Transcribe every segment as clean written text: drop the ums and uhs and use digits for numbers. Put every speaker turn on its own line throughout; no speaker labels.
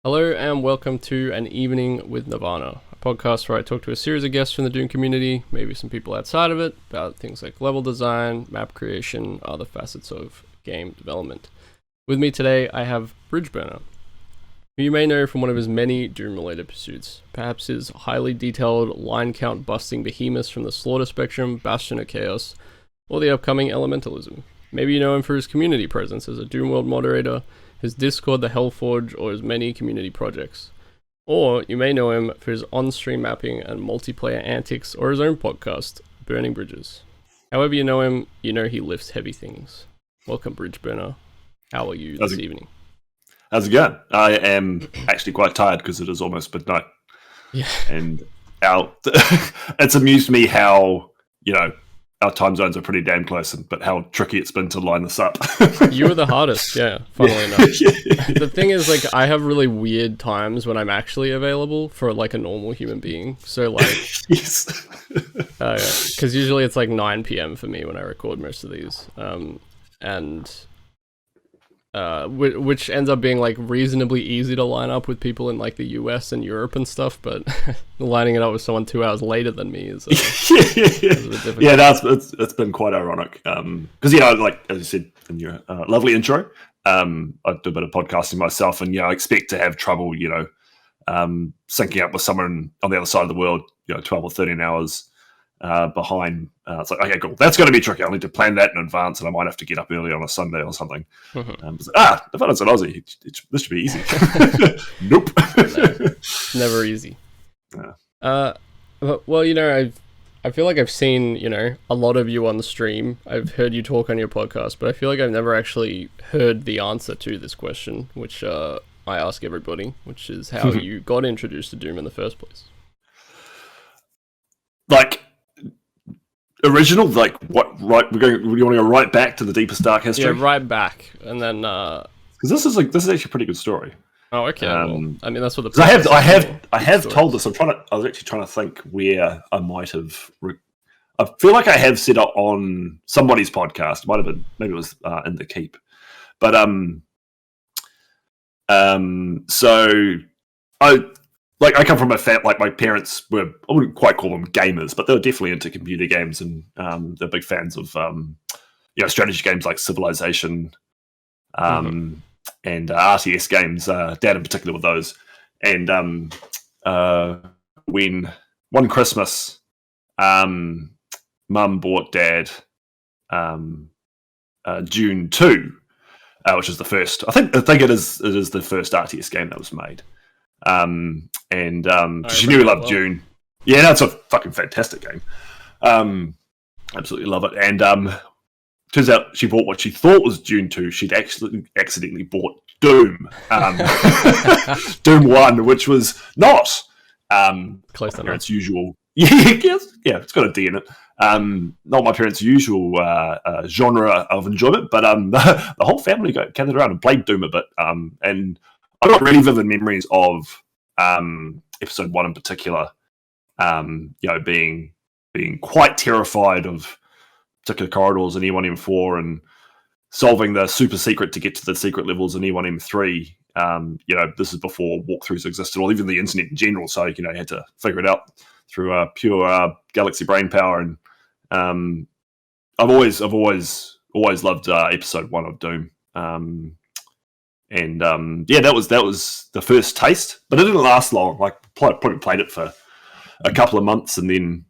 Hello and welcome to An Evening with Nirvana, a podcast where I talk to a series of guests from the Doom community, maybe some people outside of it, about things like level design, map creation, other facets of game development. With me today, I have Bridgeburner, who you may know from one of his many Doom-related pursuits, perhaps his highly detailed line count busting behemoths from the Slaughter Spectrum, Bastion of Chaos, or the upcoming Elementalism. Maybe you know him for his community presence as a Doomworld moderator, his Discord, the Hellforge, or his many community projects. Or you may know him for his on-stream mapping and multiplayer antics, or his own podcast, Burning Bridges. However you know him, you know he lifts heavy things. Welcome, Bridgeburner. How are you this evening?
How's it going? I am actually quite tired because it is almost midnight.
Yeah.
And it's amused me how, our time zones are pretty damn close, but how tricky it's been to line this up.
You were the hardest, yeah, funnily enough. The thing is, I have really weird times when I'm actually available for, a normal human being. So,
Yes.
Because usually it's 9 p.m. for me when I record most of these. Which ends up being reasonably easy to line up with people in the US and Europe and stuff, but lining it up with someone 2 hours later than me is, is a bit difficult.
Yeah, it's been quite ironic. Because as you said in your lovely intro, I do a bit of podcasting myself, and I expect to have trouble, syncing up with someone on the other side of the world, 12 or 13 hours behind. It's okay, cool. That's going to be tricky. I'll need to plan that in advance, and I might have to get up early on a Sunday or something.
Mm-hmm.
If it's an Aussie, this should be easy. Nope.
No, never easy.
Yeah.
Well, I feel like I've seen, a lot of you on the stream. I've heard you talk on your podcast, but I feel like I've never actually heard the answer to this question, which I ask everybody, which is how you got introduced to Doom in the first place.
Original, what? Right, you want to go right back to the deepest dark history?
Yeah, right back, and then
because this is actually a pretty good story.
Oh, okay. That's what the
I have told this. I was actually trying to think where I might have. I feel like I have said it on somebody's podcast. It might have been, maybe it was in the Keep, but so I come from a my parents were, I wouldn't quite call them gamers, but they were definitely into computer games, and they're big fans of strategy games like Civilization, and RTS games. Dad in particular with those. And when one Christmas, Mum bought Dad Dune 2, which is the first. I think it is the first RTS game that was made. She knew he loved Dune. Yeah, that's a fucking fantastic game. Absolutely love it. And turns out she bought what she thought was Dune 2. She'd actually accidentally bought Doom. Doom 1, which was not
close to
parents' usual. Yeah, it's got a D in it. Not my parents' usual genre of enjoyment, but the whole family gathered around and played Doom a bit. And I've got really vivid memories of episode 1 in particular, being quite terrified of particular corridors in E1, E4, and solving the super secret to get to the secret levels in E1, E3. This is before walkthroughs existed, or even the internet in general. So you had to figure it out through pure galaxy brain power. And I've always loved episode 1 of Doom. That was the first taste, but it didn't last long. Probably played it for a couple of months, and then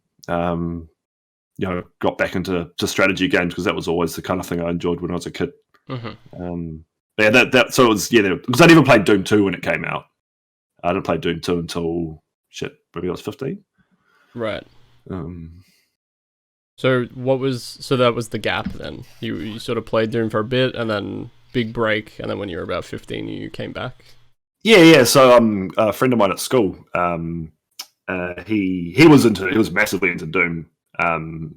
got back into strategy games because that was always the kind of thing I enjoyed when I was a kid.
Mm-hmm.
So it was because I never played Doom 2 when it came out. I didn't play Doom 2 until maybe I was 15.
Right. So that was the gap then. You sort of played Doom for a bit, and then big break, and then when you were about 15 you came back.
Yeah. So a friend of mine at school, he was massively into Doom, and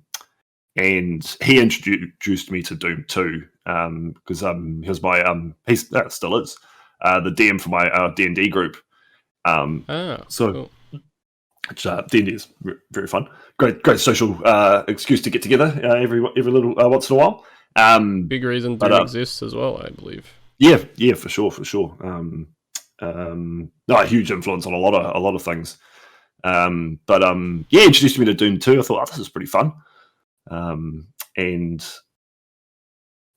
he introduced me to Doom 2 because he was my still is the DM for my D&D group. Cool. Which D&D is very fun. Great social excuse to get together every little once in a while.
Big reason Doom exists as well, I believe.
Yeah, for sure. No, a huge influence on a lot of things. Yeah, introduced me to Doom 2. I thought, this is pretty fun. And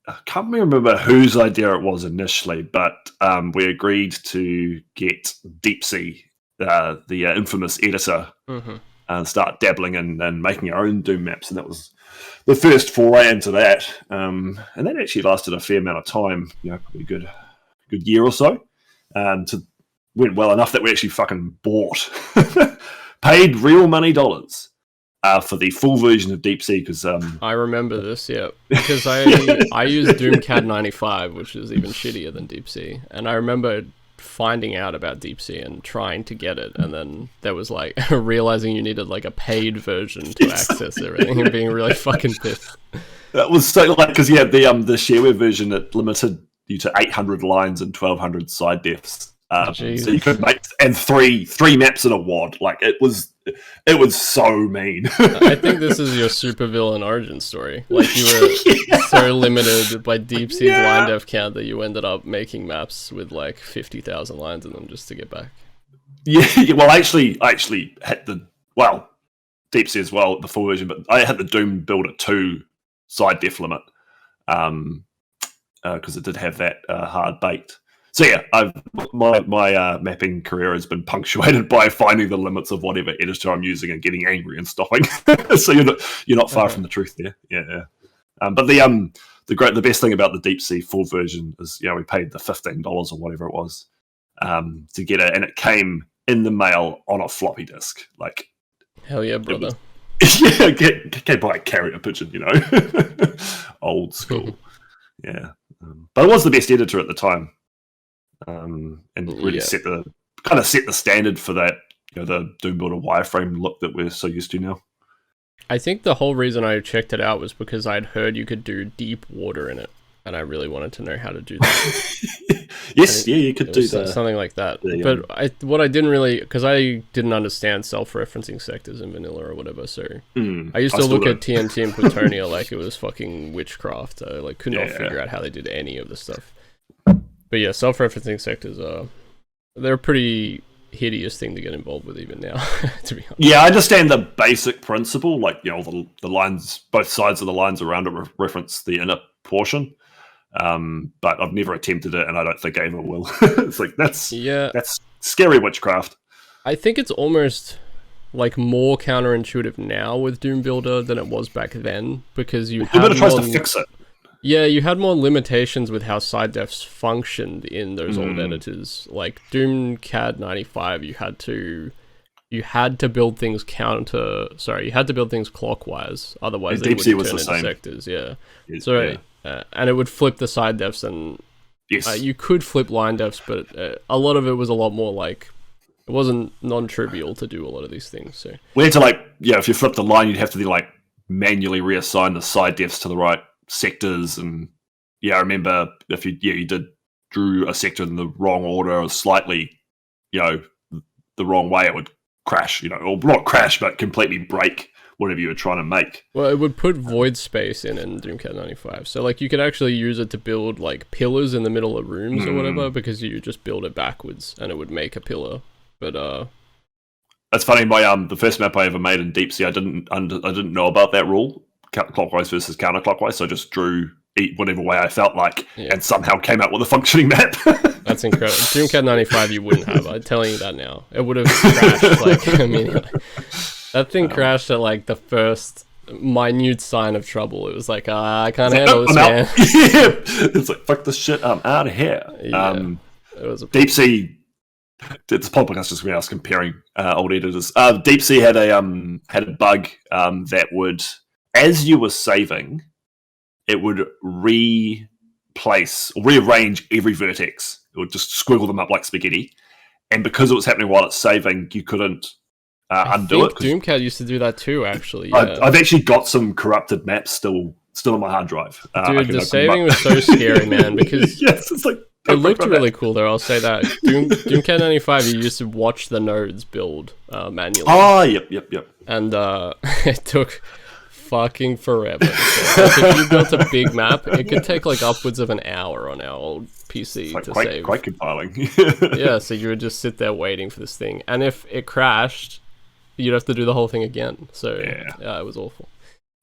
I can't remember whose idea it was initially, but we agreed to get DeepSea, the infamous editor, and start dabbling in making our own Doom maps. And that was the first foray into that. And that actually lasted a fair amount of time, probably a good year or so. Went well enough that we actually fucking bought, paid real money dollars for the full version of DeepSea, because
I remember this, because I used Doomcad 95, which is even shittier than DeepSea, and I remember finding out about DeepSea and trying to get it, and then there was like realizing you needed like a paid version to access everything, and being really fucking pissed.
That was so like, because the shareware version, it limited you to 800 lines and 1200 side defs. So you could make three maps in a wad. Like it was so mean.
I think this is your supervillain origin story. Like you were so limited by DeepSea's line def count that you ended up making maps with like 50,000 lines in them just to get back.
Yeah, well, I actually had DeepSea as well, the full version, but I had the Doom Builder 2 side def limit because it did have that hard baked. So yeah, my mapping career has been punctuated by finding the limits of whatever editor I'm using and getting angry and stopping. So you're not far from the truth there. Yeah. But the best thing about the DeepSea full version is we paid the $15 or whatever it was to get it, and it came in the mail on a floppy disk. Like,
hell yeah, brother.
Can't buy a carrier pigeon, old school. Yeah, but it was the best editor at the time. And really set the standard for that, the Doom Builder wireframe look that we're so used to now.
I think the whole reason I checked it out was because I'd heard you could do deep water in it, and I really wanted to know how to do that.
Yes, you could do that.
Something like that. But what I didn't really, because I didn't understand self-referencing sectors in vanilla or whatever, so I used to look at TNT and Plutonia like it was fucking witchcraft. I could not figure out how they did any of this stuff. But yeah, self-referencing sectors they're a pretty hideous thing to get involved with even now, to be honest.
Yeah, I understand the basic principle, like, the lines, both sides of the lines around it reference the inner portion. But I've never attempted it, and I don't think I ever will. It's like, that's scary witchcraft.
I think it's almost like more counterintuitive now with Doom Builder than it was back then, because you had
tries to fix it.
Yeah, you had more limitations with how side defs functioned in those old editors. Like Doomcad 95, you had to build things you had to build things clockwise, otherwise they wouldn't turn into sectors. And it would flip the side defs, and you could flip line defs, but a lot of it was a lot more like, it wasn't non-trivial to do a lot of these things. So
we had to if you flip the line, you'd have to manually reassign the side defs to the right sectors, and I remember if you drew a sector in the wrong order or slightly the wrong way, it would crash, or not crash but completely break whatever you were trying to make.
Well, it would put void space in Doomcad 95, so you could actually use it to build pillars in the middle of rooms or whatever, because you just build it backwards and it would make a pillar. But
that's funny, the first map I ever made in DeepSea, I didn't know about that rule, clockwise versus counterclockwise, so I just drew whatever way I felt like, and somehow came out with a functioning map.
That's incredible. Doomcad 95 you wouldn't have, I'm telling you that now. It would have crashed immediately. That thing crashed at the first minute sign of trouble. It was I can't handle this, man.
It's fuck this shit, I'm out of here.
It was
DeepSea, it's a podcast just when I was comparing old editors. DeepSea had a bug that would, as you were saving, it would rearrange every vertex. It would just squiggle them up like spaghetti. And because it was happening while it's saving, you couldn't undo it.
Doomcad used to do that too, actually. Yeah.
I've actually got some corrupted maps still on my hard drive.
Dude, the saving was so scary, man, because
yes, it's
it looked really cool though, I'll say that. Doomcad 95, you used to watch the nodes build manually.
Oh, yep.
And it took fucking forever. Like, if you built a big map, it could take like upwards of an hour on our old PC to save.
Quite compiling.
Yeah, so you would just sit there waiting for this thing, and if it crashed, you'd have to do the whole thing again. So yeah, it was awful.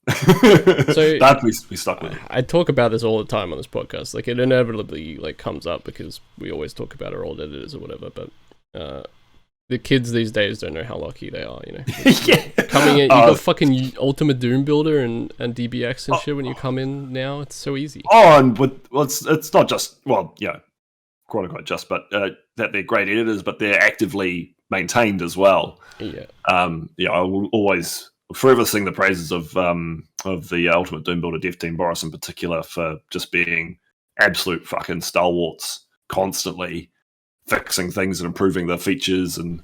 So
that we stuck with it.
I talk about this all the time on this podcast. Like, it inevitably like comes up because we always talk about our old editors or whatever. But the kids these days don't know how lucky they are. You know, coming in, you got fucking Ultimate Doom Builder and DBX and shit. When you come in now, it's so easy.
Oh, and it's not just quote unquote just, but that they're great editors, but they're actively maintained as well.
Yeah.
I will always forever sing the praises of the Ultimate Doom Builder dev team, Boris in particular, for just being absolute fucking stalwarts, constantly fixing things and improving the features and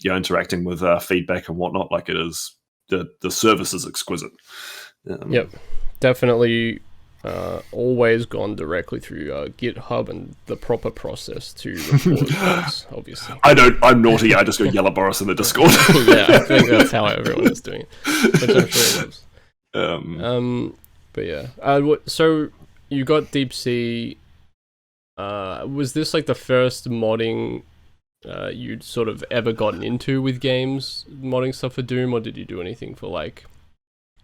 interacting with feedback and whatnot. Like, it is the service is exquisite.
Yep, definitely. Always gone directly through GitHub and the proper process to record bugs, obviously.
I'm naughty. I just go yell at Boris in the Discord.
Yeah, I think that's how everyone is doing it, which I'm sure he loves. But yeah. So you got DeepSea. Was this like the first modding you'd sort of ever gotten into with games, modding stuff for Doom, or did you do anything for like...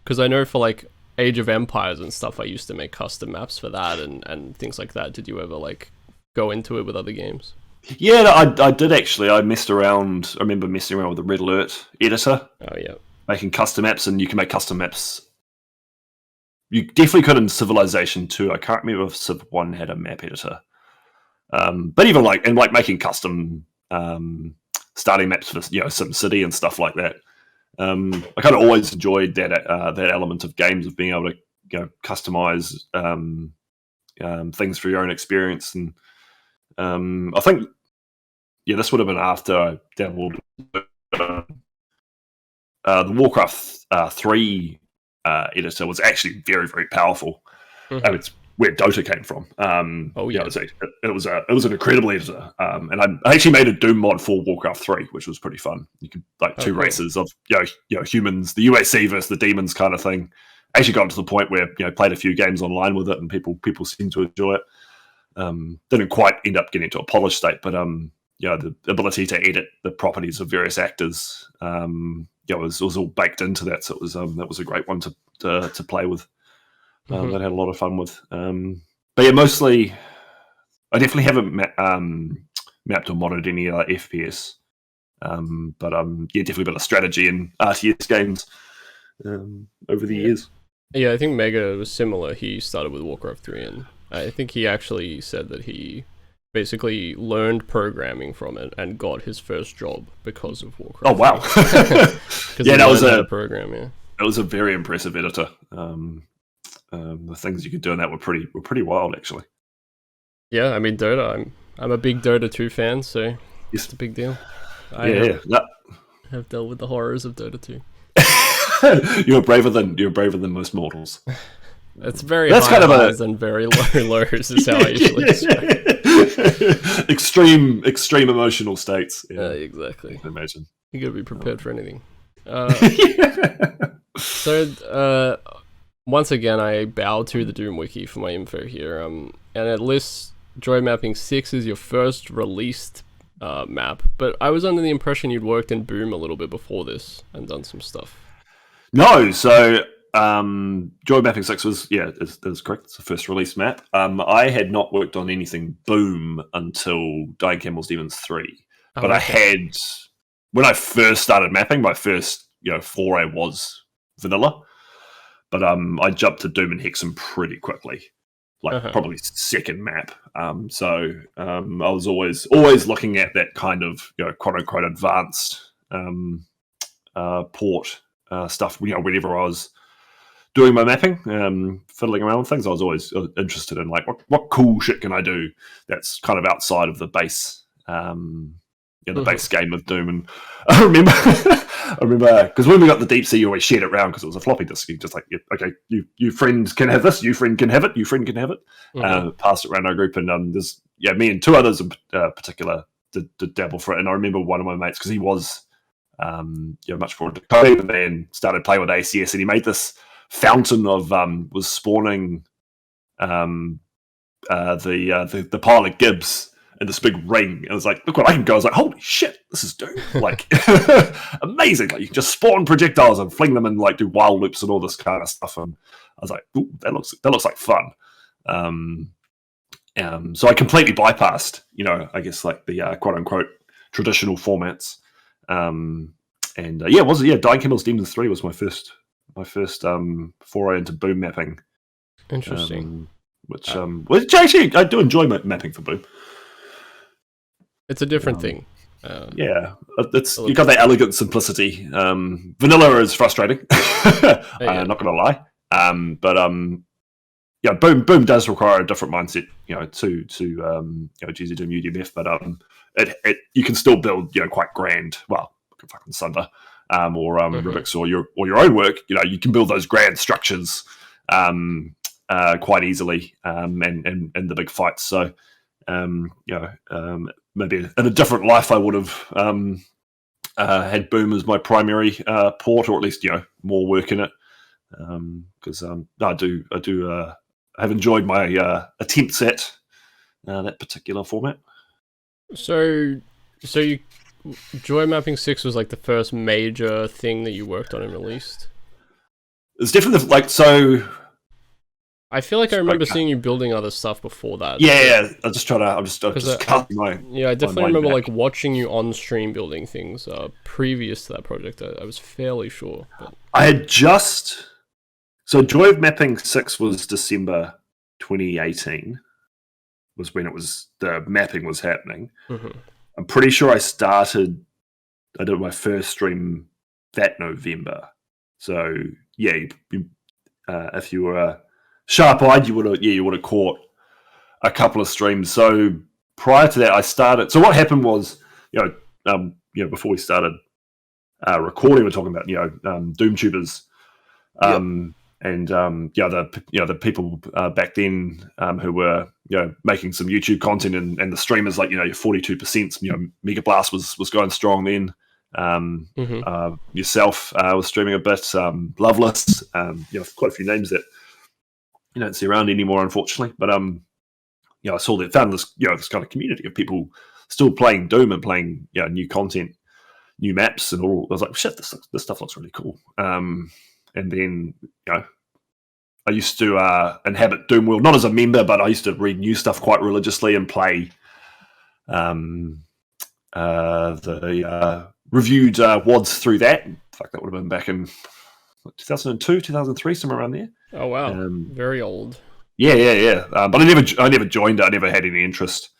Because I know for like Age of Empires and stuff, I used to make custom maps for that and things like that. Did you ever like go into it with other games?
Yeah, I did actually. I messed around. I remember messing around with the Red Alert editor.
Oh yeah,
making custom maps, and you can make custom maps. You definitely could in Civilization 2. I can't remember if Civ 1 had a map editor. But even making custom starting maps for SimCity and stuff like that. I kind of always enjoyed that element of games, of being able to customize things for your own experience. And I think this would have been after I dabbled the Warcraft 3 editor was actually very, very powerful.
Mm-hmm.
And it's where Dota came from. It was an incredible editor. And I actually made a Doom mod for Warcraft 3, which was pretty fun. You could two races of humans, the UAC versus the demons kind of thing. I actually got to the point where played a few games online with it, and people seemed to enjoy it. Didn't quite end up getting to a polished state, but the ability to edit the properties of various actors was all baked into that. So it was that was a great one to play with. That I had a lot of fun with. But yeah, mostly, I definitely haven't mapped or modded any FPS. But definitely been a strategy in RTS games over the years.
Yeah, I think Mega was similar. He started with Warcraft 3, and I think he actually said that he basically learned programming from it and got his first job because of Warcraft.
Oh wow!
That was a program. Yeah,
it was a very impressive editor. The things you could do in that were pretty wild, actually.
Yeah, I mean Dota. I'm a big Dota 2 fan, so it's a big deal. I have dealt with the horrors of Dota 2.
You're braver than most mortals.
It's very high highs and very low lows is how I usually describe it.
Extreme emotional states. Yeah,
exactly.
I can imagine.
You gotta be prepared for anything. So once again, I bow to the Doom Wiki for my info here. And it lists Droid Mapping 6 as your first released map, but I was under the impression you'd worked in Boom a little bit before this and done some stuff.
No, so Droid Mapping 6 was, is correct. It's the first release map. I had not worked on anything Boom until Dying Camel's Demons 3. But I had, when I first started mapping, my first foray was vanilla. But I jumped to Doom and Hexen pretty quickly, probably second map. So I was always looking at that kind of quote unquote advanced port stuff. Whenever I was doing my mapping, fiddling around with things, I was always interested in what cool shit can I do that's kind of outside of the base. The base game of Doom. And I remember because when we got the DeepSea, you always shared it around because it was a floppy disk. You just you friend can have this, you friend can have it, you friend can have it. Passed it around our group, and there's me and two others in particular did dabble for it. And I remember one of my mates, because he was much more into coding, and then started playing with ACS, and he made this fountain of was spawning the pilot Gibbs in this big ring. And it was like, look what I can go. I was like, holy shit, this is Doom. Like, amazing. Like, you can just spawn projectiles and fling them and like do wild loops and all this kind of stuff. And I was like, ooh, that looks like fun. So I completely bypassed, I guess like the quote unquote traditional formats. Dying Candles Demons 3 was my first foray into boom mapping.
Interesting.
Which actually I do enjoy mapping for boom.
It's a different thing.
You got that elegant simplicity. Vanilla is frustrating. I'm not going to lie. Boom does require a different mindset, to GzDoom UDMF, but you can still build, quite grand. Well, fucking Sunder, or Rubik's, or your own work. You can build those grand structures quite easily, and the big fights. So, maybe in a different life, I would have had Boom as my primary port, or at least more work in it, because I have enjoyed my attempts at that particular format.
So you Joy Mapping 6 was like the first major thing that you worked on and released?
It's definitely
I feel like I remember seeing you building other stuff before that.
Yeah. I'm just cutting my.
Yeah, I definitely remember like watching you on stream building things previous to that project. I was fairly sure. But...
I had so Joy of Mapping 6 was December 2018. Was when the mapping was happening. Mm-hmm. I'm pretty sure I did my first stream that November. So yeah, if you were sharp-eyed, you would have caught a couple of streams. So prior to that, I started. So what happened was, before we started recording, we're talking about Doom tubers, and the people back then who were making some YouTube content, and the streamers like your 42%. Mega Blast was going strong then. Yourself was streaming a bit. Loveless, quite a few names that you don't see around anymore, unfortunately. But I saw that, found this this kind of community of people still playing Doom and playing new content, new maps, and all. I was like, shit, this stuff looks really cool. And then I used to inhabit Doomworld, not as a member, but I used to read new stuff quite religiously and play the reviewed WODs through that. Fuck, that would have been back in 2002, 2003, somewhere around there.
Oh wow, very old.
Yeah. But I never joined it. I never had any interest,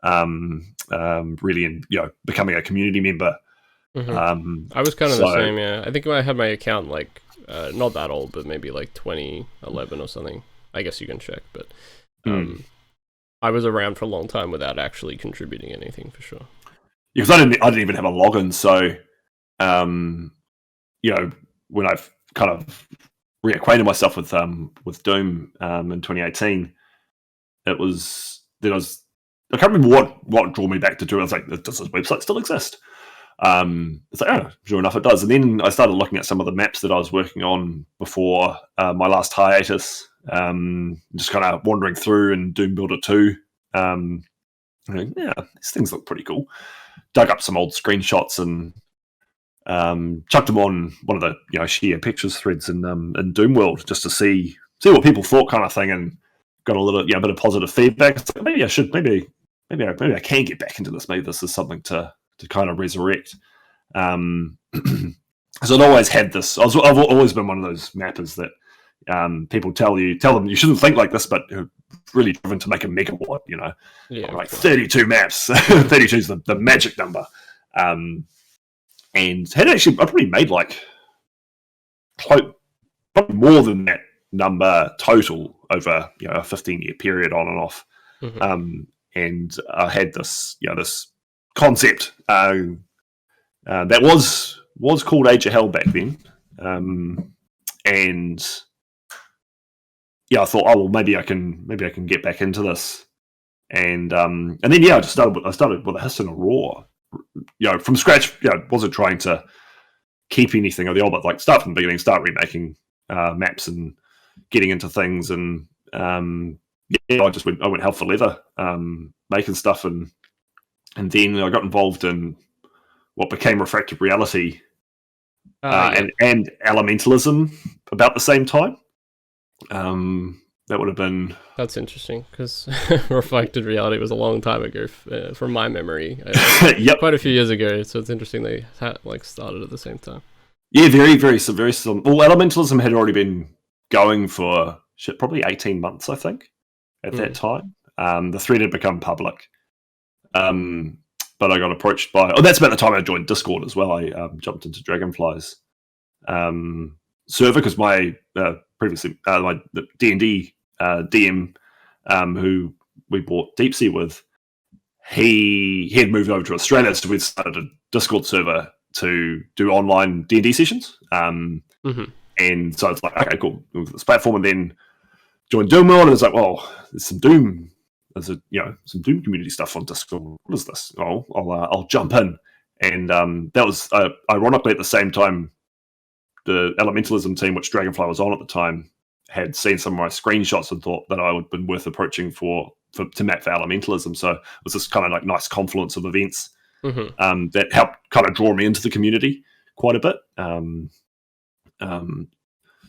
really, in becoming a community member.
Mm-hmm. I was kind of the same. Yeah, I think I had my account like not that old, but maybe like 2011 or something. I guess you can check, but I was around for a long time without actually contributing anything for sure.
Because I didn't even have a login, so when I've kind of reacquainted myself with Doom in 2018, I can't remember what drew me back to Doom. I was like, does this website still exist? It's like, oh, sure enough, it does. And then I started looking at some of the maps that I was working on before my last hiatus, just kind of wandering through and Doom Builder 2. These things look pretty cool. Dug up some old screenshots and chucked them on one of the share pictures threads in Doomworld just to see what people thought, kind of thing, and got a little bit of positive feedback. It's like, maybe I should, maybe I can get back into this. Maybe this is something to kind of resurrect. So I'd always had this. I've always been one of those mappers that people tell them you shouldn't think like this, but really driven to make a megawatt. Like 32 maps. 32 is the magic number. And had actually, I probably made like probably more than that number total over a 15-year period on and off. Mm-hmm. And I had this this concept that was called Age of Hell back then, and I thought, oh well, maybe I can get back into this, and then I started with a hiss and a roar, from scratch. Wasn't trying to keep anything of the old, but like start from the beginning, start remaking maps and getting into things. And I went hell for leather making stuff, and then I got involved in what became Refracted Reality and Elementalism about the same time. That would have been...
That's interesting, because Reflected Reality was a long time ago, from my memory.
Yep.
Quite a few years ago, so it's interesting they started at the same time.
Yeah, very, very similar. Well, Elementalism had already been going for probably 18 months, I think, at that time. The thread had become public. But I got approached by... Oh, that's about the time I joined Discord as well. I jumped into Dragonfly's server, because my previously my D&D DM, who we bought DeepSea with, he had moved over to Australia, so we started a Discord server to do online D&D sessions. And so it's like, okay, cool, we've got this platform, and then joined Doomworld, and it's like, well, there's some Doom... There's some Doom community stuff on Discord. What is this? Oh, I'll jump in, and that was ironically at the same time the Elementalism team, which Dragonfly was on at the time, had seen some of my screenshots and thought that I would have been worth approaching to map for Elementalism. So it was this kind of like nice confluence of events that helped kind of draw me into the community quite a bit.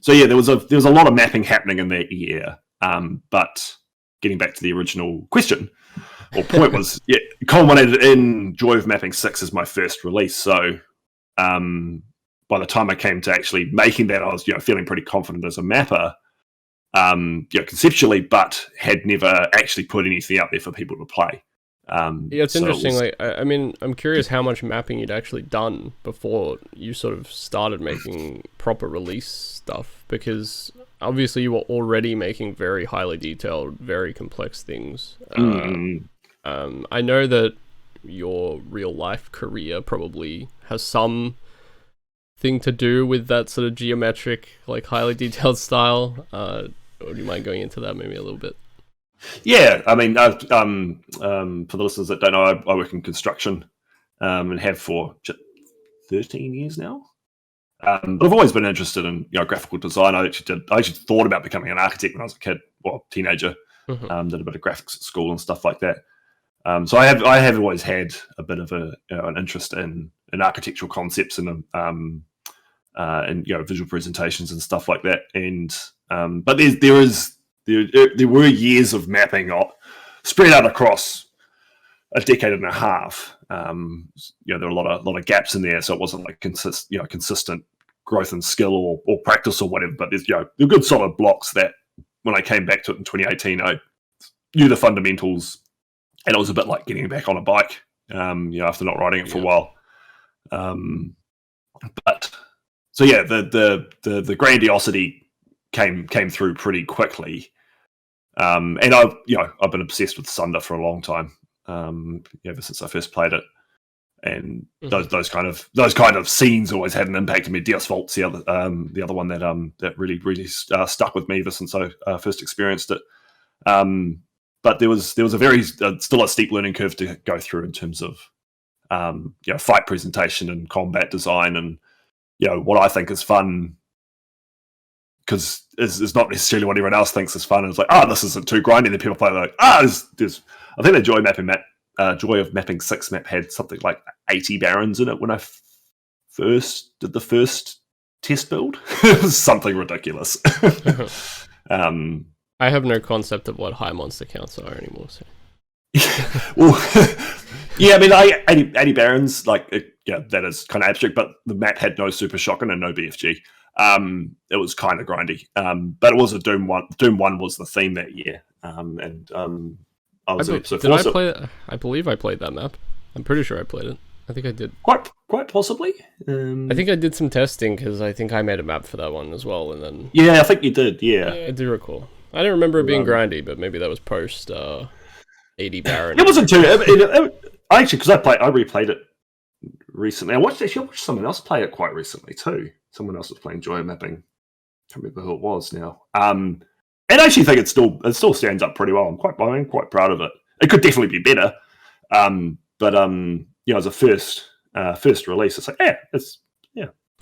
So yeah, there was a lot of mapping happening in that year, but getting back to the original question or point was, it culminated in Joy of Mapping 6 as my first release. So by the time I came to actually making that, I was feeling pretty confident as a mapper, conceptually, but had never actually put anything out there for people to play.
It's interesting. I'm curious how much mapping you'd actually done before you sort of started making proper release stuff, because obviously you were already making very highly detailed, very complex things. I know that your real life career probably has some thing to do with that sort of geometric, like highly detailed style. Would you mind going into that maybe a little bit?
Yeah, I mean, for the listeners that don't know, I work in construction and have for 13 years now. But I've always been interested in graphical design. I actually thought about becoming an architect when I was a kid, teenager. Did a bit of graphics at school and stuff like that. So I have always had a bit of an interest in architectural concepts and visual presentations and stuff like that. And but there were years of mapping spread out across a decade and a half. There were a lot of gaps in there, so it wasn't like consistent growth and skill or practice or whatever. But there's there were good solid blocks that when I came back to it in 2018, I knew the fundamentals, and it was a bit like getting back on a bike. After not riding it for a while. But so yeah, the grandiosity came through pretty quickly. And I've been obsessed with Sunder for a long time, ever since I first played it, and those kind of scenes always had an impact on me. Dios Volt's the other one that really stuck with me ever since I first experienced it. But there was a very still a steep learning curve to go through in terms of fight presentation and combat design, and what I think is fun. Because it's not necessarily what everyone else thinks is fun. And it's like, this isn't too grindy. And then people play like, there's. I think the Joy of Mapping 6 map had something like 80 barons in it when I first did the first test build. It was something ridiculous.
I have no concept of what high monster counts are anymore. So.
Yeah, I mean, 80 barons, that is kind of abstract, but the map had no super shotgun and no BFG. It was kind of grindy, but it was a Doom 1. Doom 1 was the theme that year, I was
I believe I played that map. I'm pretty sure I played it. I think I did.
Quite possibly.
I think I did some testing because I think I made a map for that one as well, and then
yeah, I think you did. Yeah,
I do recall. I don't remember it being grindy, but maybe that was post 80 Baron.
It wasn't too. Actually, because I replayed it recently. I watched someone else play it quite recently too. Someone else was playing Joy Mapping. I can't remember who it was now. And I actually think it still stands up pretty well. I'm quite proud of it. It could definitely be better. But as a first release, it's like,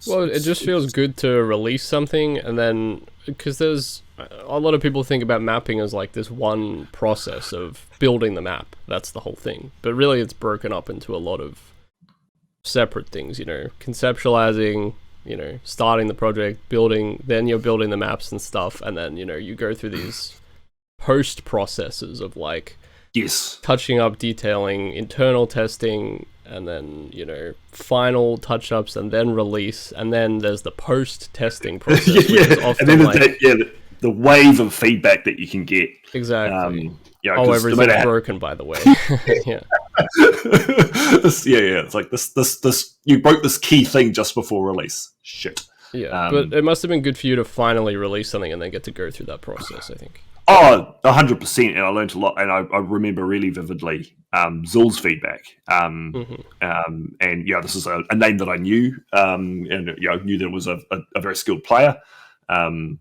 Well, it just feels good to release something, and then because there's a lot of people think about mapping as like this one process of building the map. That's the whole thing, but really, it's broken up into a lot of separate things. Conceptualizing, starting the project, building, then you're building the maps and stuff, and then you go through these post processes of like touching up, detailing, internal testing, and then final touch-ups, and then release, and then there's the post-testing process, which is often
and then the wave of feedback that you can get.
Exactly. Everything's broken, by the way. Yeah.
It's like this. You broke this key thing just before release. Shit.
Yeah, but it must have been good for you to finally release something and then get to go through that process, I think.
Oh, 100%, and I learned a lot, and I remember really vividly Zul's feedback. And this is a name that I knew, and knew that it was a very skilled player, and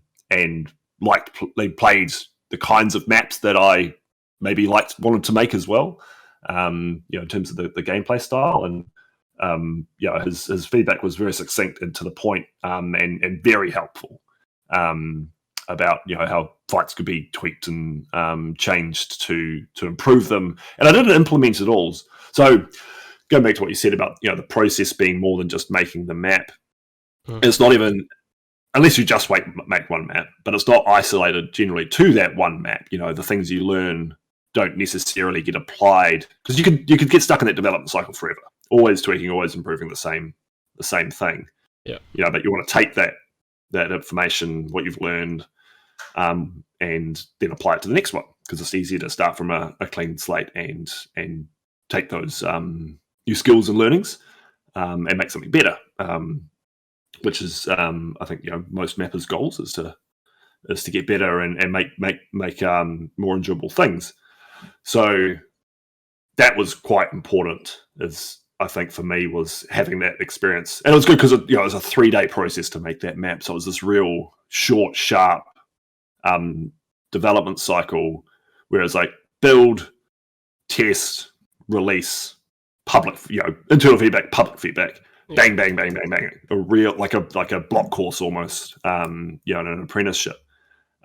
they played the kinds of maps that I maybe wanted to make as well, in terms of the gameplay style, and his feedback was very succinct and to the point, and very helpful. About how fights could be tweaked and changed to improve them, and I didn't implement it all. So going back to what you said about the process being more than just making the map, it's not even, unless you just make one map, but it's not isolated generally to that one map. The things you learn don't necessarily get applied, because you could get stuck in that development cycle forever, always tweaking, always improving the same thing.
Yeah.
But you want to take that information, what you've learned, and then apply it to the next one, because it's easier to start from a clean slate and take those new skills and learnings and make something better, which is I think most mappers' goals is to get better and make more enjoyable things. So that was quite important, as I think for me, was having that experience. And it was good because it was a 3-day process to make that map, so it was this real short, sharp development cycle, where it's like build, test, release, public, internal feedback, public feedback, bang, bang, bang, bang, bang. A real like a block course almost, in an apprenticeship.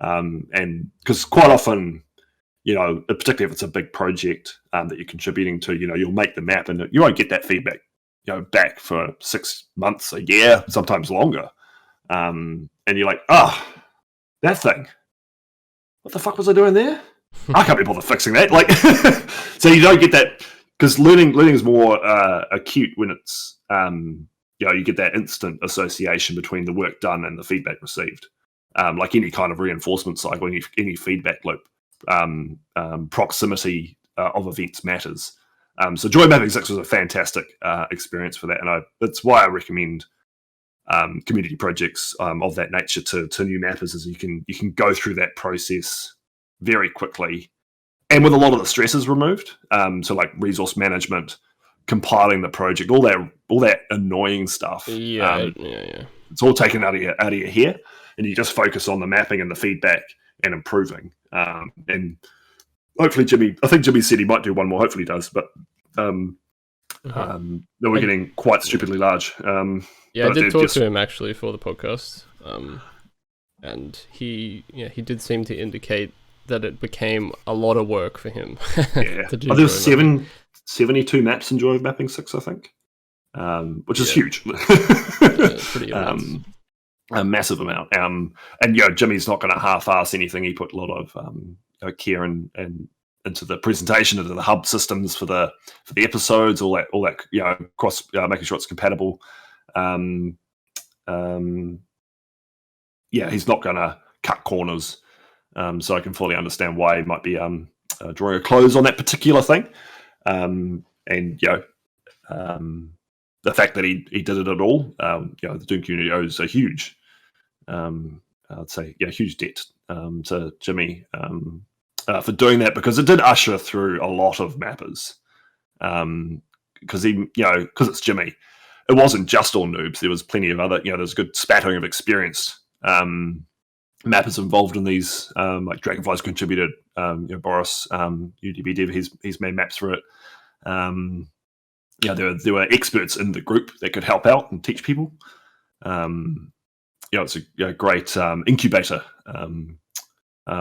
And because quite often, particularly if it's a big project that you're contributing to, you'll make the map and you won't get that feedback, back for 6 months, a year, sometimes longer. And you're like, that thing. What the fuck was I doing there? I can't be bothered fixing that. Like, so you don't get that, because learning is more acute when it's you get that instant association between the work done and the feedback received. Like any kind of reinforcement cycle, any feedback loop, proximity of events matters. So Joy Mapping 6 was a fantastic experience for that, and that's why I recommend community projects of that nature to new mappers, is you can go through that process very quickly and with a lot of the stresses removed. So like resource management, compiling the project, all that annoying stuff.
Yeah.
It's all taken out of your hair, and you just focus on the mapping and the feedback and improving. And hopefully Jimmy said he might do one more. Hopefully he does, but then we're getting quite stupidly large.
I did talk to him actually for the podcast, and he did seem to indicate that it became a lot of work for him.
Yeah,
to do
there's 72 maps in Joy Mapping 6, I think, which is huge.
It's pretty immense.
A massive amount. And Jimmy's not going to half-ass anything. He put a lot of care and into the presentation, into the hub systems for the episodes, all that across, making sure it's compatible. He's not going to cut corners. So I can fully understand why he might be drawing a close on that particular thing. The fact that he did it at all, the Doom community owes a huge, I'd say, huge debt to Jimmy for doing that, because it did usher through a lot of mappers. Because it's Jimmy, it wasn't just all noobs. There was plenty of other, there's a good spattering of experienced mappers involved in these. Like Dragonfly's contributed, Boris, UDB Dev, he's made maps for it. There were experts in the group that could help out and teach people. it's a great incubator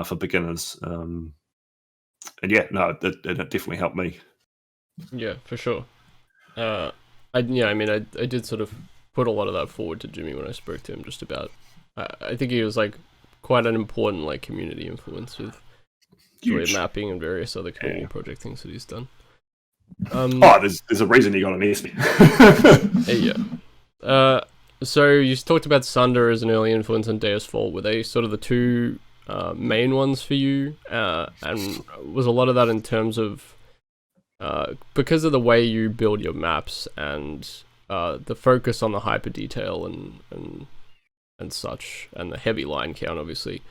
for beginners. And yeah, no, it definitely helped me.
Yeah, for sure. I did sort of put a lot of that forward to Jimmy when I spoke to him just about. I think he was like quite an important like community influence with Joy mapping and various other community project things that he's done.
There's a reason he got an ESP.
Yeah. So you talked about Sunder as an early influence and Deus Vult. Were they sort of the two main ones for you? And was a lot of that in terms of because of the way you build your maps and the focus on the hyper detail and such, and the heavy line count, obviously.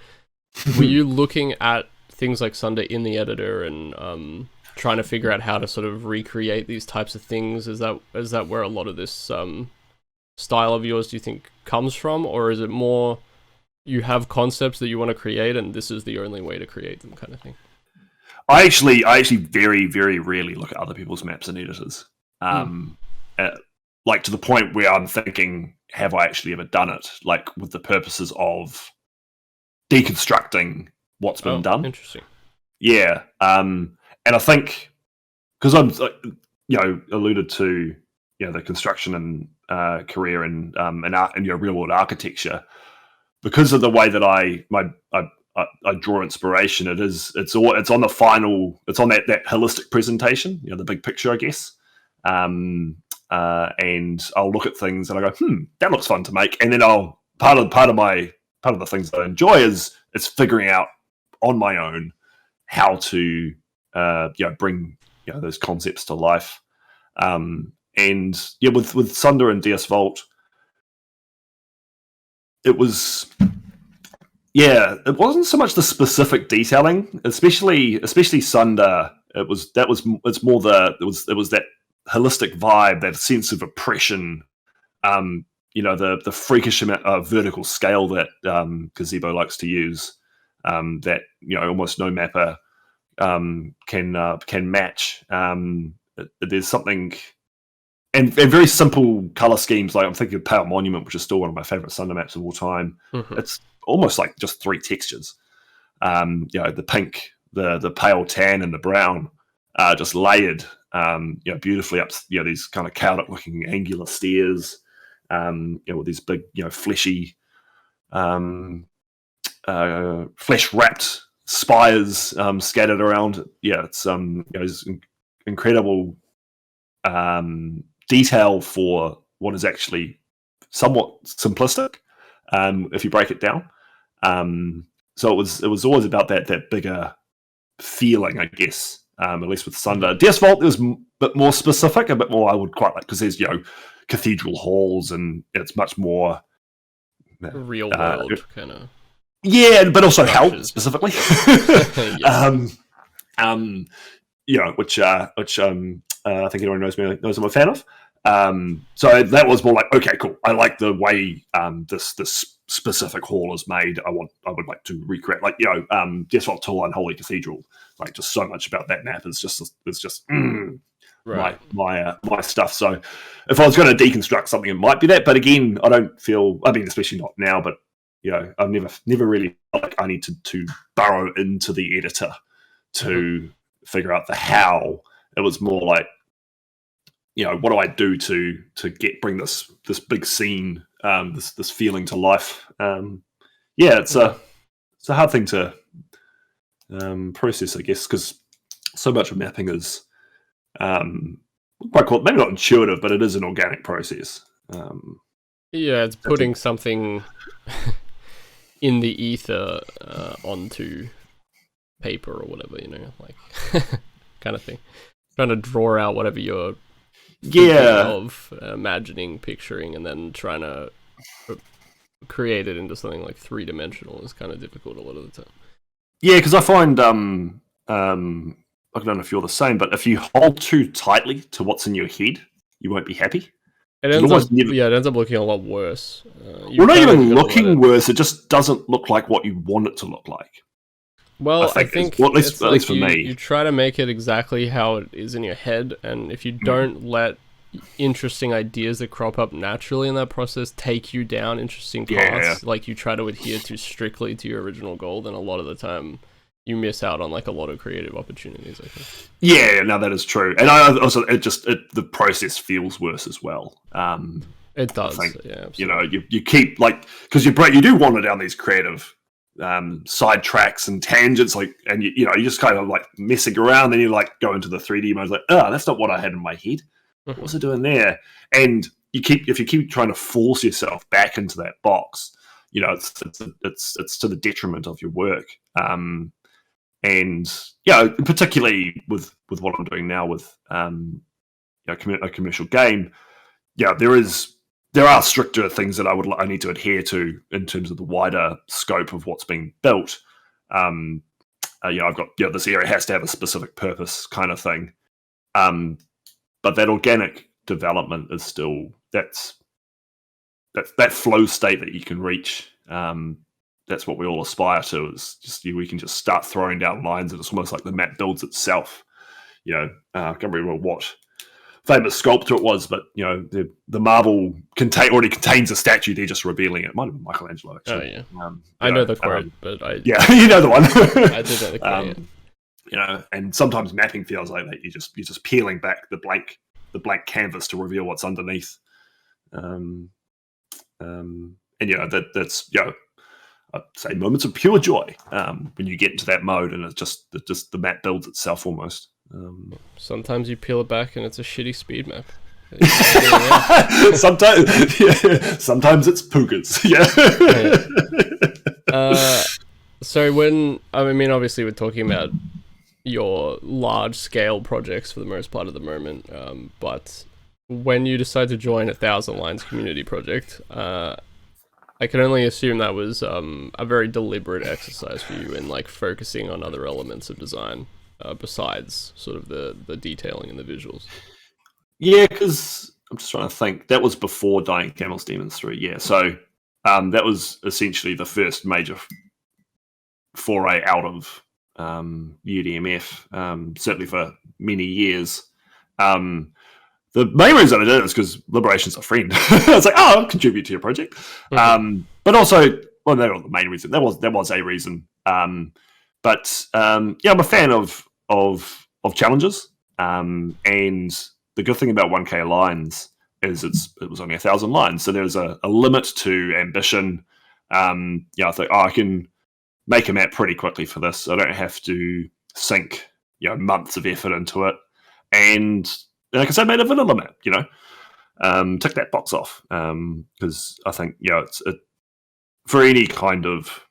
Were you looking at things like Sunder in the editor and trying to figure out how to sort of recreate these types of things? Is that where a lot of this style of yours, do you think, comes from, or is it more you have concepts that you want to create and this is the only way to create them, kind of thing?
I actually very, very rarely look at other people's maps and editors. Like to the point where I'm thinking, have I actually ever done it? Like with the purposes of deconstructing what's been done.
Interesting.
Yeah. And I think because I'm, alluded to, the construction and career and real world architecture, because of the way that I draw inspiration, it's on the final, it's on that holistic presentation, the big picture, I guess. And I'll look at things and I go, that looks fun to make. And then part of the things that I enjoy is figuring out on my own how to bring those concepts to life. With Sunder and Deus Vult, it wasn't so much the specific detailing, especially Sunder. It was more that holistic vibe, that sense of oppression, the freakish amount of vertical scale that Gazebo likes to use, that almost no mapper can match. There's something, and very simple color schemes. Like I'm thinking of Pale Monument, which is still one of my favorite Sunder maps of all time. Mm-hmm. It's almost like just 3 textures. The pink, the pale tan, and the brown, just layered, beautifully up. These kind of chaotic looking angular stairs, with these big, fleshy, flesh wrapped spires scattered around. It's incredible detail for what is actually somewhat simplistic, if you break it down. So it was always about that bigger feeling, I guess. At least with Sunder. Deus Vult is a bit more specific, a bit more I would quite like, because there's cathedral halls and it's much more
real world kind of.
Yeah, but also hell specifically. Which I think everyone knows I'm a fan of. So that was more like, okay, cool. I like the way this specific hall is made. I would like to recreate, Deus Vult Tool and Holy Cathedral. Like, just so much about that map is just right. my stuff. So if I was going to deconstruct something, it might be that. But again, I don't feel. I mean, especially not now. But I've never really felt like I need to burrow into the editor to figure out the how. It was more like, what do I do to bring this big scene, this feeling to life? It's a hard thing to process, I guess, because so much of mapping is quite cool. Maybe not intuitive, but it is an organic process.
It's putting something in the ether onto paper or whatever, kind of thing. Trying to draw out whatever you're of imagining, picturing, and then trying to create it into something like 3-dimensional is kind of difficult a lot of the time.
Yeah, because I find I don't know if you're the same, but if you hold too tightly to what's in your head, you won't be happy.
It ends up looking a lot worse.
Not even looking worse. It just doesn't look like what you want it to look like.
Well, I think
at least for me,
you try to make it exactly how it is in your head, and if you don't let interesting ideas that crop up naturally in that process take you down interesting paths. Like you try to adhere to strictly to your original goal, then a lot of the time you miss out on like a lot of creative opportunities, I think.
Yeah, no, that is true. And I also, the process feels worse as well.
It does.
I think,
yeah, absolutely.
you know, you keep like, because you do wander down these creative side tracks and tangents, like, and you just kind of like messing around, then you like go into the 3D mode, like, oh, that's not what I had in my head. What's it doing there? And if you keep trying to force yourself back into that box, you know, it's to the detriment of your work. And particularly with what I'm doing now with a commercial game, there are stricter things that I need to adhere to in terms of the wider scope of what's being built. I've got this area has to have a specific purpose kind of thing. But that organic development is still that flow state that you can reach. That's what we all aspire to. Is just we can just start throwing down lines, and it's almost like the map builds itself. I can't remember what famous sculptor it was, but the marble already contains a statue. They're just revealing it. It might have been Michelangelo. Actually.
Oh yeah, I know the quote, but
you know the one.
I did know the quote.
And sometimes mapping feels like that. You're just peeling back the blank canvas to reveal what's underneath. That's I'd say moments of pure joy when you get into that mode, and it's just the map builds itself almost.
Sometimes you peel it back and it's a shitty speed map.
Sometimes it's Pugas.
So obviously we're talking about your large scale projects for the most part at the moment, but when you decide to join 1,000 Lines community project, I can only assume that was a very deliberate exercise for you in like focusing on other elements of design besides sort of the detailing and the visuals.
Yeah, because I'm just trying to think. That was before Dying Camels Demons 3. Yeah, so that was essentially the first major foray out of UDMF, certainly for many years. The main reason I did it is because Liberation's a friend. I was like, I'll contribute to your project. But also, well, that was the main reason. There was a reason. But I'm a fan of challenges. And the good thing about 1K lines is it was only 1,000 lines, so there's a limit to ambition. I thought, I can make a map pretty quickly for this. I don't have to sink months of effort into it. And like I said, I made a vanilla map. Tick that box off because I think it's for any kind of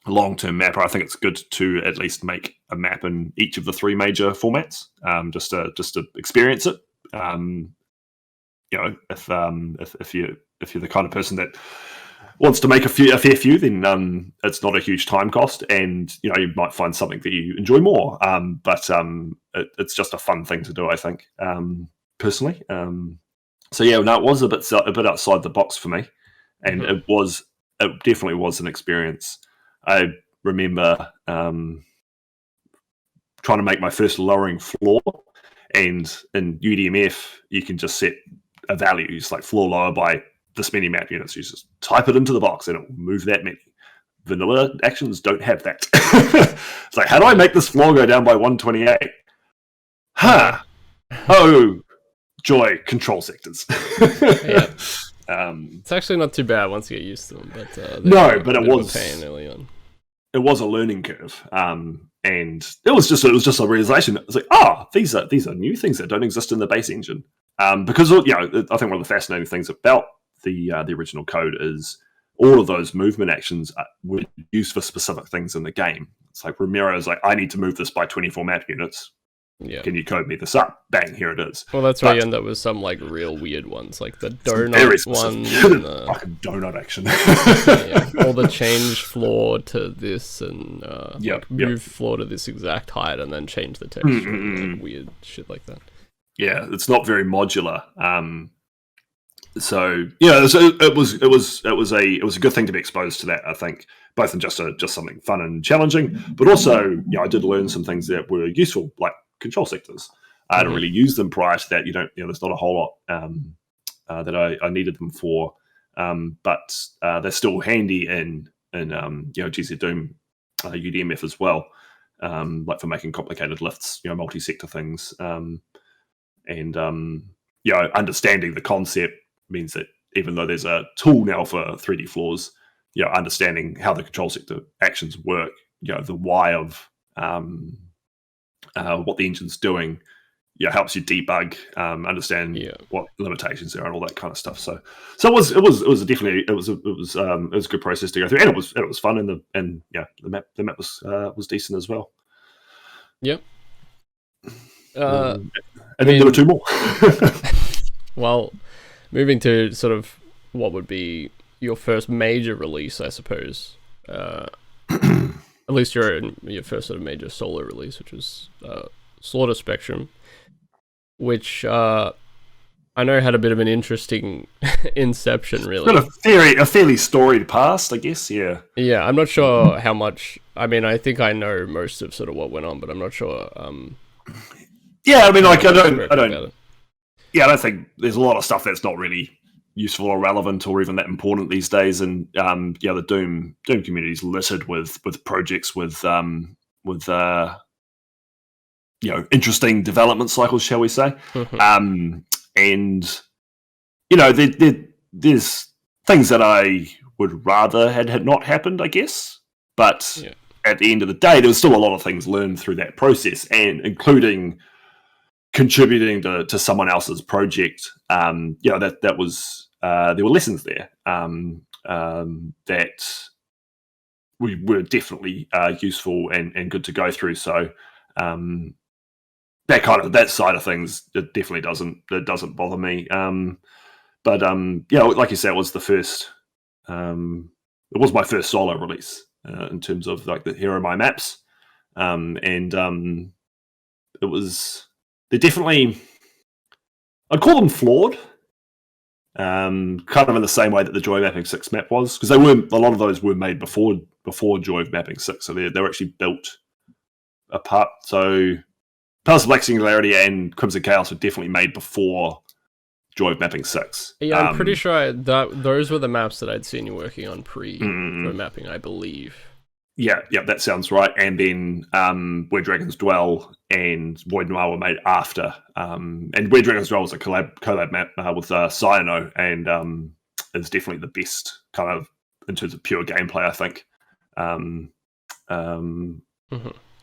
long-term mapper, I think it's good to at least make a map in each of the 3 major formats, just to experience it. If you're the kind of person that wants to make a fair few, then it's not a huge time cost, and you might find something that you enjoy more. But it's just a fun thing to do, I think, personally. It was a bit outside the box for me, and it definitely was an experience. I remember trying to make my first lowering floor, and in UDMF you can just set a value. It's like floor lower by this many map units. You just type it into the box and it will move that many. Vanilla actions don't have that. It's like, how do I make this floor go down by 128? Oh, joy, control sectors.
It's actually not too bad once you get used to them, but
but it was
a pain early on.
It was a learning curve, and it was just a realization. It's like, these are new things that don't exist in the base engine. Because I think one of the fascinating things about the original code is all of those movement actions were used for specific things in the game. It's like Romero's like, I need to move this by 24 map units. Yeah. Can you code me this up? Bang, here it is.
Well, that's why you end up with some like real weird ones, like the donut one.
And the fucking donut action.
Or the change floor to this and move floor to this exact height and then change the texture. Like weird shit like that.
Yeah, it's not very modular. It was a good thing to be exposed to that. I think both in just something fun and challenging, but also I did learn some things that were useful, like control sectors. I hadn't really used them prior to that. There's not a whole lot that I needed them for, but they're still handy in GzDoom UDMF as well, like for making complicated lifts, multi-sector things, and understanding the concept means that even though there's a tool now for 3D floors, understanding how the control sector actions work, the why of what the engine's doing, helps you debug, understand what limitations there are and all that kind of stuff. So it was definitely it was a good process to go through, and it was fun, and the map was decent as well.
Yep.
And then there were two more.
Well, moving to sort of what would be your first major release, I suppose. At least your first sort of major solo release, which was Slaughter Spectrum, which I know had a bit of an interesting inception, really.
It's got a fairly storied past, I guess. Yeah.
Yeah, I'm not sure how much. I mean, I think I know most of sort of what went on, but I'm not sure.
Yeah, I mean, like I don't. Yeah, I don't think there's a lot of stuff that's not really useful or relevant or even that important these days. And the Doom community is littered with projects with interesting development cycles, shall we say? And there's things that I would rather had not happened, I guess. But at the end of the day, there was still a lot of things learned through that process, and including contributing to someone else's project. That was there were lessons there that were definitely useful and good to go through. So that side of things, it definitely doesn't bother me. But like you said, it was the first. It was my first solo release in terms of like the Hero My Maps, and it was. They're definitely, I'd call them flawed, kind of in the same way that the Joy Mapping 6 map was, because a lot of those were made before Joy Mapping 6, so they were actually built apart. So Palace of Black Singularity and Crimson Chaos were definitely made before Joy Mapping 6.
Yeah, I'm pretty sure those were the maps that I'd seen you working on pre-Joy Mapping, I believe.
Yeah, that sounds right. And then Where Dragons Dwell and Void Noir were made after. And Where Dragons Dwell was a collab map with Cyano, and is definitely the best kind of in terms of pure gameplay, I think.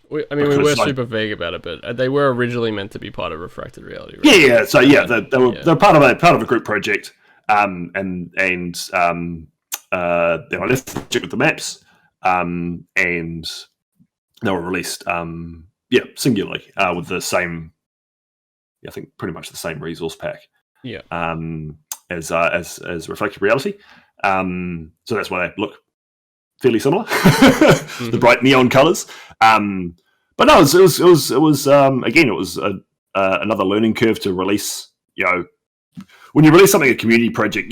We were super vague about it, but they were originally meant to be part of Refracted Reality, right?
Yeah. So they're part of a group project, and then I left the project with the maps. And they were released, singularly, with the same, I think, pretty much the same resource pack, as Reflected Reality. So that's why they look fairly similar, the bright neon colors. But no, it was again, it was another learning curve to release. When you release something, a community project,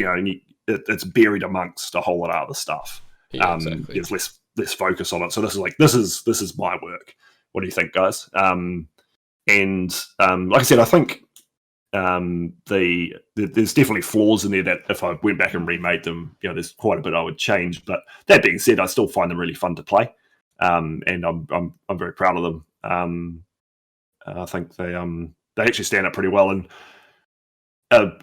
it's buried amongst a whole lot of other stuff.
Exactly.
There's less focus on it. So this is my work. What do you think, guys? And like I said, I think there's definitely flaws in there that if I went back and remade them, there's quite a bit I would change. But that being said, I still find them really fun to play, and I'm very proud of them. I think they actually stand up pretty well and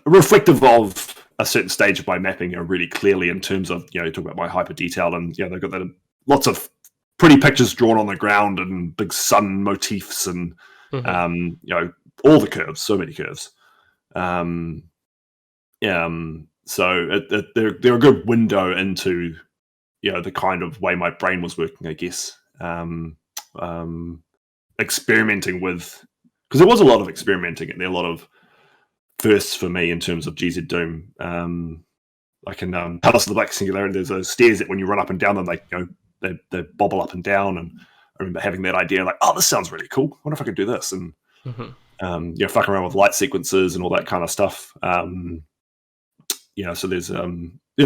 reflective of a certain stage of my mapping, really clearly in terms of, talk about my hyper detail, and they've got lots of pretty pictures drawn on the ground and big sun motifs and all the curves, so many curves. So they're a good window into the kind of way my brain was working, I guess. Experimenting with, because there was a lot of experimenting and there are a lot of firsts for me in terms of GzDoom. Like in Palace of the Black Singularity, there's those stairs that when you run up and down them, they bobble up and down. And I remember having that idea, like, oh, this sounds really cool. I wonder if I could do this. And fucking around with light sequences and all that kind of stuff. So there's they're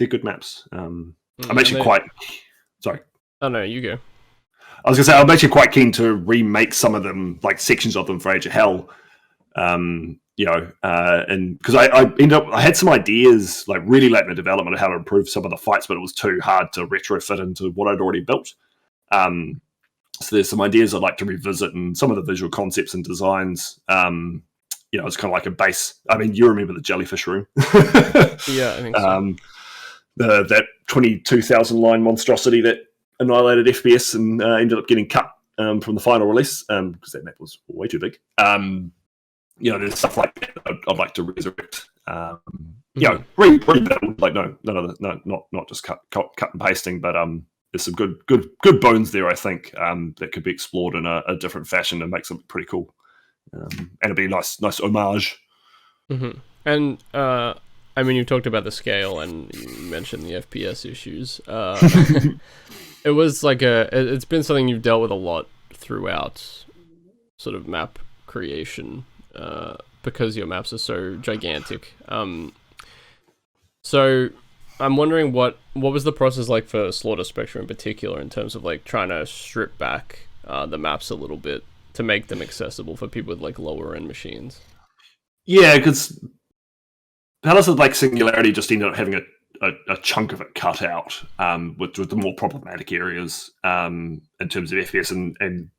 good maps. I'm actually quite sorry.
Oh no, you go.
I was gonna say I'm actually quite keen to remake some of them, like sections of them for Age of Hell. And because I had some ideas like really late in the development of how to improve some of the fights, but it was too hard to retrofit into what I'd already built. So there's some ideas I'd like to revisit, and some of the visual concepts and designs. It's kind of like a base. I mean, you remember the jellyfish room?
Yeah, I think so.
That 22,000 line monstrosity that annihilated FPS and ended up getting cut from the final release because that map was way too big. There's stuff like that I'd like to resurrect. Rebuild, like not just cut and pasting, but there's some good bones there, I think, that could be explored in a different fashion and make something pretty cool. And it'd be a nice homage.
Mm-hmm. And I mean, you talked about the scale and you mentioned the FPS issues. It was like it's been something you've dealt with a lot throughout sort of map creation because your maps are so gigantic. So I'm wondering what was the process like for Slaughter Spectre in particular in terms of like trying to strip back the maps a little bit to make them accessible for people with like lower end machines.
Yeah, because Palace of like Singularity just ended up having a chunk of it cut out with the more problematic areas in terms of FPS and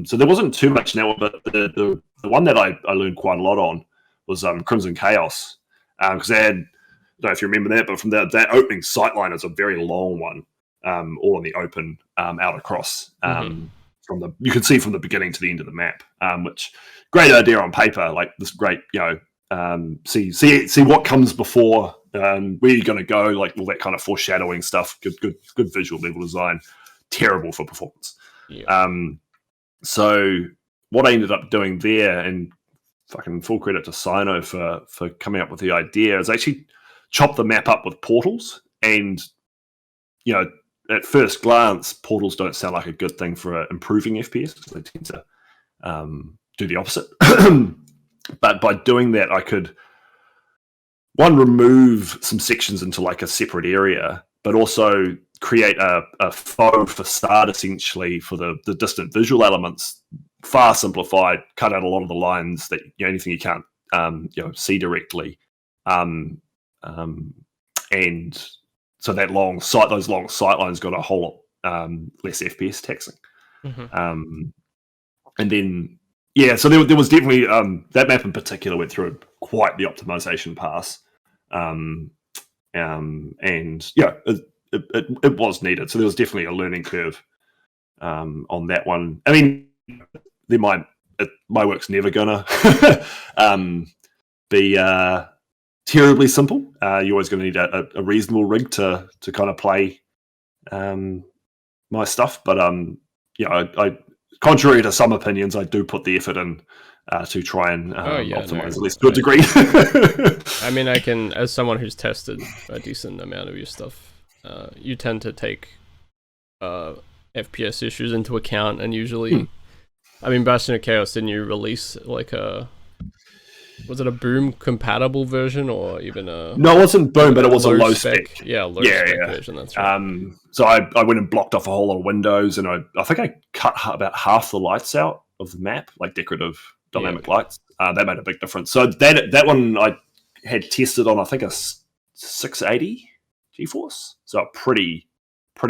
so there wasn't too much now, but the one that I learned quite a lot on was Crimson Chaos because they had, I don't know if you remember that, but from that opening sightline is a very long one, all in the open out across. You can see from the beginning to the end of the map, which great idea on paper, like this great, see what comes before, where you're going to go, like all that kind of foreshadowing stuff. Good visual level design. Terrible for performance.
Yeah.
So what I ended up doing there, and fucking full credit to Sino for coming up with the idea, is actually chop the map up with portals. And at first glance, portals don't sound like a good thing for improving FPS because they tend to do the opposite. But by doing that, I could, one, remove some sections into like a separate area, but also create a faux facade essentially for the distant visual elements, far simplified, cut out a lot of the lines that anything you can't see directly, and so those long sight lines got a whole lot less FPS taxing. And then so there was definitely that map in particular went through quite the optimization pass, and it was needed. So there was definitely a learning curve on that one. I mean, my work's never gonna be terribly simple. You're always going to need a reasonable rig to kind of play my stuff. But I contrary to some opinions, I do put the effort in to try and optimize at least to a degree.
I mean, I can, as someone who's tested a decent amount of your stuff, you tend to take FPS issues into account, and usually, I mean, Bastion of Chaos, didn't you release like was it a Boom compatible version or even a...
No, it wasn't Boom, but it was a low spec.
Yeah, low spec version, that's right.
So I went and blocked off a whole lot of windows, and I think I cut about half the lights out of the map, like decorative dynamic lights. That made a big difference. So that one I had tested on, I think, a 680 GeForce. So a pretty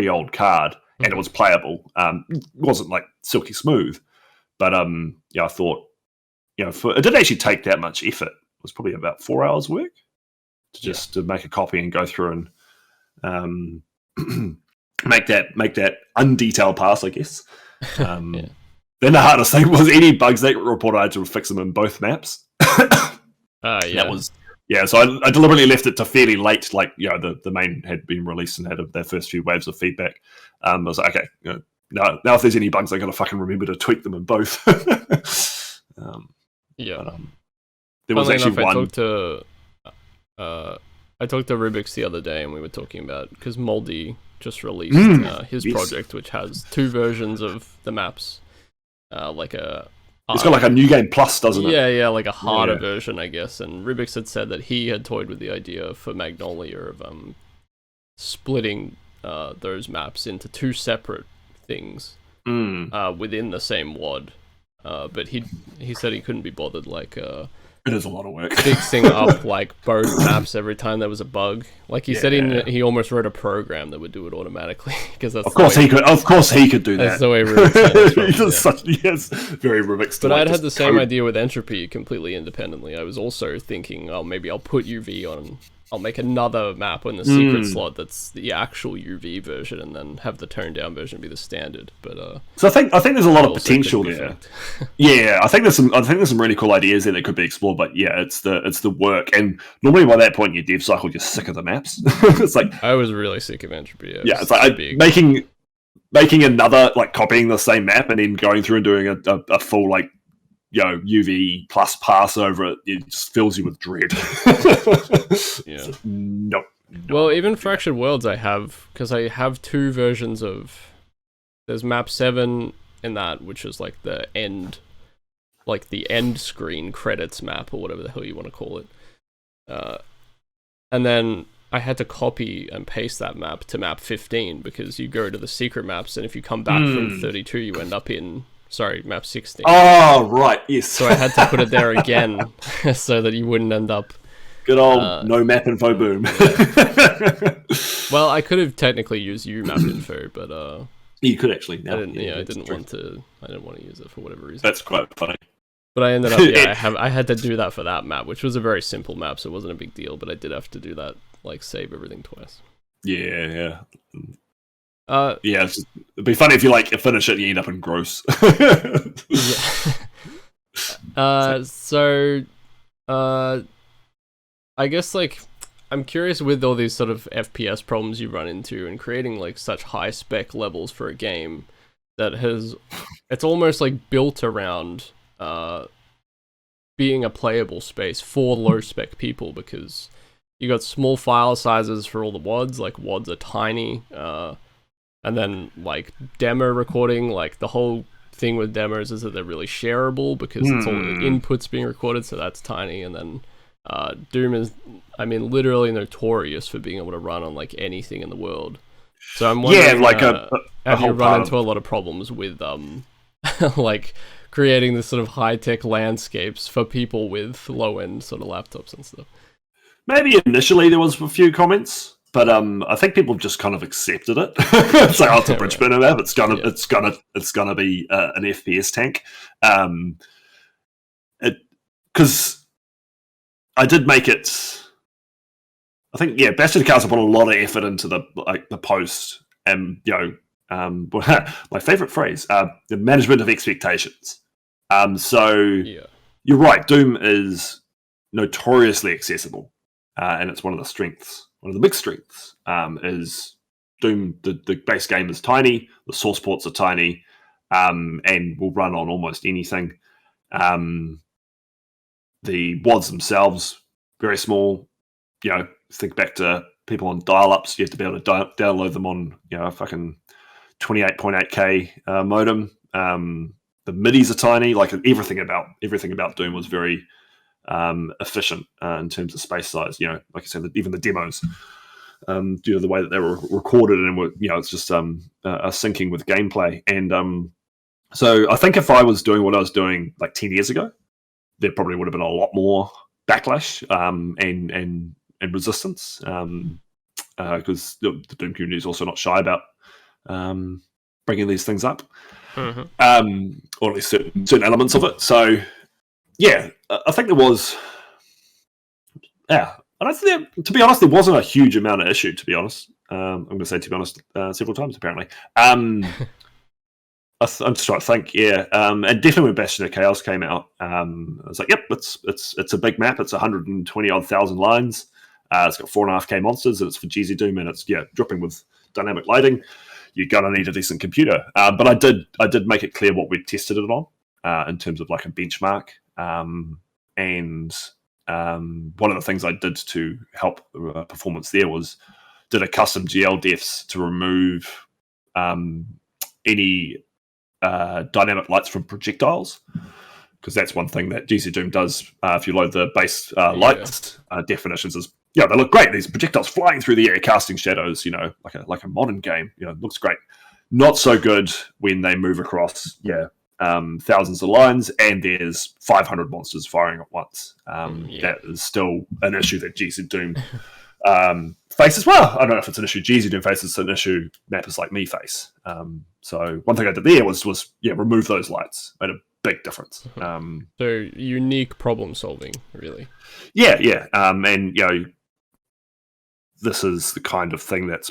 old card, and it was playable. It wasn't like silky smooth, but I thought, it didn't actually take that much effort. It was probably about 4 hours work to make a copy and go through and make that undetailed pass, I guess. Then the hardest thing was any bugs that were reported, I had to fix them in both maps. That was so I deliberately left it to fairly late, like the main had been released and had their first few waves of feedback. I was like, okay, now if there's any bugs, I gotta fucking remember to tweak them in both. There was actually one.
I talked to Rubik's the other day, and we were talking about, because Moldy just released his project, which has 2 versions of the maps, it's got like a New Game Plus, doesn't it? Yeah, like a harder version, I guess. And Rubik's had said that he had toyed with the idea for Magnolia of splitting those maps into 2 separate things
Mm.
within the same WOD. But he said he couldn't be bothered
It is a lot of work.
fixing up like both maps every time there was a bug. Like he said, he almost wrote a program that would do it automatically because that's
Of course he could do that.
That's the way Rubik
Yes, very Rubik's.
But I'd had the same idea with entropy completely independently. I was also thinking, oh, maybe I'll put UV on. I'll make another map in the secret slot that's the actual UV version, and then have the toned down version be the standard. But
so I think there's a lot of potential there. Yeah, I think there's some really cool ideas there that could be explored. But yeah, it's the work, and normally by that point in your dev cycle, you're sick of the maps. It's like
I was really sick of entropy.
It's like making another, like copying the same map and then going through and doing a full like UV plus pass over it just fills you with dread.
Yeah.
No.
Well, even Fractured Worlds I have, because I have two versions of... There's map 7 in that, which is like the end screen credits map, or whatever the hell you want to call it. And then I had to copy and paste that map to map 15, because you go to the secret maps, and if you come back from 32, you end up in... Sorry, map 16.
Oh, right, yes.
So I had to put it there again so that you wouldn't end up...
Good old no map info boom.
Yeah. Well, I could have technically used map info, but...
you could actually.
I didn't want to use it for whatever reason.
That's quite funny.
But I ended up, I had to do that for that map, which was a very simple map, so it wasn't a big deal, but I did have to do that, like, save everything twice.
Yeah. It'd be funny if you finish it and you end up in gross.
I guess I'm curious with all these sort of FPS problems you run into and creating like such high spec levels for a game that it's almost like built around being a playable space for low spec people, because you got small file sizes for all the WODs, like WODs are tiny, and then like demo recording, like the whole thing with demos is that they're really shareable because it's all the inputs being recorded, so that's tiny. And then Doom is, literally notorious for being able to run on like anything in the world. So I'm wondering, have you run into a lot of problems with like creating this sort of high-tech landscapes for people with low-end sort of laptops and stuff?
Maybe initially there was a few comments, but I think people just kind of accepted it. It's like, it's a Bridgeburner map. It's gonna be an FPS tank. Because I did make it. I think Bastion of Chaos put a lot of effort into the post, and my favorite phrase, the management of expectations. You're right. Doom is notoriously accessible, and it's one of the strengths. One of the big strengths is Doom. The base game is tiny. The source ports are tiny, and will run on almost anything. The WODs themselves very small. Think back to people on dial-ups. You have to be able to download them on a fucking 28.8K modem. The MIDIs are tiny. Like everything about Doom was very efficient in terms of space size. Like I said, even the demos, due to the way that they were recorded and were, it's just syncing with gameplay. And so I think if I was doing what I was doing like 10 years ago, there probably would have been a lot more backlash and resistance, because the Doom community is also not shy about bringing these things up, or at least certain elements of it. So, I think there was, I don't think to be honest, there wasn't a huge amount of issue. To be honest, I'm going to say to be honest several times apparently. I'm just trying to think, and definitely when Bastion of Chaos came out, I was like, yep, it's a big map. It's 120 odd thousand lines. It's got 4.5K monsters, and it's for GzDoom, and it's dripping with dynamic lighting. You're gonna need a decent computer, but I did make it clear what we tested it on in terms of like a benchmark, and one of the things I did to help performance there was did a custom GL defs to remove any dynamic lights from projectiles, because that's one thing that GzDoom does. If you load the base lights definitions, is they look great. These projectiles flying through the air, casting shadows. Like a modern game. It looks great. not so good when they move across thousands of lines and there's 500 monsters firing at once. That is still an issue that GzDoom faces. Well, I don't know if it's an issue GzDoom faces, it's an issue mappers like me face. So one thing I did there was remove those lights. Made a big difference.
So unique problem solving, really.
Yeah. And this is the kind of thing that's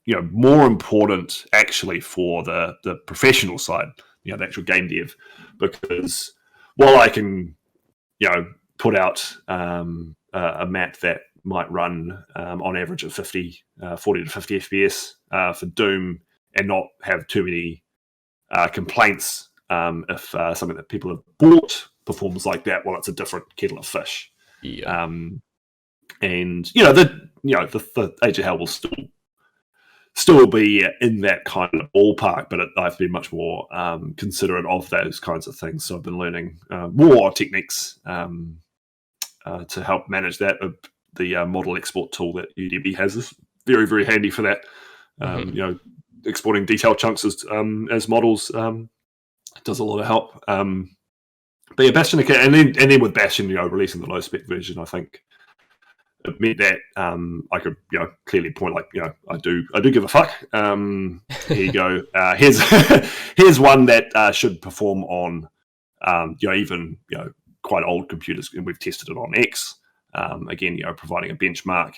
more important actually for the professional side, the actual game dev, because while I can put out a map that might run on average of 40 to 50 FPS for Doom and not have too many complaints if something that people have bought performs like that, well, it's a different kettle of fish.
Yeah.
And the Age of Hell will still be in that kind of ballpark, but I have to be much more considerate of those kinds of things. So I've been learning more techniques to help manage that. The model export tool that UDB has is very, very handy for that. Exporting detailed chunks as models does a lot of help. But yeah, Bastion, and then with Bastion, releasing the low spec version, I think it meant that I could, clearly point I do give a fuck. Here you go. Here's one that should perform on, even quite old computers, and we've tested it on X. Again, providing a benchmark,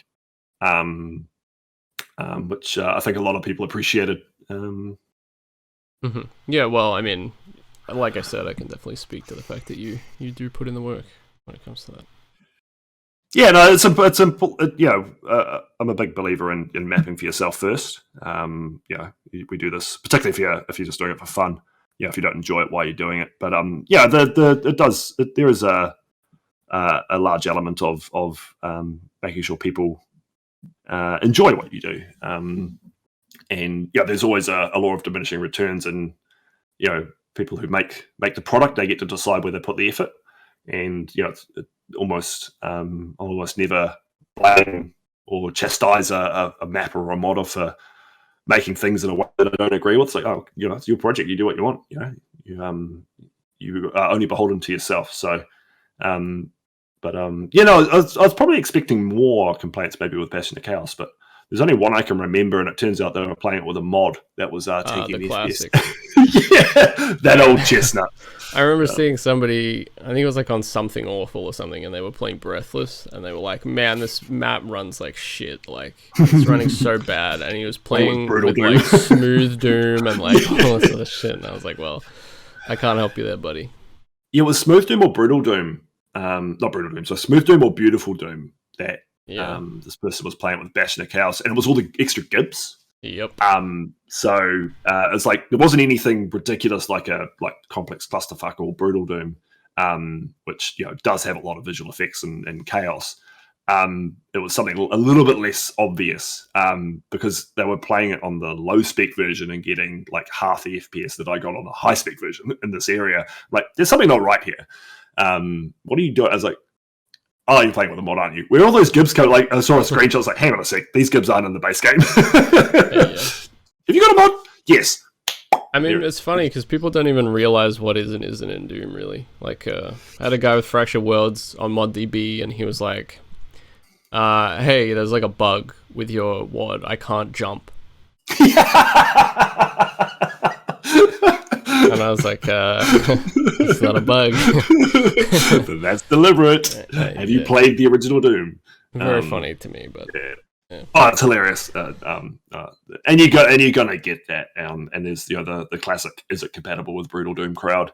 which I think a lot of people appreciated.
Yeah, well, I mean, like I said, I can definitely speak to the fact that you do put in the work when it comes to that.
Yeah, no, it's important. I'm a big believer in mapping for yourself first. We do this particularly if you're just doing it for fun. If you don't enjoy it while you're doing it, but there is a large element of making sure people enjoy what you do. And there's always a law of diminishing returns, and people who make the product, they get to decide where they put the effort. And it's almost never blame or chastise a mapper or a modder for making things in a way that I don't agree with. It's like, it's your project, you do what you want. You are only beholden to yourself. So, I was probably expecting more complaints maybe with Bastion of Chaos, but there's only one I can remember, and it turns out they were playing it with a mod that was taking
the classic.
Yeah, that old chestnut.
I remember seeing somebody, I think it was on Something Awful or something, and they were playing Breathless, and they were like, man, this map runs like shit. It's running so bad. And he was playing with Smooth Doom and all this sort of shit. And I was like, well, I can't help you there, buddy.
Yeah, it was Smooth Doom or Brutal Doom. Not Brutal Doom, so Smooth Doom or Beautiful Doom that this person was playing with Bastion of Chaos, and it was all the extra gibs.
Yep.
So it's there wasn't anything ridiculous like Complex Clusterfuck or Brutal Doom, which does have a lot of visual effects and chaos. It was something a little bit less obvious because they were playing it on the low spec version and getting half the FPS that I got on the high spec version in this area. There's something not right here. What are you doing? I was like, oh, you're playing with a mod, aren't you? Where all those gibs come, I saw a screenshot, I was like, hang on a sec, these gibs aren't in the base game. Have you got a mod? Yes.
I mean, it's funny because people don't even realize what is and isn't in Doom, really. I had a guy with Fractured Worlds on ModDB, and he was like, hey, there's a bug with your WAD. I can't jump. And I was like, it's not a bug.
That's deliberate. Have you played the original Doom?
Very funny to me, but
yeah. Oh, it's hilarious. And you're gonna get that. And there's the classic, is it compatible with Brutal Doom crowd?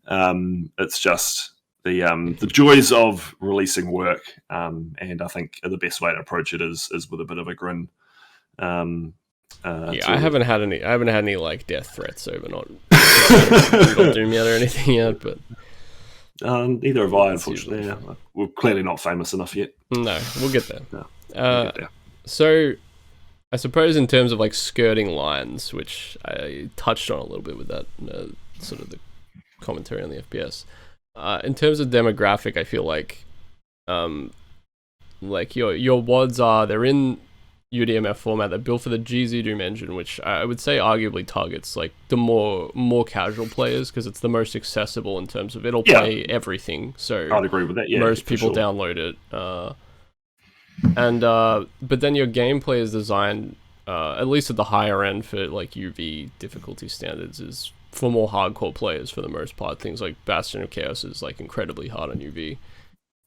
It's just the joys of releasing work. And I think the best way to approach it is with a bit of a grin.
I haven't had any death threats over not Doom yet or anything yet, but
neither have I, unfortunately. Yeah. We're clearly not famous enough yet.
No, we'll get there.
No, we'll get there.
So I suppose in terms of skirting lines, which I touched on a little bit with that sort of the commentary on the FPS, in terms of demographic, I feel like your WODs they're in UDMF format that built for the GzDoom engine, which I would say arguably targets like the more casual players because it's the most accessible in terms of it'll play everything. So
I'd agree with that. Yeah,
most people download it. But then your gameplay is designed, at least at the higher end for like UV difficulty standards, is for more hardcore players for the most part. Things like Bastion of Chaos is like incredibly hard on UV.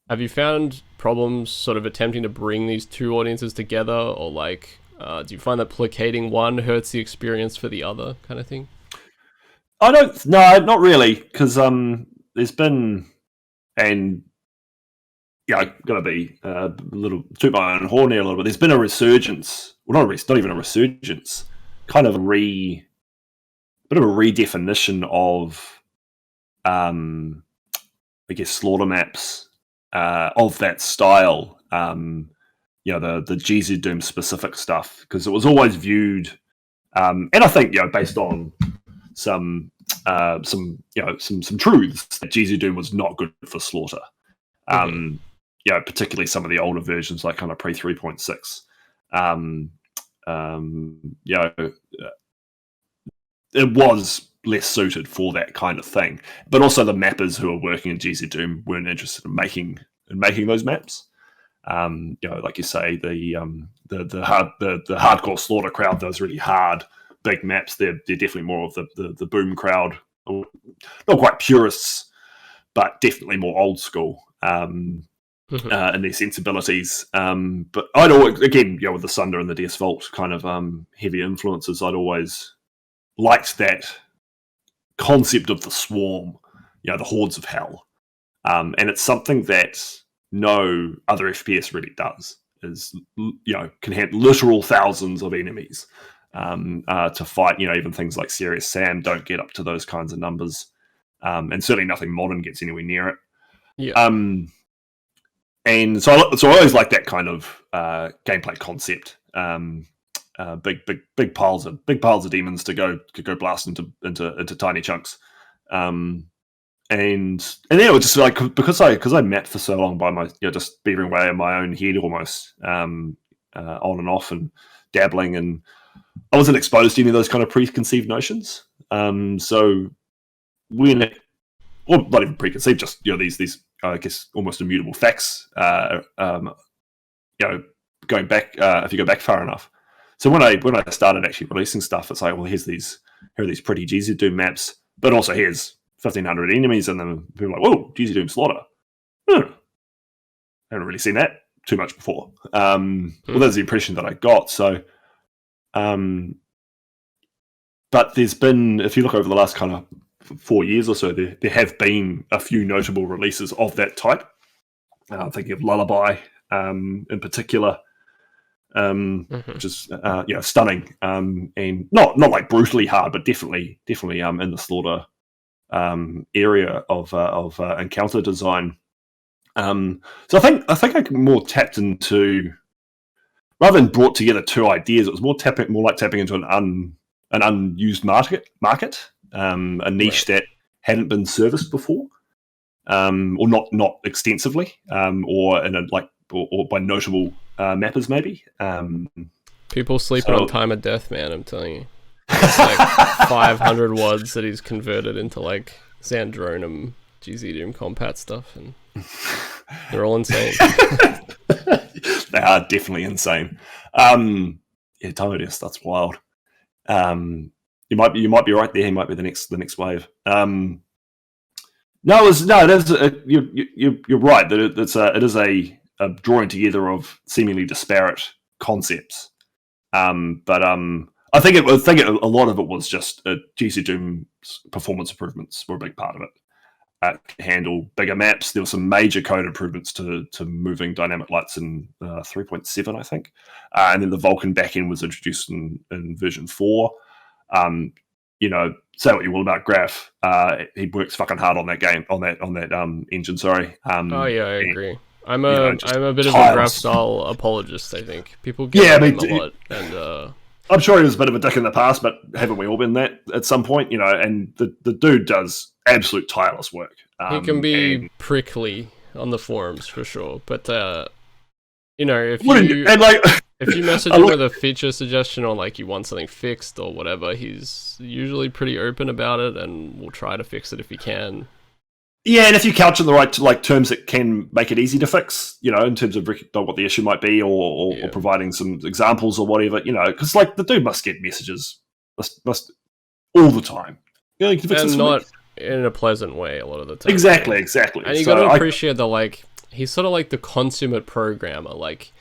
Have you found problems sort of attempting to bring these two audiences together, or like, do you find that placating one hurts the experience for the other kind of thing?
No, not really, because there's been, and yeah, I'm gonna be a little toot my own horn here a little bit. There's been a resurgence, well, not even a resurgence, kind of bit of a redefinition of, I guess, slaughter maps of that style. The GzDoom specific stuff, because it was always viewed, and I think based on some truths, that GzDoom was not good for slaughter. Particularly some of the older versions, like kind of pre 3.6. It was less suited for that kind of thing. But also the mappers who are working in GzDoom weren't interested in making those maps. Like you say, the hardcore slaughter crowd does really hard, big maps. They're definitely more of the boom crowd, not quite purists, but definitely more old school in their sensibilities. But I'd always, again, with the Sunder and the DS Vault kind of heavy influences, I'd always liked that concept of the swarm, the hordes of hell. And it's something that no other FPS really does, is, can have literal thousands of enemies to fight. Even things like Serious Sam don't get up to those kinds of numbers. And certainly nothing modern gets anywhere near it.
Yeah.
And so I always like that kind of gameplay concept. Big piles of demons to go blast into tiny chunks. And then it was just like, because I mapped for so long by my just beavering away in my own head almost, on and off and dabbling, and I wasn't exposed to any of those kind of preconceived notions. So when or not even preconceived, just these I guess almost immutable facts. Going back, if you go back far enough. So when I started actually releasing stuff, it's like, well, here are these pretty GzDoom maps, but also here's 1,500 enemies, and then people are like, whoa, GzDoom slaughter. I haven't really seen that too much before. Well, that's the impression that I got. So, but there's been, if you look over the last kind of 4 years or so, there have been a few notable releases of that type. I'm thinking of Lullaby in particular, which is stunning, and not like brutally hard, but definitely in the slaughter area of encounter design. So I think I more tapped into, rather than brought together two ideas, it was more like tapping into an unused market, a niche that hadn't been serviced before, or not extensively, or in or by notable mappers maybe.
People sleeping on Time of Death, man. I'm telling you, it's like 500 wads that he's converted into like Xandronum GzDoom compat stuff, and they're all insane.
They are definitely insane. Time of Death, that's wild. You might be right there. He might be the next wave. You're right that it is a drawing together of seemingly disparate concepts. But I think a lot of it was just GzDoom's performance improvements were a big part of it. Handle bigger maps. There were some major code improvements to moving dynamic lights in 3.7, I think, and then the Vulkan backend was introduced in version 4. Say what you will about Graph, he works fucking hard on that game, on that engine. Sorry.
I agree. I'm a bit of a Graph style apologist. I think people get him a lot, and
I'm sure he was a bit of a dick in the past, but haven't we all been that at some point? And the dude does absolute tireless work.
He can be prickly on the forums for sure, but if If you message him with a feature suggestion or like you want something fixed or whatever, he's usually pretty open about it and will try to fix it if he can.
Yeah, and if you couch it in the right like terms that can make it easy to fix, in terms of what the issue might be, or providing some examples or whatever, because like the dude must get messages must all the time. You can fix
and
this
not in a pleasant way a lot of the time.
Exactly.
And you got to appreciate that, like, he's sort of like the consummate programmer. Like,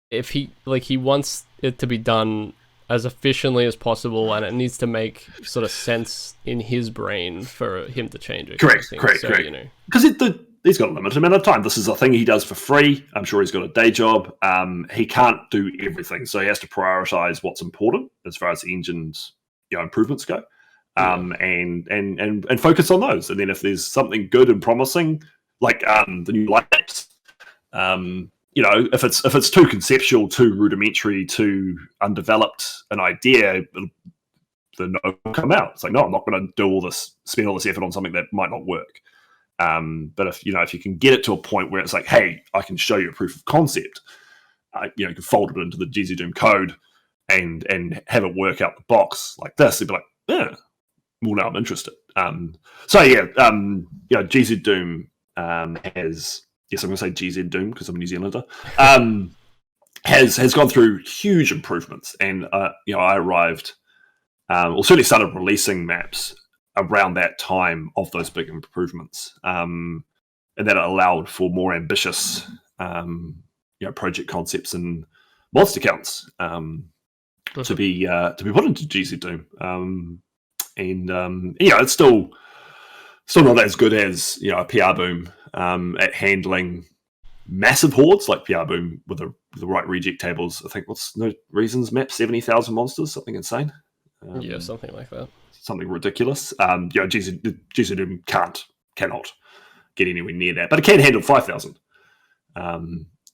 if he wants it to be done as efficiently as possible, and it needs to make sort of sense in his brain for him to change it.
Correct. Because he's got a limited amount of time. This is a thing he does for free. I'm sure he's got a day job. He can't do everything, so he has to prioritize what's important as far as the engine's improvements go. And focus on those. And then if there's something good and promising, like the new lights, if it's too conceptual, too rudimentary, too undeveloped an idea, the no will come out. It's like, no, I'm not going to do all this, spend all this effort on something that might not work. But if you can get it to a point where it's like, hey, I can show you a proof of concept, you can fold it into the GzDoom code and have it work out the box like this. They'd be like, yeah. Well, now I'm interested. GzDoom has, yes, I'm going to say GzDoom because I'm a New Zealander, has gone through huge improvements. And, I arrived, certainly started releasing maps around that time of those big improvements. And that allowed for more ambitious, project concepts and monster counts to be put into GzDoom. It's still not as good as a PR Boom at handling massive hordes like PR Boom with the right reject tables. I think what's No Reasons map 70,000 monsters, something insane.
Something like that.
Something ridiculous. GzDoom cannot get anywhere near that, but it can handle 5,000.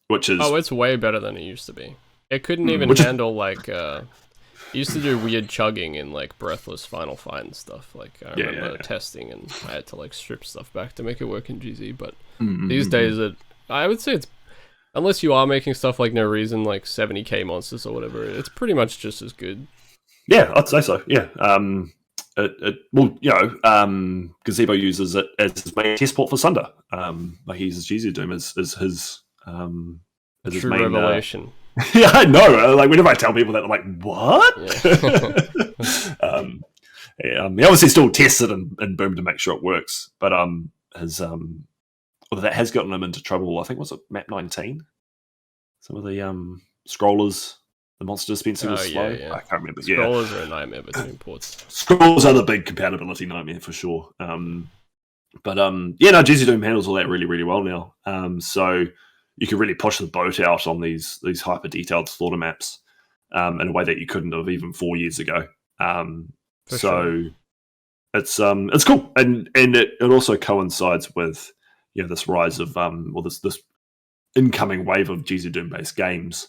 Which is
it's way better than it used to be. It couldn't even handle like. It used to do weird chugging in like Breathless Final Fight and stuff. Like I remember testing, and I had to like strip stuff back to make it work in GZ. But these days, I would say it's, unless you are making stuff like No Reason, like 70k monsters or whatever, it's pretty much just as good.
Yeah, I'd say so. Yeah. Gazebo uses it as his main test port for Sunder. Like he uses GzDoom as his
true main, revelation.
Yeah, I know. Like whenever I tell people that, they're like, "What?" Yeah. He obviously still tests it and Boom to make sure it works, but that has gotten him into trouble. I think was it map 19. Some of the scrollers, the monster dispensing was slow.
Yeah.
I can't remember.
Scrollers are a nightmare between ports.
Scrollers are the big compatibility nightmare for sure. GzDoom handles all that really, really well now. So you can really push the boat out on these hyper detailed slaughter maps in a way that you couldn't have even 4 years ago. Sure. It's cool, and it also coincides with this rise of this incoming wave of GzDoom based games.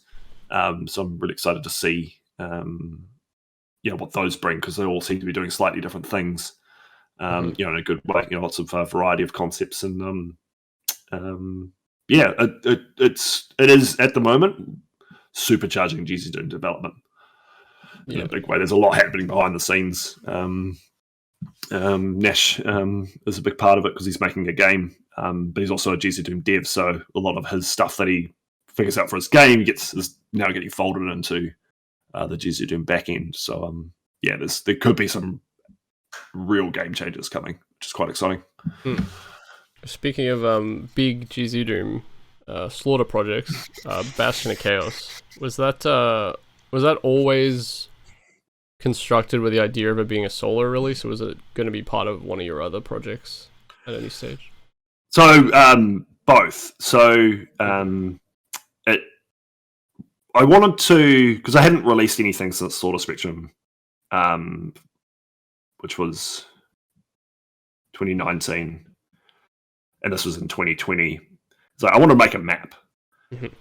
So I'm really excited to see what those bring, because they all seem to be doing slightly different things. In a good way. Lots of variety of concepts and. It is at the moment supercharging GzDoom development in a big way. There's a lot happening behind the scenes. Nash is a big part of it because he's making a game, but he's also a GzDoom dev. So a lot of his stuff that he figures out for his game is now getting folded into the GzDoom backend. So there could be some real game changers coming, which is quite exciting.
Speaking of big GzDoom slaughter projects, Bastion of Chaos, was that always constructed with the idea of it being a solo release, or was it going to be part of one of your other projects at any stage?
So both. So I wanted to, because I hadn't released anything since Slaughter Spectrum, which was 2019. And this was in 2020. So I want to make a map.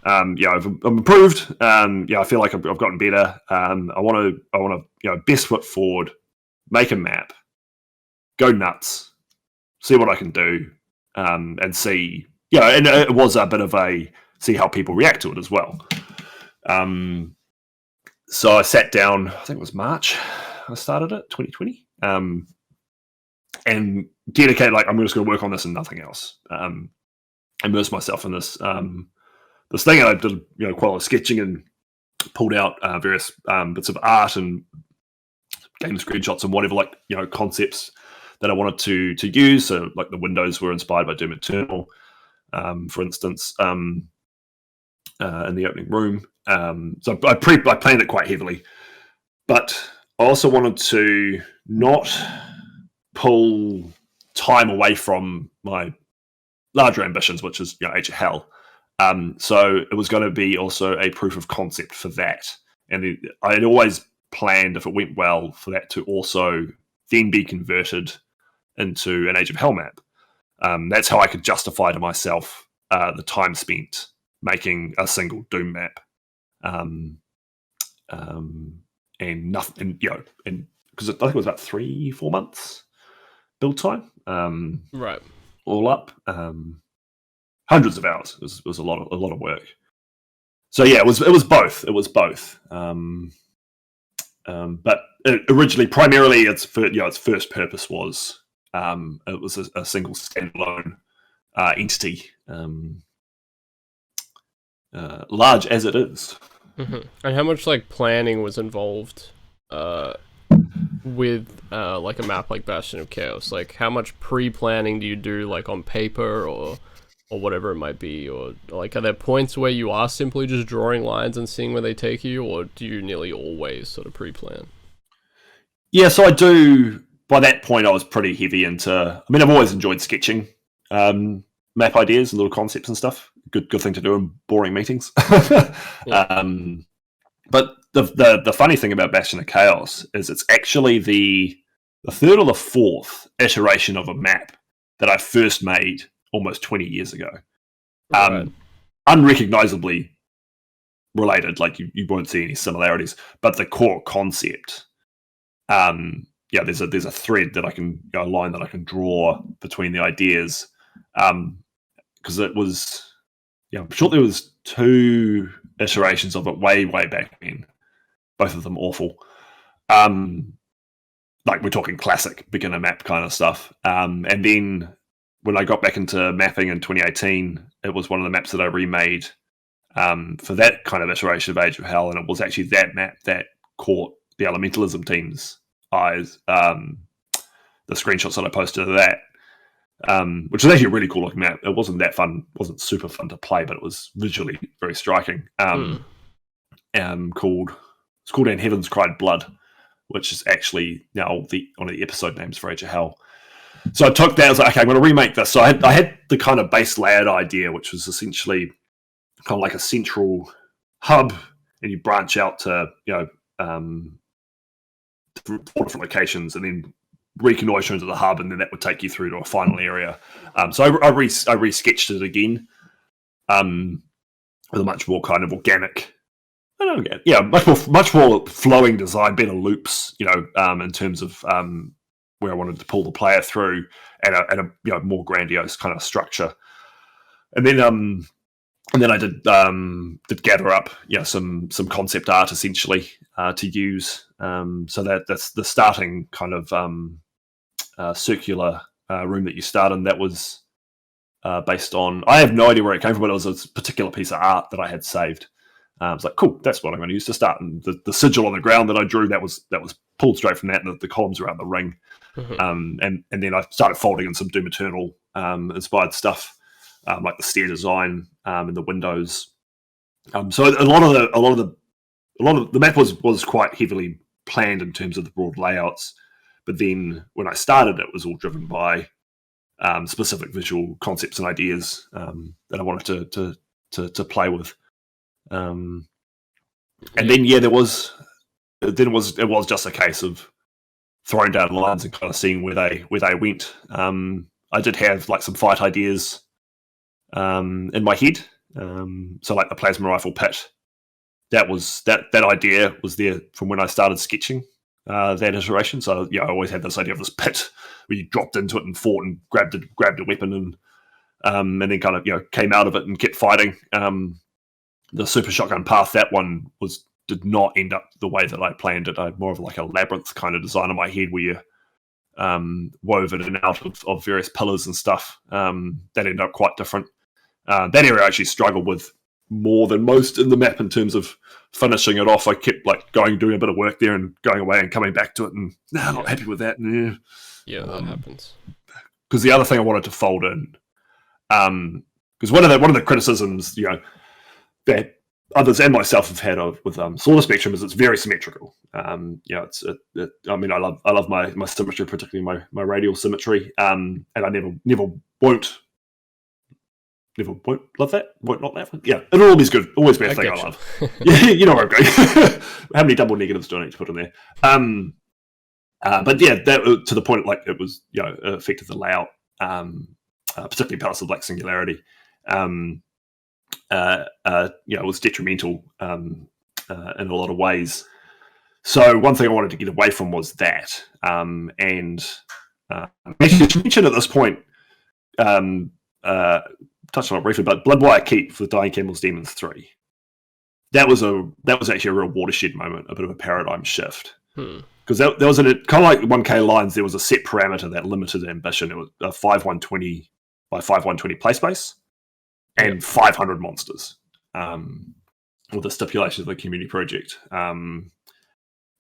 I've improved. I feel like I've gotten better. I want to, best foot forward, make a map, go nuts, see what I can do, and see. And it was a bit of a see how people react to it as well. So I sat down, I think it was March, I started it, 2020, and dedicated, like, I'm just going to work on this and nothing else. Immerse myself in this this thing, and I did, quite a lot of sketching and pulled out various bits of art and game screenshots and whatever, like, concepts that I wanted to use. So, like, the windows were inspired by Doom Eternal, for instance, in the opening room. So I planned it quite heavily, but I also wanted to not pull time away from my larger ambitions, which is Age of Hell. So it was going to be also a proof of concept for that, and I had always planned, if it went well, for that to also then be converted into an Age of Hell map. That's how I could justify to myself the time spent making a single Doom map, and nothing, and because I think it was about 3-4 months build time,
Right.
all up, hundreds of hours. It was a lot of work. So yeah, it was both. It was both. But originally, primarily, its first purpose was it was a single standalone entity, large as it is.
Mm-hmm. And how much like planning was involved with like a map like Bastion of Chaos? Like, how much pre-planning do you do, like on paper or whatever it might be, or like, are there points where you are simply just drawing lines and seeing where they take you, or do you nearly always sort of pre-plan?
Yeah, so I do. By that point, I was pretty heavy into. I mean, I've always enjoyed sketching map ideas and little concepts and stuff. Good thing to do in boring meetings.
Yeah.
But the funny thing about Bastion of Chaos is it's actually the third or the fourth iteration of a map that I first made almost 20 years ago.
Right.
Unrecognizably related, like you won't see any similarities, but the core concept, there's a thread that I can, a line that I can draw between the ideas, because it was, I'm sure there was 2 iterations of it way back then, both of them awful. Like, we're talking classic beginner map kind of stuff, and then when I got back into mapping in 2018, it was one of the maps that I remade for that kind of iteration of Age of Hell, and it was actually that map that caught the Elementalism team's eyes. The screenshots that I posted of that, which was actually a really cool looking map. It wasn't that fun, wasn't super fun to play, but it was visually very striking. It's called "And Heavens Cried Blood," which is actually now one of the episode names for Age of Hell. So I took that. I was like, okay, I'm going to remake this. So I had the kind of base layout idea, which was essentially kind of like a central hub, and you branch out to different locations, and then reconnoiter into the hub, and then that would take you through to a final area. So I re-sketched it again, with a much more kind of organic. Much more flowing design, better loops, in terms of where I wanted to pull the player through, and a more grandiose kind of structure. And then I did gather up some concept art essentially to use. So that's the starting kind of circular room that you start in. That was based on, I have no idea where it came from, but it was a particular piece of art that I had saved. I was like, cool, that's what I'm going to use to start. And the sigil on the ground that I drew, that was pulled straight from that, and the columns around the ring. Mm-hmm. And then I started folding in some Doom Eternal inspired stuff, like the stair design and the windows. So a lot of the map was quite heavily planned in terms of the broad layouts. But then when I started, it was all driven by specific visual concepts and ideas that I wanted to play with. And then it was just a case of throwing down lines and kind of seeing where they went. I did have like some fight ideas in my head. So like the plasma rifle pit, that idea was there from when I started sketching that iteration. So I always had this idea of this pit where you dropped into it and fought and grabbed a weapon and then kind of came out of it and kept fighting. the super shotgun path, that one did not end up the way that I planned it. I had more of like a labyrinth kind of design in my head where you wove in and out of various pillars and stuff. That ended up quite different. That area I actually struggled with more than most in the map in terms of finishing it off. I kept like doing a bit of work there and going away and coming back to it, and not happy with that.
Yeah, that happens.
Because the other thing I wanted to fold in, because one of the criticisms, that others and myself have had with Solar Spectrum is it's very symmetrical. I love my symmetry, particularly my radial symmetry, and I never won't love that. Won't not that. Yeah, it'll always good. Always be a thing I love. Yeah, you know where I'm going. How many double negatives do I need to put in there? But yeah, that to the point, like it was, affected the layout, particularly Palace of Black Singularity. It was detrimental in a lot of ways. So one thing I wanted to get away from was that. And you mentioned at this point, touched on it briefly, but Bloodwire Keep for Dying Campbell's Demons 3. That was actually a real watershed moment, a bit of a paradigm shift. Because there was kind of like 1K lines, there was a set parameter that limited ambition. It was a 5120 by 5120 play space and 500 monsters, with the stipulations of the community project. And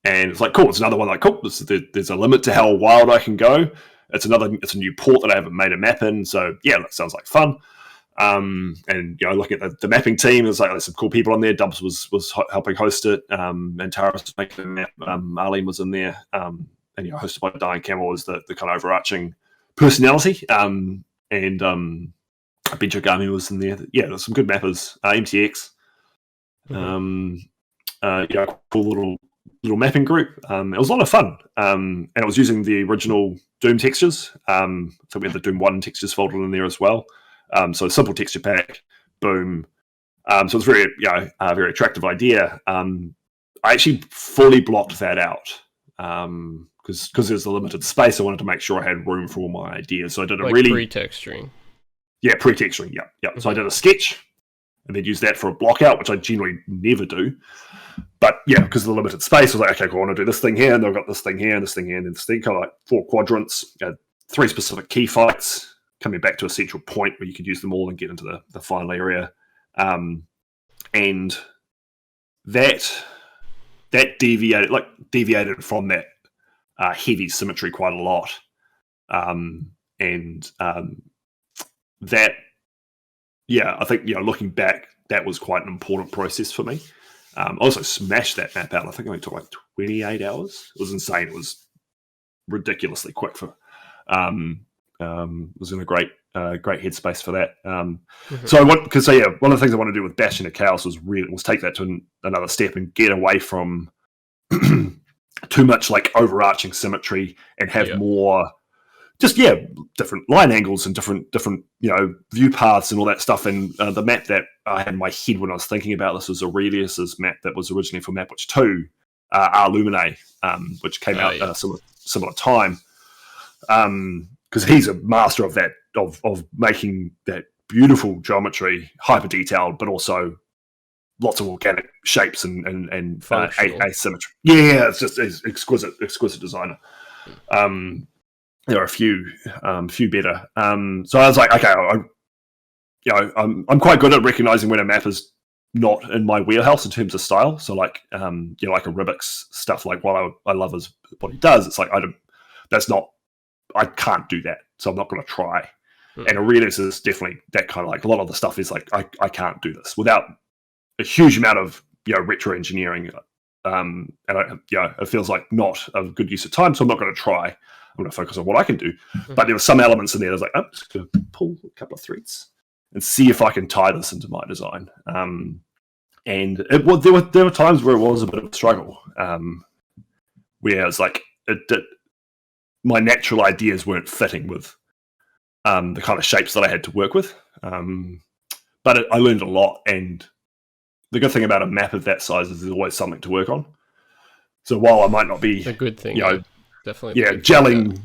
it's like, cool, it's another one like, cool, there's a limit to how wild I can go. It's a new port that I haven't made a map in, so yeah, that sounds like fun. And looking at the mapping team, there's some cool people on there. Dubs was helping host it, and Tara was making the map. Arlene was in there, and hosted by Dying Camel was the kind of overarching personality. And Benjigami was in there. Yeah, there's some good mappers. MTX, cool little mapping group. It was a lot of fun, and it was using the original Doom textures. So we had the Doom 1 textures folded in there as well. So a simple texture pack, boom. So it's very, a very attractive idea. I actually fully blocked that out because there's a limited space. I wanted to make sure I had room for all my ideas. So I did
pre-texturing.
Yeah, pre-texturing. Yeah. Mm-hmm. So I did a sketch and then used that for a block out, which I generally never do. But yeah, because of the limited space, I was like, okay, cool, I want to do this thing here, and I've got this thing here, and this thing here, and this thing, kind of like 4 quadrants, 3 specific key fights, coming back to a central point where you could use them all and get into the final area. And that deviated from that heavy symmetry quite a lot. I think, looking back, that was quite an important process for me. I also smashed that map out. I think it only took like 28 hours. It was insane. It was ridiculously quick for. Was in a great headspace for that. So one of the things I want to do with Bastion of Chaos was take that to another step and get away from too much like overarching symmetry and have more different line angles and different view paths and all that stuff. And the map that I had in my head when I was thinking about this was Aurelius's map that was originally for Mapwitch 2, Lumine, which came out at a similar time. Because he's a master of that, of making that beautiful geometry, hyper detailed, but also lots of organic shapes and asymmetry. Yeah, it's exquisite designer. There are a few better. So I was like, okay, I'm quite good at recognizing when a map is not in my wheelhouse in terms of style. So like a Rubik's stuff, like what I love is what he does. It's like I can't do that, so I'm not going to try. And Aurelius is definitely that kind of like, a lot of the stuff is like, I can't do this without a huge amount of retro engineering. And it feels like not a good use of time, so I'm not going to try. I'm going to focus on what I can do. But there were some elements in there that I was like, I'm just going to pull a couple of threads and see if I can tie this into my design. And there were times where it was a bit of a struggle, where it's like my natural ideas weren't fitting with the kind of shapes that I had to work with. But I learned a lot, and the good thing about a map of that size is there's always something to work on. So while I might not be
a good thing, definitely,
gelling.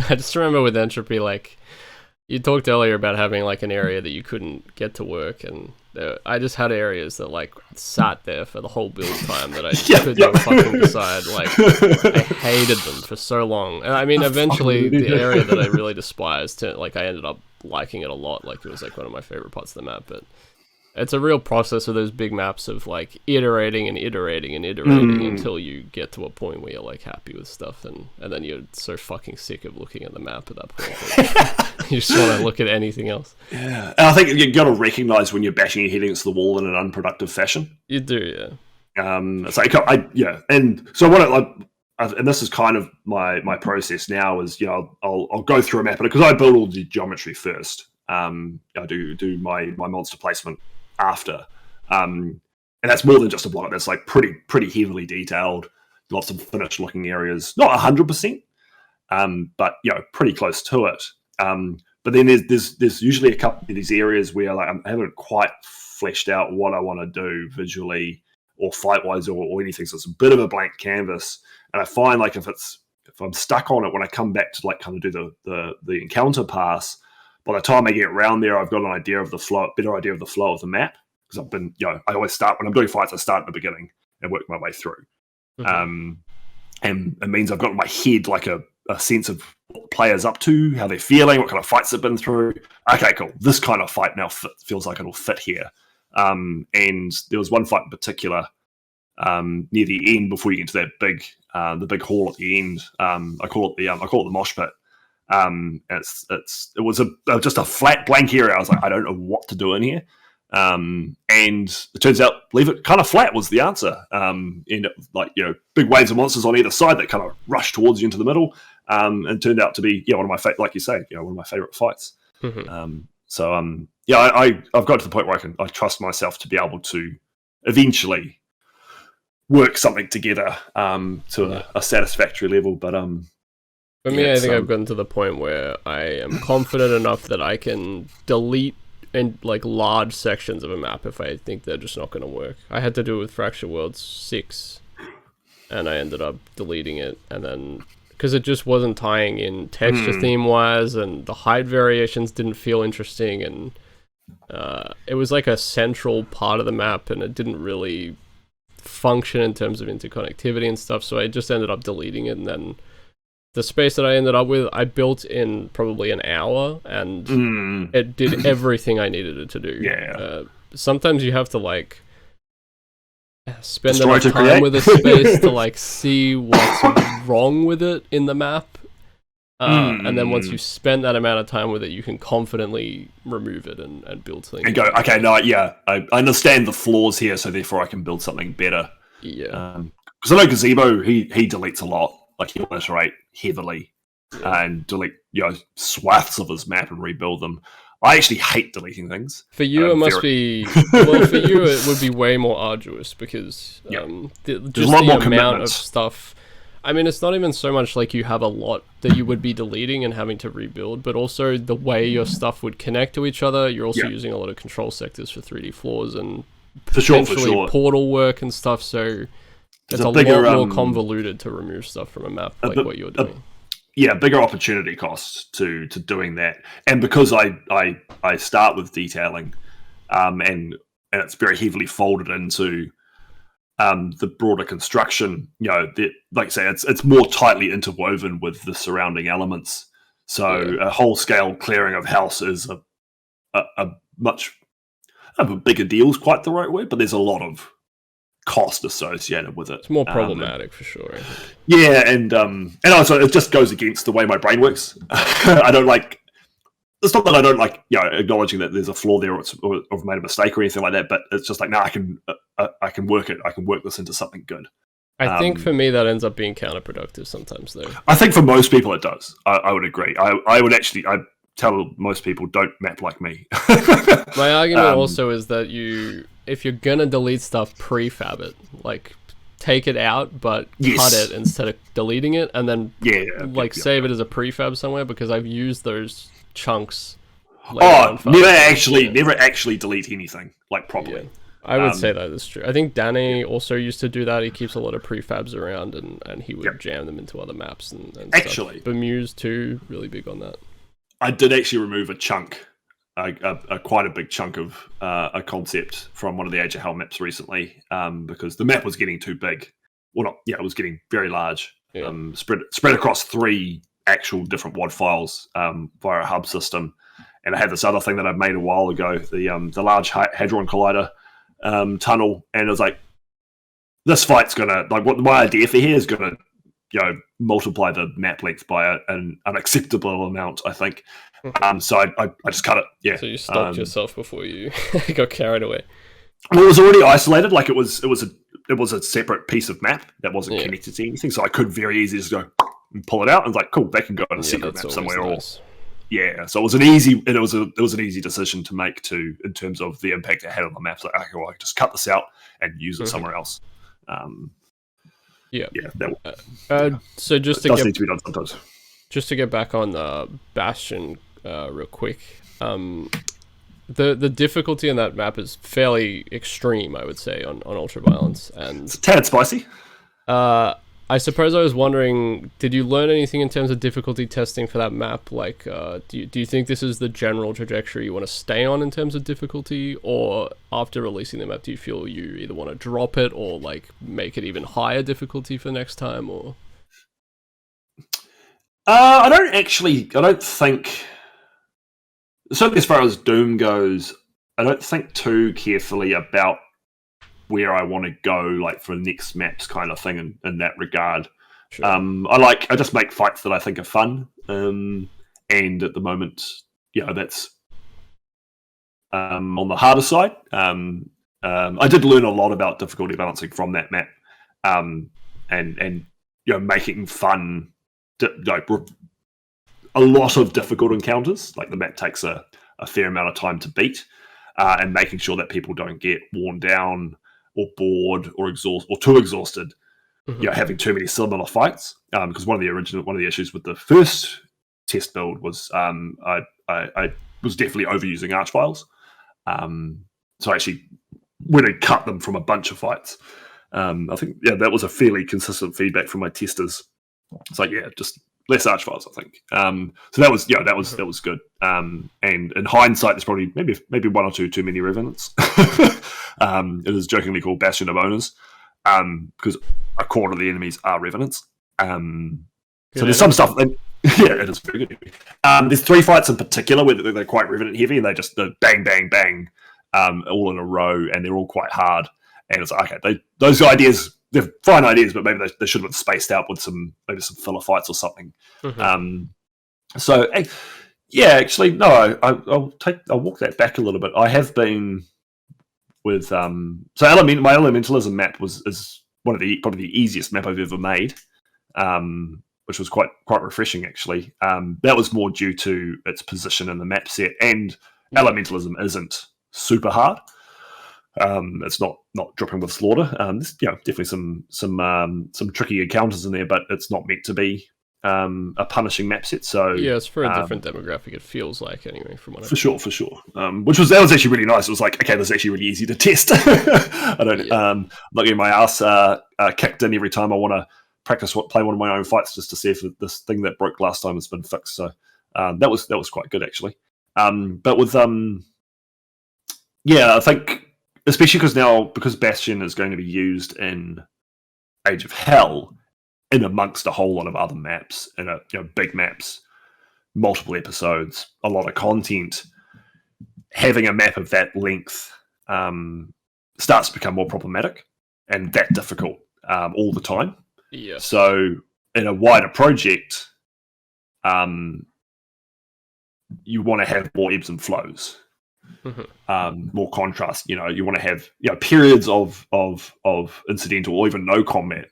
I just remember with Entropy, like you talked earlier about having like an area that you couldn't get to work, and I just had areas that like sat there for the whole build time that I
Yeah,
couldn't fucking decide. Like I hated them for so long, and I mean, eventually the area that I really despised, I ended up liking it a lot. Like it was like one of my favorite parts of the map. But it's a real process of those big maps of like iterating and iterating and iterating until you get to a point where you're like happy with stuff, and then you're so fucking sick of looking at the map at that point that you just want to look at anything else.
Yeah, and I think you got to recognize when you're bashing your head against the wall in an unproductive fashion.
You do, yeah.
It's like and so and this is kind of my process now is I'll go through a map because I build all the geometry first. I do my monster placement after, and that's more than just a block. That's like pretty heavily detailed, lots of finished looking areas, not 100%, but pretty close to it. But then there's usually a couple of these areas where like I haven't quite fleshed out what I want to do visually or fight wise or anything. So it's a bit of a blank canvas, and I find like if I'm stuck on it when I come back to like kind of do the encounter pass. By the time I get around there, I've got an idea of the flow, better idea of the flow of the map. Because I've been, I always start when I'm doing fights. I start at the beginning and work my way through. And it means I've got in my head like a sense of what the player's up to, how they're feeling, what kind of fights they've been through. Okay, cool. This kind of fight now feels like it'll fit here. And there was one fight in particular near the end before you get to that the big hall at the end. I call it the mosh pit. It was just a flat blank area. I was like, I don't know what to do in here. And it turns out, leave it kind of flat was the answer. And big waves of monsters on either side that kind of rush towards you into the middle. And it turned out to be, one of my like you say, one of my favorite fights. I've got to the point where I trust myself to be able to eventually work something together to a satisfactory level. But
for me, I think I've gotten to the point where I am confident enough that I can delete like large sections of a map if I think they're just not going to work. I had to do it with Fracture Worlds 6, and I ended up deleting it, and then because it just wasn't tying in texture theme wise, and the height variations didn't feel interesting, and it was like a central part of the map, and it didn't really function in terms of interconnectivity and stuff. So I just ended up deleting it, and then the space that I ended up with, I built in probably an hour, and it did everything I needed it to do.
Yeah.
Sometimes you have to like spend enough time with a space to like see what's wrong with it in the map, and then once you spend that amount of time with it, you can confidently remove it and build something. And
go, okay, no, yeah, I understand the flaws here, so therefore I can build something better.
Yeah.
Because I know Gazebo, he deletes a lot. Like he'll iterate heavily and delete swaths of his map and rebuild them. I actually hate deleting things.
For you, it must be well. For you, it would be way more arduous because there's a lot more amount of stuff. I mean, it's not even so much like you have a lot that you would be deleting and having to rebuild, but also the way your stuff would connect to each other. You're also using a lot of control sectors for 3D floors and potentially portal work and stuff. So it's a lot more convoluted to remove stuff from a map like what you're doing.
Bigger opportunity costs to doing that. And because I start with detailing, and it's very heavily folded into the broader construction, like I say, it's more tightly interwoven with the surrounding elements. So a whole scale clearing of house is a much bigger deal is quite the right word, but there's a lot of cost associated with it.
It's more problematic for sure, I think.
Yeah, and also it just goes against the way my brain works. I don't like. It's not that I don't like, acknowledging that there's a flaw there or I've made a mistake or anything like that. But it's just like, I can work it. I can work this into something good.
I think for me that ends up being counterproductive sometimes, though.
I think for most people it does. I would agree. I would actually. I tell most people don't map like me.
My argument also is that if you're gonna delete stuff, prefab it. Like, take it out, but cut it instead of deleting it, and then save it as a prefab somewhere, because I've used those chunks.
Never actually delete anything like properly.
Yeah. I would say that is true. I think Danny also used to do that. He keeps a lot of prefabs around, and he would jam them into other maps and
actually
stuff. Bemuse too, really big on that.
I did actually remove a chunk quite a big chunk of a concept from one of the Age of Hell maps recently, because the map was getting too big. Well, not it was getting very large.
Yeah.
Spread across 3 actual different WAD files via a hub system. And I had this other thing that I made a while ago, the Large Hadron Collider tunnel, and it was like, this fight's gonna, like, what my idea for here is gonna, multiply the map length by an unacceptable amount, I think. So I just cut it. Yeah.
So you stopped yourself before you got carried away.
Well, it was already isolated. Like it was a separate piece of map that wasn't connected to anything. So I could very easily just go and pull it out and like, cool, they can go on a secret map somewhere.
Nice.
Yeah. So it was an easy decision to make in terms of the impact it had on the map. So okay, well, I can just cut this out and use it somewhere else.
So just
to need to be done sometimes.
Just to get back on Bastion real quick, the difficulty in that map is fairly extreme, I would say, on Ultraviolence, and
it's a tad spicy.
I suppose I was wondering, did you learn anything in terms of difficulty testing for that map? Like, do you think this is the general trajectory you want to stay on in terms of difficulty, or after releasing the map, do you feel you either want to drop it or like make it even higher difficulty for next time, or?
I don't think, certainly as far as Doom goes, I don't think too carefully about where I want to go, like for next maps kind of thing in that regard. Sure. I just make fights that I think are fun. And at the moment, that's on the harder side. I did learn a lot about difficulty balancing from that map. And making fun, like a lot of difficult encounters. Like the map takes a fair amount of time to beat, and making sure that people don't get worn down or bored or too exhausted, having too many similar fights. Because one of the issues with the first test build was I was definitely overusing archviles. So I actually went and cut them from a bunch of fights. I think that was a fairly consistent feedback from my testers. It's like just less archviles, I think. So that was good. And in hindsight, there's probably maybe one or two too many revenants. It is jokingly called Bastion of Owners, because a quarter of the enemies are revenants. So there's some stuff that, it is very good. There's 3 fights in particular where they're quite revenant heavy, and they're bang, bang, bang, all in a row, and they're all quite hard. And it's like, okay, those ideas, they're fine ideas, but maybe they should have been spaced out with some filler fights or something. So actually, no, I'll walk that back a little bit. I have been with my Elementalism map is probably the easiest map I've ever made, which was quite refreshing actually. That was more due to its position in the map set, and Elementalism isn't super hard. It's not dripping with slaughter. There's definitely some tricky encounters in there, but it's not meant to be a punishing map set. So
it's for a different demographic. It feels like anyway, from what
for sure. That was actually really nice. It was like, okay, this is actually really easy to test. I'm not getting my ass kicked in every time I want to practice play one of my own fights just to see if this thing that broke last time has been fixed. So that was quite good actually. But with I think, especially because Bastion is going to be used in Age of Hell in amongst a whole lot of other maps, big maps, multiple episodes, a lot of content, having a map of that length starts to become more problematic and that difficult all the time.
Yeah.
So in a wider project, you want to have more ebbs and flows. More contrast. You want to have periods of incidental or even no combat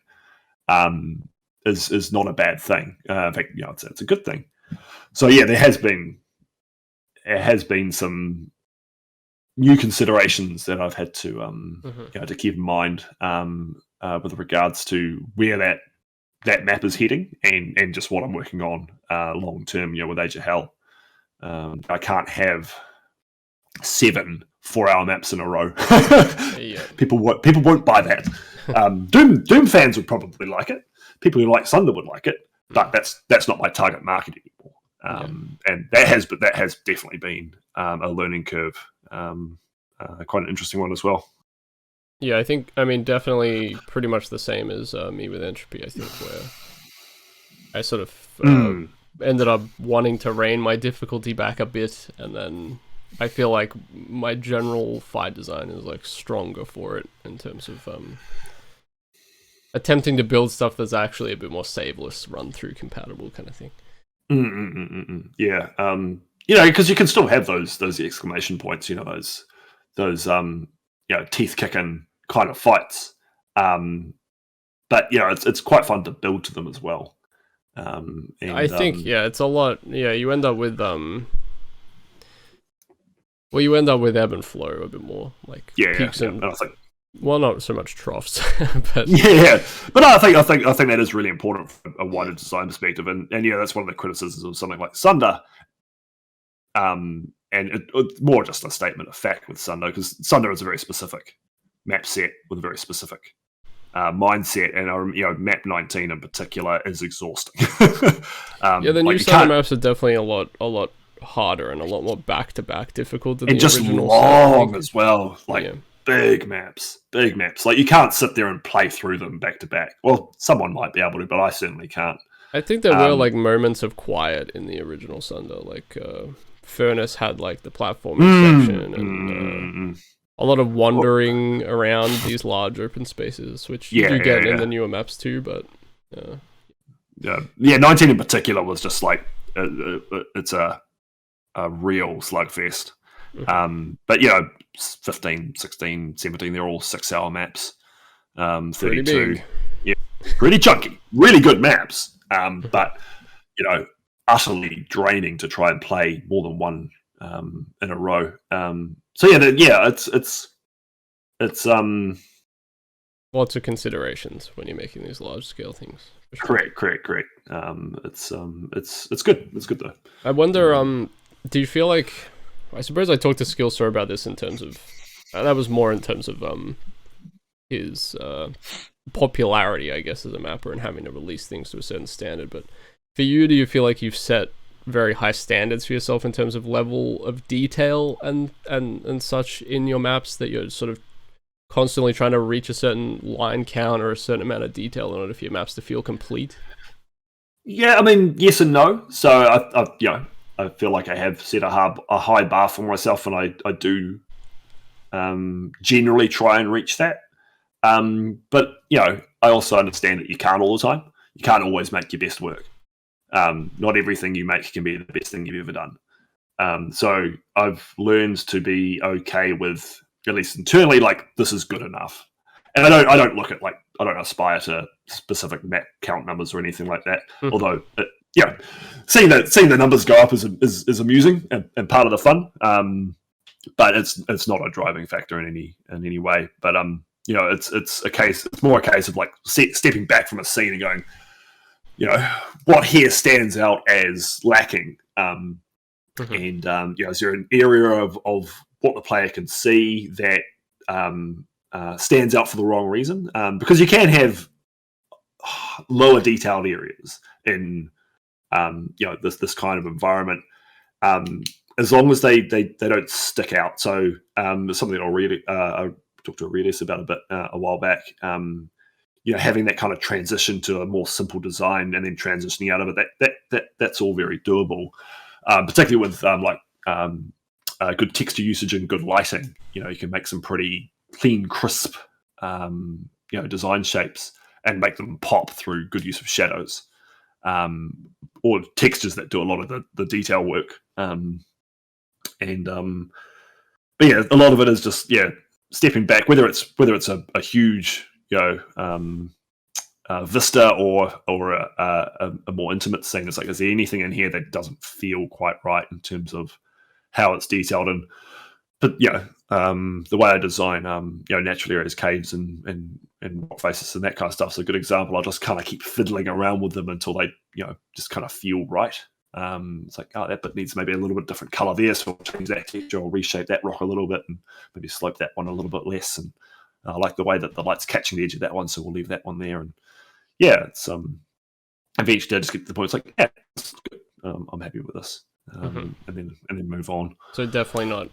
is not a bad thing. In fact, it's a good thing. So there has been some new considerations that I've had to to keep in mind with regards to where that map is heading and just what I'm working on long term. With Age of Hell, I can't have 7 4-hour maps in a row. People won't buy that. Doom fans would probably like it. People who like Thunder would like it, but that's not my target market anymore. And that has definitely been a learning curve. Quite an interesting one as well.
Yeah, I mean, definitely pretty much the same as me with Entropy, I think, where I sort of ended up wanting to rein my difficulty back a bit, and then I feel like my general fight design is like stronger for it in terms of attempting to build stuff that's actually a bit more saveless, run-through compatible kind of thing.
Yeah, because you can still have those exclamation points, those teeth-kicking kind of fights. But it's quite fun to build to them as well. And,
I think it's a lot. Yeah, you end up with you end up with ebb and flow a bit more, like peaks and
I think,
well, not so much troughs, but
but I think that is really important from a wider design perspective, and that's one of the criticisms of something like Sunder. And it's more just a statement of fact with Sunder, because Sunder is a very specific map set with a very specific mindset, and map 19 in particular is exhausting.
The new Sunder maps are definitely a lot harder and a lot more back-to-back difficult than
and
the
just
original
long as well. Big maps. Like you can't sit there and play through them back to back. Well, someone might be able to, but I certainly can't.
I think there were like moments of quiet in the original Sunder, like Furnace had like the platforming section and a lot of wandering around these large open spaces, which you do get in the newer maps too. But
19 in particular was just like it's a real slugfest. But 15, 16, 17, they're all 6-hour maps. 32, pretty chunky, really good maps. But utterly draining to try and play more than one in a row. It's
lots of considerations when you're making these large scale things.
Sure. Correct. It's good. It's good though.
I wonder, do you feel like? I suppose I talked to Skillstar about this in terms of that was more in terms of his popularity, I guess, as a mapper and having to release things to a certain standard. But for you, do you feel like you've set very high standards for yourself in terms of level of detail and such in your maps, that you're sort of constantly trying to reach a certain line count or a certain amount of detail in order for your maps to feel complete?
Yeah, I mean, yes and no. So I feel like I have set a high bar for myself, and I do generally try and reach that. But I also understand that you can't all the time. You can't always make your best work. Not everything you make can be the best thing you've ever done. So I've learned to be okay with, at least internally, like, this is good enough. And I don't look at, like, I don't aspire to specific map count numbers or anything like that. Although, seeing the numbers go up is amusing and part of the fun. But it's not a driving factor in any way. But it's more a case of like stepping back from a scene and going, what here stands out as lacking. And is there an area of what the player can see that stands out for the wrong reason? Because you can have lower detailed areas in this kind of environment, as long as they don't stick out. So something I talked to Aurelius about a bit a while back. Having that kind of transition to a more simple design and then transitioning out of it, that's all very doable. Particularly with good texture usage and good lighting. You can make some pretty clean, crisp, design shapes and make them pop through good use of shadows. Or textures that do a lot of the detail work. But a lot of it is just stepping back, whether it's a huge vista or a more intimate scene. It's like, is there anything in here that doesn't feel quite right in terms of how it's detailed? But the way I design natural areas, caves and rock faces and that kind of stuff is a good example. I'll just kind of keep fiddling around with them until they just kind of feel right. It's like, that bit needs maybe a little bit different color there, so I'll change that texture or reshape that rock a little bit and maybe slope that one a little bit less. And I like the way that the light's catching the edge of that one, so we'll leave that one there. And it's eventually I just get to the point. It's like, it's good. I'm happy with this. and then move on.
So definitely not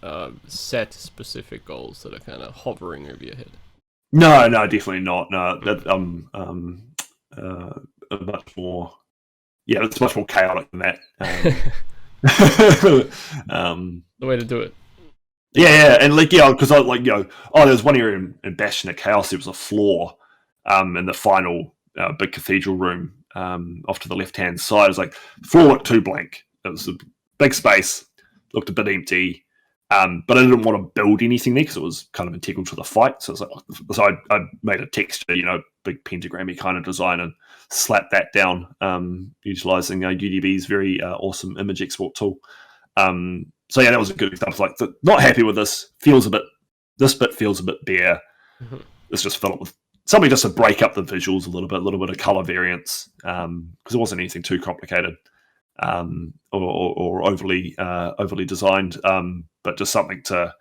set specific goals that are kind of hovering over your head.
No, definitely not. No, that much more. Yeah, it's much more chaotic than that.
The way to do it.
Yeah, and because there was one area in Bastion of Chaos. There was a floor, in the final big cathedral room, off to the left-hand side. It was like the floor looked too blank. It was a big space, looked a bit empty. But I didn't want to build anything there because it was kind of integral to the fight. So I made a texture, big pentagrammy kind of design and slapped that down, utilizing UDB's very awesome image export tool. So yeah, that was a good example. Like, not happy with this. This bit feels a bit bare.
Mm-hmm.
Let's just fill it with something just to break up the visuals a little bit of color variance, because it wasn't anything too complicated. Or overly designed, but just something to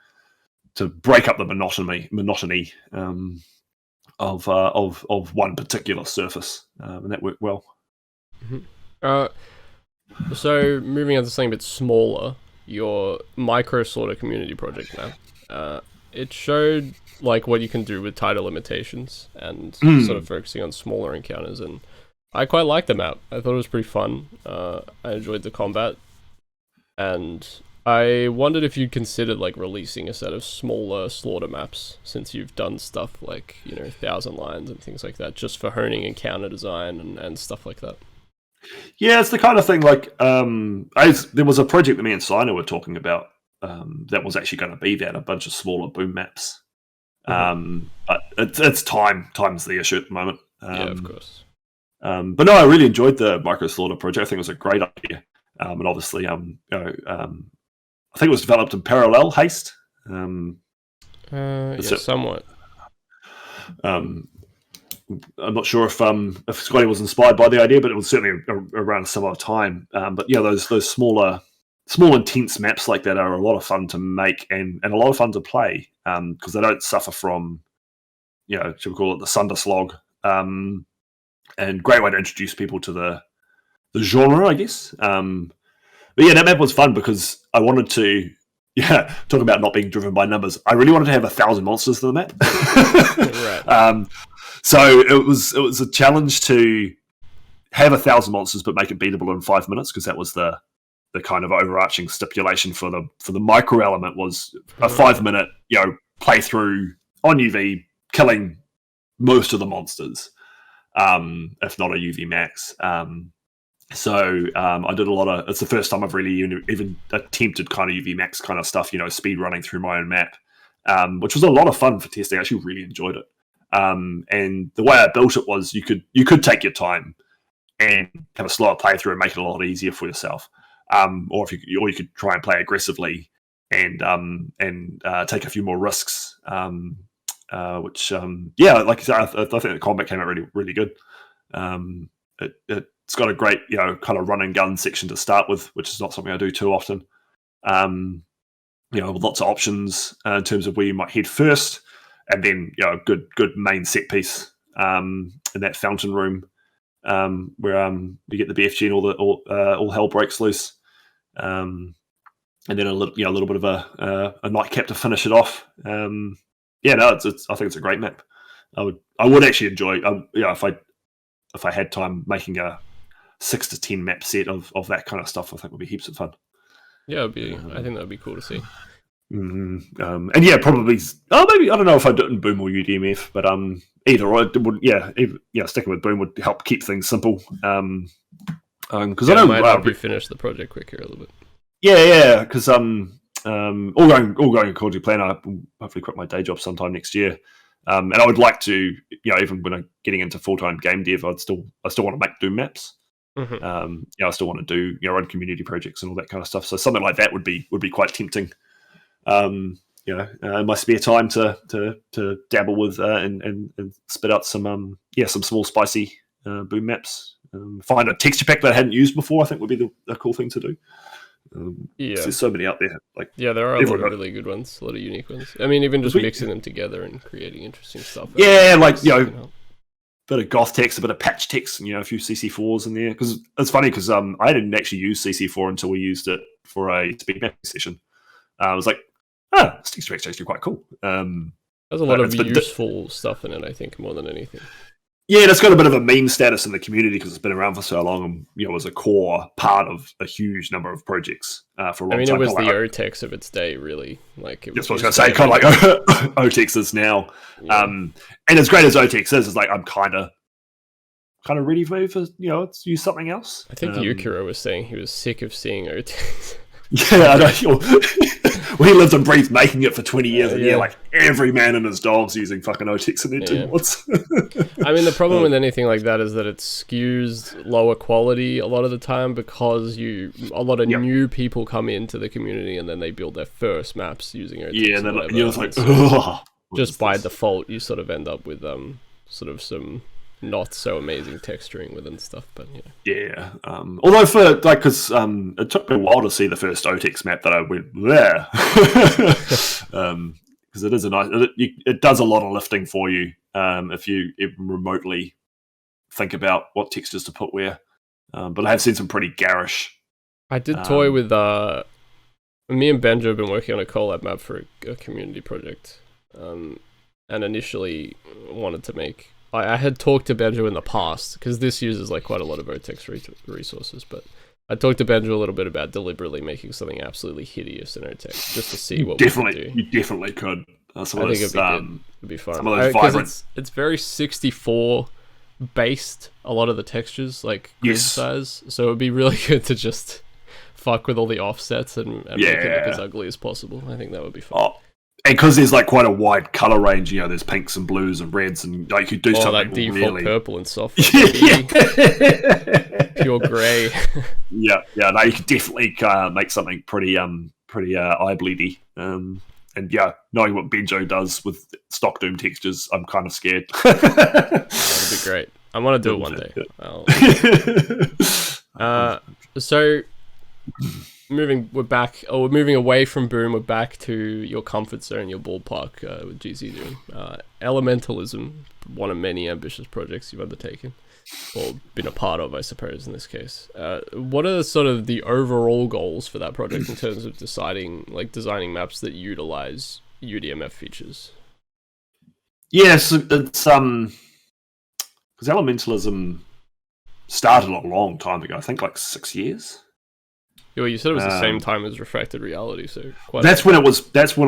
break up the monotony of one particular surface, and that worked well.
Mm-hmm. So moving on to something a bit smaller, your micro slaughter community project map. It showed like what you can do with title limitations and sort of focusing on smaller encounters, and I quite liked the map. I thought it was pretty fun. I enjoyed the combat, and I wondered if you'd considered like releasing a set of smaller slaughter maps, since you've done stuff like 1,000 lines and things like that, just for honing encounter design and stuff like that.
Yeah, it's the kind of thing like there was a project that me and Sino were talking about that was actually going to be that, a bunch of smaller boom maps. But it's time's the issue at the moment.
Yeah, of course.
But no, I really enjoyed the micro slaughter project. I think it was a great idea, and obviously, I think it was developed in parallel haste.
Yeah, somewhat.
I'm not sure if Scotty was inspired by the idea, but it was certainly around a similar time. But yeah, those small intense maps like that are a lot of fun to make and a lot of fun to play, because they don't suffer from, should we call it the Sunder slog, and great way to introduce people to the genre, I guess. But yeah, that map was fun because I wanted to, talk about not being driven by numbers. I really wanted to have 1,000 monsters in the map.
Right.
So it was a challenge to have 1,000 monsters but make it beatable in 5 minutes, because that was the kind of overarching stipulation for the micro element, was a 5 minute playthrough on UV, killing most of the monsters, if not a UV max. So I did a lot of. It's the first time I've really even attempted kind of UV max kind of stuff. Speed running through my own map, which was a lot of fun for testing. I actually really enjoyed it. And the way I built it was you could take your time and have a slower playthrough and make it a lot easier for yourself. Or you could try and play aggressively and take a few more risks. Which like I said, I think the combat came out really, really good. It's got a great kind of run and gun section to start with, which is not something I do too often. With lots of options in terms of where you might head first, and then good main set piece in that fountain room, where you get the BFG and all hell breaks loose, and then a little bit of a nightcap to finish it off. I think it's a great map. I would actually enjoy if I had time making a 6 to 10 map set of that kind of stuff. I think would be heaps of fun.
Yeah, I think that would be cool to see.
And yeah, probably. Maybe I don't know if I do it in Boom or UDMF, but either or. It would, sticking with Boom would help keep things simple. Because I know
might help you finish the project quicker a little bit.
Yeah, because all going according to plan, I hopefully quit my day job sometime next year. And I would like to, even when I'm getting into full-time game dev, I still want to make Doom maps.
Mm-hmm.
I still want to do run community projects and all that kind of stuff. So something like that would be quite tempting. In my spare time to dabble with and spit out some small spicy Boom maps. Find a texture pack that I hadn't used before. I think would be a cool thing to do. There's so many out there.
There are a lot of really good ones, a lot of unique ones. I mean, even just mixing them together and creating interesting stuff.
Bit of goth text, a bit of patch text, and a few CC4s in there. Because it's funny because I didn't actually use CC4 until we used it for a speed mapping session. I was like, this texture is actually quite cool.
There's a lot of useful stuff in it, I think, more than anything.
Yeah, and it's got a bit of a meme status in the community because it's been around for so long, and was a core part of a huge number of projects for a long time.
It was the OTEX of its day, really. Like,
that's what I was going to say, kind of like OTEX is now. Yeah. And as great as OTEX is, it's like I'm kind of ready for let's use something else.
I think Yukiro was saying he was sick of seeing OTEX.
Yeah, I know. Well, he lived and breathed making it for 20 years, and like every man and his dog's using fucking OTEX in their team mods.
I mean, the problem with anything like that is that it skews lower quality a lot of the time because a lot of new people come into the community and then they build their first maps using OTEX. Yeah, and then you're like, just by default, you sort of end up with sort of some not so amazing texturing within stuff, but
although for because it took me a while to see the first OTEX map that I went there, because it is a nice, it does a lot of lifting for you if you even remotely think about what textures to put where. But I have seen some pretty garish.
I did toy with me and Benjo have been working on a collab map for a community project, and initially wanted to make. I had talked to Benjo in the past, because this uses like quite a lot of OTEX resources, but I talked to Benjo a little bit about deliberately making something absolutely hideous in OTEX, just to see what we could do.
You definitely could.
I think it'd be good. It'd be fun.
Some of those vibrant...
It's very 64 based, a lot of the textures, like grid size, so it'd be really good to just fuck with all the offsets and make it look as ugly as possible. I think that would be fun.
And because there's like quite a wide color range, there's pinks and blues and reds, and like you do something
that default
really
purple and soft, pure grey.
No, you could definitely make something pretty eye bleedy. And knowing what Benjo does with stock Doom textures, I'm kind of scared.
That'd be great. I want to do it one day. So. We're moving away from Boom. We're back to your comfort zone, your ballpark with GzDoom. Elementalism, one of many ambitious projects you've undertaken, or been a part of, I suppose, in this case. What are sort of the overall goals for that project in terms of designing maps that utilize UDMF features?
Yes, it's because Elementalism started a long time ago. I think like 6 years.
Well, you said it was the same time as Refracted Reality, so
that's when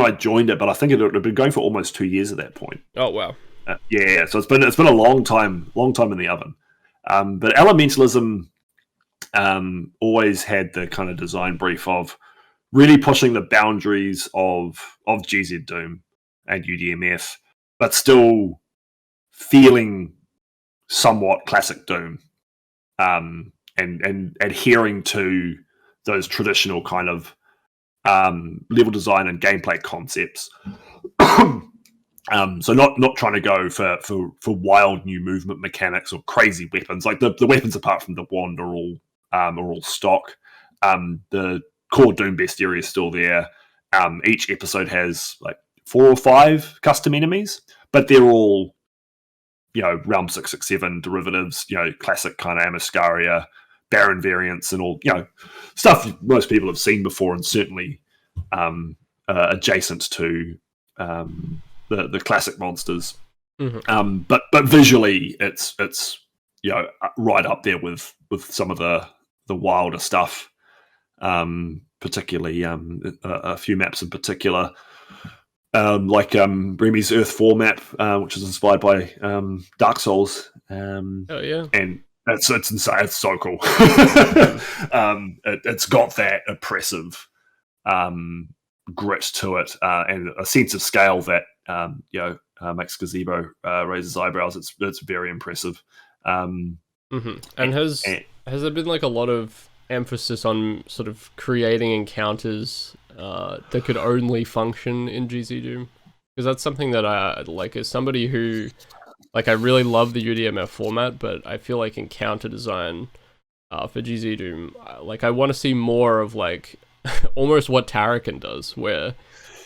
I joined it. But I think it had been going for almost 2 years at that point.
Oh wow!
So it's been a long time in the oven. But Elementalism always had the kind of design brief of really pushing the boundaries of GzDoom and UDMF, but still feeling somewhat classic Doom, and adhering to those traditional kind of level design and gameplay concepts. So not trying to go for wild new movement mechanics or crazy weapons. Like the weapons apart from the wand are all stock. The core Doom bestiary is still there. Each episode has like 4 or 5 custom enemies, but they're all Realm 667 derivatives. Classic kind of Amascaria, Baron variants, and all stuff most people have seen before, and certainly adjacent to the classic monsters.
Mm-hmm.
But visually, it's right up there with some of the wilder stuff. Particularly a few maps in particular, like Remy's Earth 4 map, which is inspired by Dark Souls.
Oh yeah,
and it's insane. It's so cool. It's got that oppressive grit to it, and a sense of scale that makes Gazebo raise his eyebrows. It's very impressive.
Mm-hmm. And has there been like a lot of emphasis on sort of creating encounters that could only function in GzDoom? Because that's something that I like as somebody who, like, I really love the UDMF format, but I feel like encounter design for GzDoom, like, I want to see more of like almost what Tarrakin does, where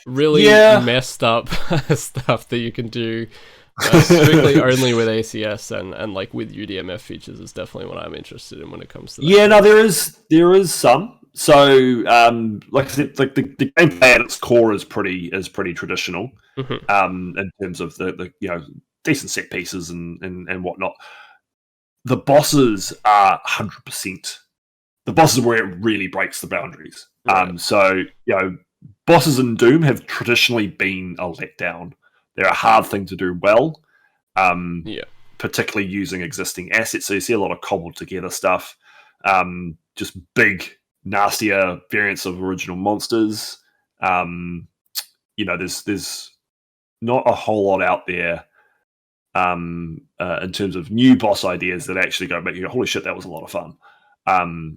really messed up stuff that you can do strictly only with ACS and like with UDMF features is definitely what I'm interested in when it comes to that.
Yeah, no, there is some. Like I said, like the gameplay at its core is pretty traditional. In terms of the decent set pieces and whatnot. The bosses are 100%. The bosses are where it really breaks the boundaries.
Right.
Bosses in Doom have traditionally been a letdown. They're a hard thing to do well. Particularly using existing assets. So you see a lot of cobbled together stuff. Just big, nastier variants of original monsters. There's not a whole lot out there in terms of new boss ideas that actually go make you go, holy shit, that was a lot of fun.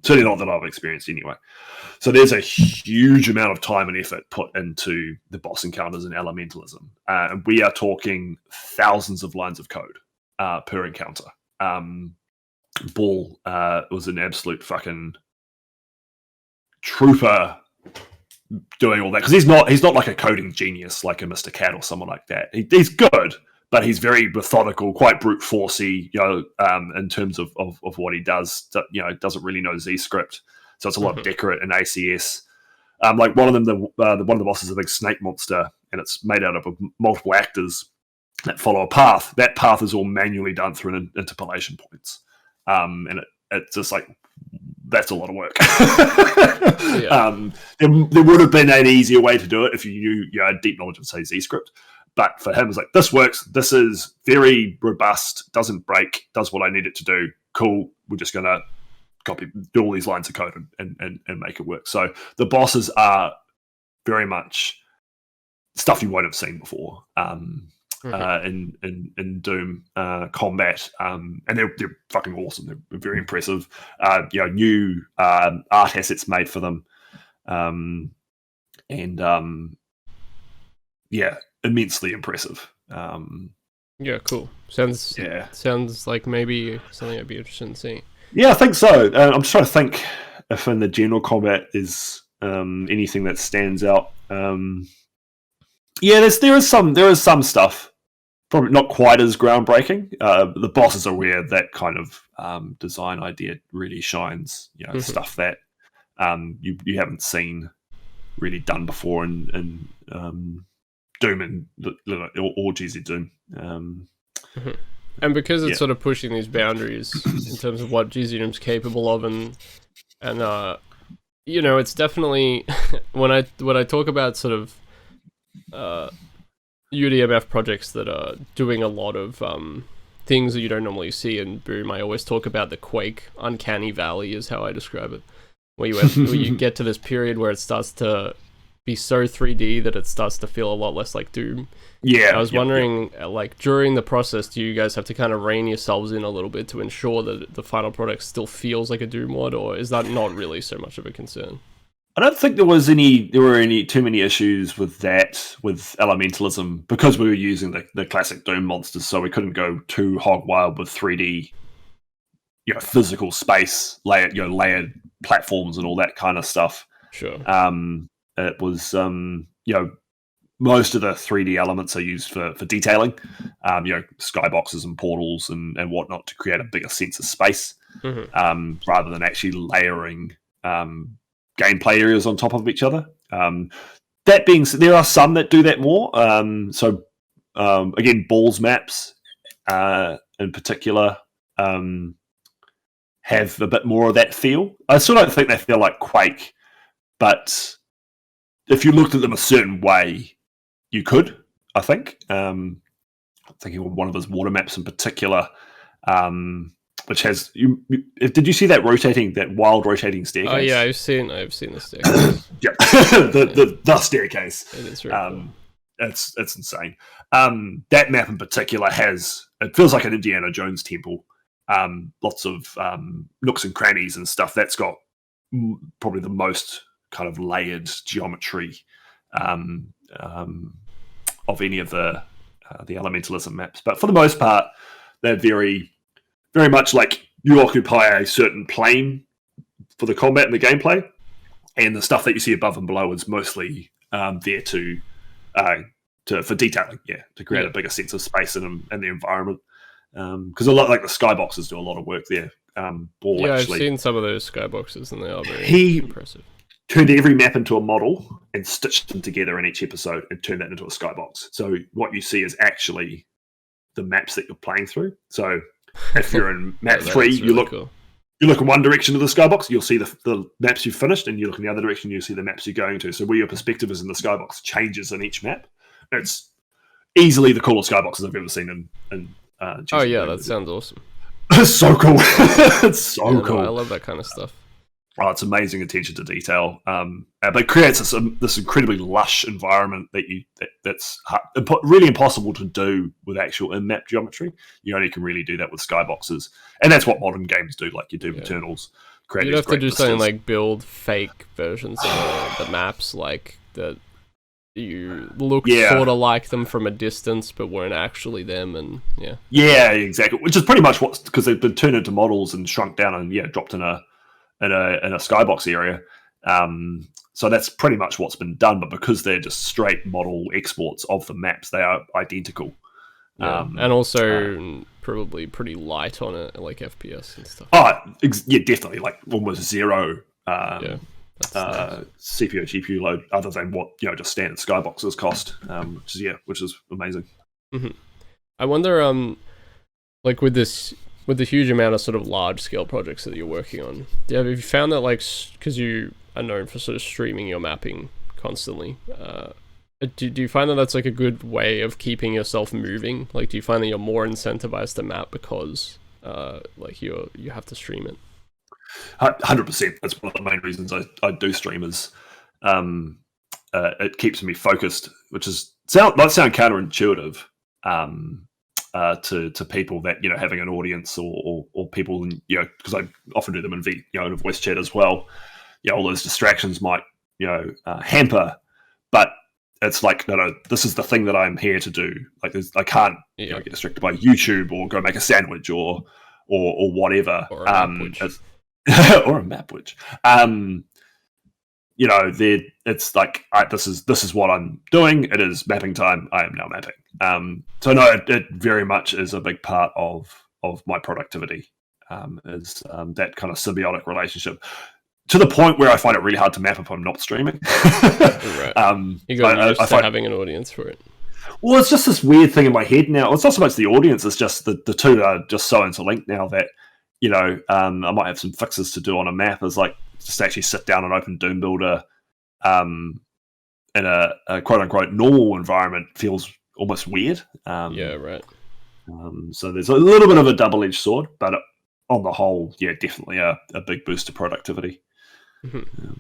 Certainly not that I've experienced anyway. So there's a huge amount of time and effort put into the boss encounters in Elementalism. And we are talking thousands of lines of code per encounter. Ball was an absolute fucking trooper doing all that, because he's not like a coding genius like a Mr. Cat or someone like that. He's good, but he's very methodical, quite brute forcey, in terms of what he does. Doesn't really know Z script, so it's a lot of decorate and ACS. Like one of them, one of the bosses is a big snake monster, and it's made out of multiple actors that follow a path. That path is all manually done through an interpolation points, and it's just like, that's a lot of work. There would have been an easier way to do it if you knew a deep knowledge of, say, Z script. But for him, it's like, this works. This is very robust, doesn't break, does what I need it to do. Cool. We're just going to do all these lines of code and make it work. So the bosses are very much stuff you won't have seen before in Doom combat. And they're fucking awesome. They're very impressive. New art assets made for them. Immensely impressive.
Cool. Sounds like maybe something I'd be interested in seeing.
Yeah, I think so. I'm just trying to think if in the general combat is anything that stands out. There is some stuff. Probably not quite as groundbreaking. The bosses are where that kind of design idea really shines. Stuff that you haven't seen really done before in Doom and or GzDoom.
And because it's sort of pushing these boundaries in terms of what GzDoom's capable of, and it's definitely when I talk about sort of UDMF projects that are doing a lot of things that you don't normally see in Boom, I always talk about the Quake uncanny valley is how I describe it, where you get to this period where it starts to be so 3D that it starts to feel a lot less like Doom. I was wondering, like, during the process, do you guys have to kind of rein yourselves in a little bit to ensure that the final product still feels like a Doom mod, or is that not really so much of a concern?
I don't think there were too many issues with that, with Elementalism, because we were using the classic Doom monsters, so we couldn't go too hog wild with 3D, physical space, layered platforms and all that kind of stuff.
Sure.
It was, most of the 3D elements are used for detailing, skyboxes and portals and whatnot to create a bigger sense of space, rather than actually layering gameplay areas on top of each other. That being said, there are some that do that more. Again, Balls maps in particular have a bit more of that feel. I still don't think they feel like Quake, but if you looked at them a certain way, you could, I think. I'm thinking of one of his water maps in particular, which has... did you see that wild rotating staircase?
Oh, yeah, I've seen the staircase.
the staircase.
It is really cool.
It's insane. That map in particular it feels like an Indiana Jones temple. Lots of nooks and crannies and stuff. That's got probably the most kind of layered geometry of any of the Elementalism maps. But for the most part, they're very, very much like you occupy a certain plane for the combat and the gameplay, and the stuff that you see above and below is mostly there for detailing, to create a bigger sense of space and the environment. Because a lot like the skyboxes do a lot of work there. ball.
Yeah,
actually,
I've seen some of those skyboxes, and they are very
he
impressive.
turned every map into a model and stitched them together in each episode and turned that into a skybox. So what you see is actually the maps that you're playing through. So if you're in map 3,
really
you look
cool.
You look in one direction of the skybox, you'll see the maps you've finished, and you look in the other direction, you'll see the maps you're going to. So where your perspective is in the skybox changes in each map. It's easily the coolest skyboxes I've ever seen in
Oh yeah, that sounds awesome.
It's so cool. It's so cool.
No, I love that kind of stuff.
Oh, it's amazing attention to detail. But it creates this incredibly lush environment that's really impossible to do with actual in-map geometry. You only can really do that with skyboxes, and that's what modern games do. Like you do Eternals, create.
You'd have to do
vistas.
something like build fake versions of the maps, like that you look sort of like them from a distance, but weren't actually them, and
yeah, exactly. Which is pretty much because they've been turned into models and shrunk down and dropped in a skybox area. So that's pretty much what's been done, but because they're just straight model exports of the maps, they are identical.
And also probably pretty light on it, like FPS and stuff.
Definitely, like almost zero CPU GPU load, other than what just standard skyboxes cost, which is amazing.
Mm-hmm. I wonder, like with the huge amount of sort of large scale projects that you're working on, have you found that, like, because you are known for sort of streaming your mapping constantly, do you find that that's like a good way of keeping yourself moving? Like, do you find that you're more incentivized to map because like you have to stream it?
100%. That's one of the main reasons I do stream is it keeps me focused, which might sound counterintuitive to people that having an audience or people, because I often do them in in voice chat as well. All those distractions might hamper, but it's like no, this is the thing that I'm here to do. Like I can't get distracted by YouTube or go make a sandwich or whatever.
Or a map witch.
Or a map witch. It's like this is what I'm doing. It is mapping time. I am now mapping. So no, it very much is a big part of my productivity. Is that kind of symbiotic relationship, to the point where I find it really hard to map if I'm not streaming.
Right. You got used to having an audience for it.
Well, it's just this weird thing in my head now. It's not so much the audience; it's just the two are just so interlinked now that I might have some fixes to do on a map. Is like just actually sit down and open Doom Builder in a quote unquote normal environment feels almost weird.
Right.
So there's a little bit of a double-edged sword, but on the whole, definitely a big boost to productivity.
Mm-hmm.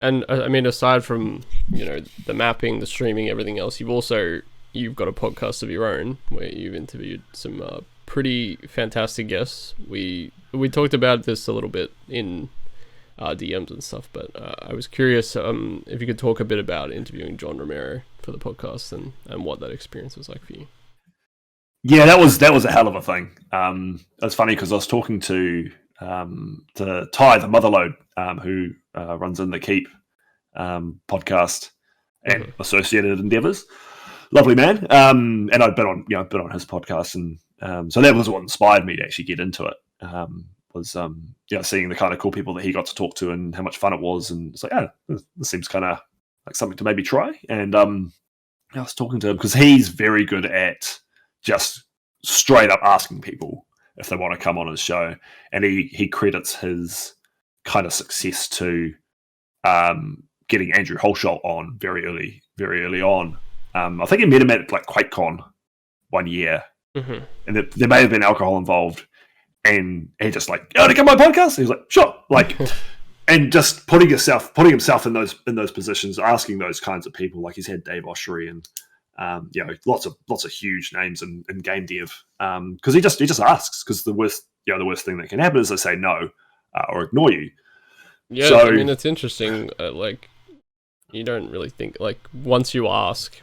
And I mean, aside from the mapping, the streaming, everything else, you've got a podcast of your own where you've interviewed some pretty fantastic guests. We talked about this a little bit in DMs and stuff, but I was curious if you could talk a bit about interviewing John Romero for the podcast and what that experience was like for you.
Yeah, that was a hell of a thing. It's funny because I was talking to Ty, the Motherload, who runs in the Keep podcast and associated endeavors. Lovely man. And I'd been on his podcast, and so that was what inspired me to actually get into it. Was seeing the kind of cool people that he got to talk to and how much fun it was, and it's like, this seems kind of like something to maybe try. And I was talking to him because he's very good at just straight up asking people if they want to come on his show, and he credits his kind of success to getting Andrew Holshalt on very early on. I think he met him at like QuakeCon one year, and there may have been alcohol involved, and he just like, to come on my podcast? He was like, sure, like, and just putting himself in those positions, asking those kinds of people. Like he's had Dave Oshry and lots of huge names in game dev, because he just asks, because the worst thing that can happen is they say no or ignore you.
Yeah, so, I mean, it's interesting. Like, you don't really think, like, once you ask,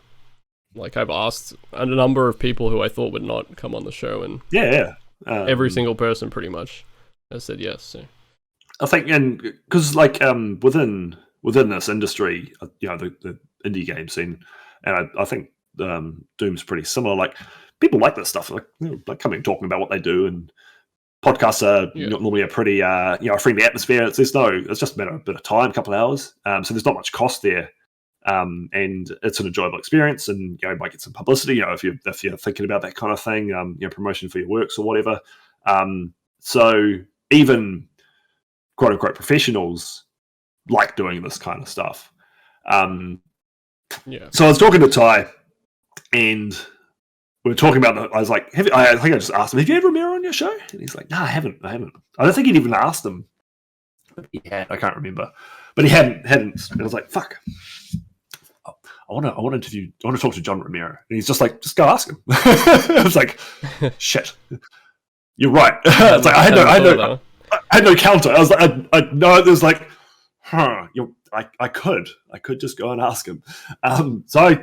like, I've asked a number of people who I thought would not come on the show, and every single person pretty much has said yes. So
I think, and because like within this industry, the indie game scene, and I think Doom's pretty similar. Like, people like this stuff, like coming and talking about what they do, and podcasts are normally a pretty friendly atmosphere. It's just a matter of a bit of time, a couple of hours. So there's not much cost there. And it's an enjoyable experience, and you might get some publicity. If you're thinking about that kind of thing, promotion for your works or whatever. So even quote unquote professionals like doing this kind of stuff. So I was talking to Ty, and we were talking about. I was like, I think I just asked him, "Have you had Romero on your show?" And he's like, "No, I haven't. I don't think he'd even asked him. He had. I can't remember, but he hadn't. And I was like, "Fuck." I want to talk to John Romero, and he's just like, just go ask him. I was like, shit, you're right. It's like I had no counter. I was like, I know there's like, I could just go and ask him. So I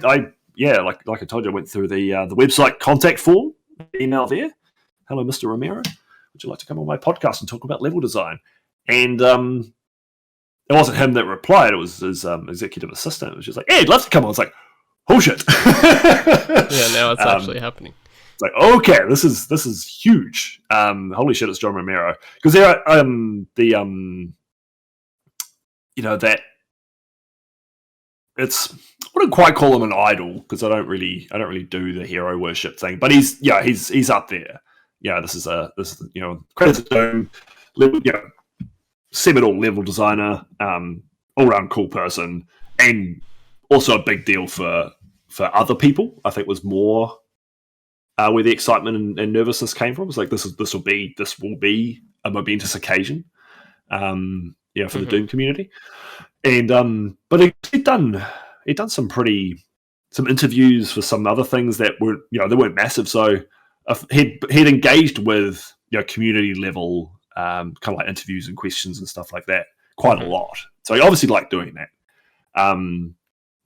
like I told you, I went through the website contact form, email there. Hello, Mr. Romero. Would you like to come on my podcast and talk about level design? And it wasn't him that replied. It was his executive assistant. It was just like, hey, I'd love to come on. It's like, oh shit.
Yeah, now it's actually happening.
It's like, okay, this is huge. Holy shit, it's John Romero. Because there are that it's, I wouldn't quite call him an idol because I don't really do the hero worship thing. But he's up there. Yeah, this is credit to Doom. Seminal level designer, all-round cool person, and also a big deal for other people. I think was more where the excitement and nervousness came from. It's like this will be a momentous occasion, for the Doom community. And but he'd done some interviews for some other things that were they weren't massive. So he'd engaged with community level. Kind of like interviews and questions and stuff like that quite a lot. So he obviously liked doing that.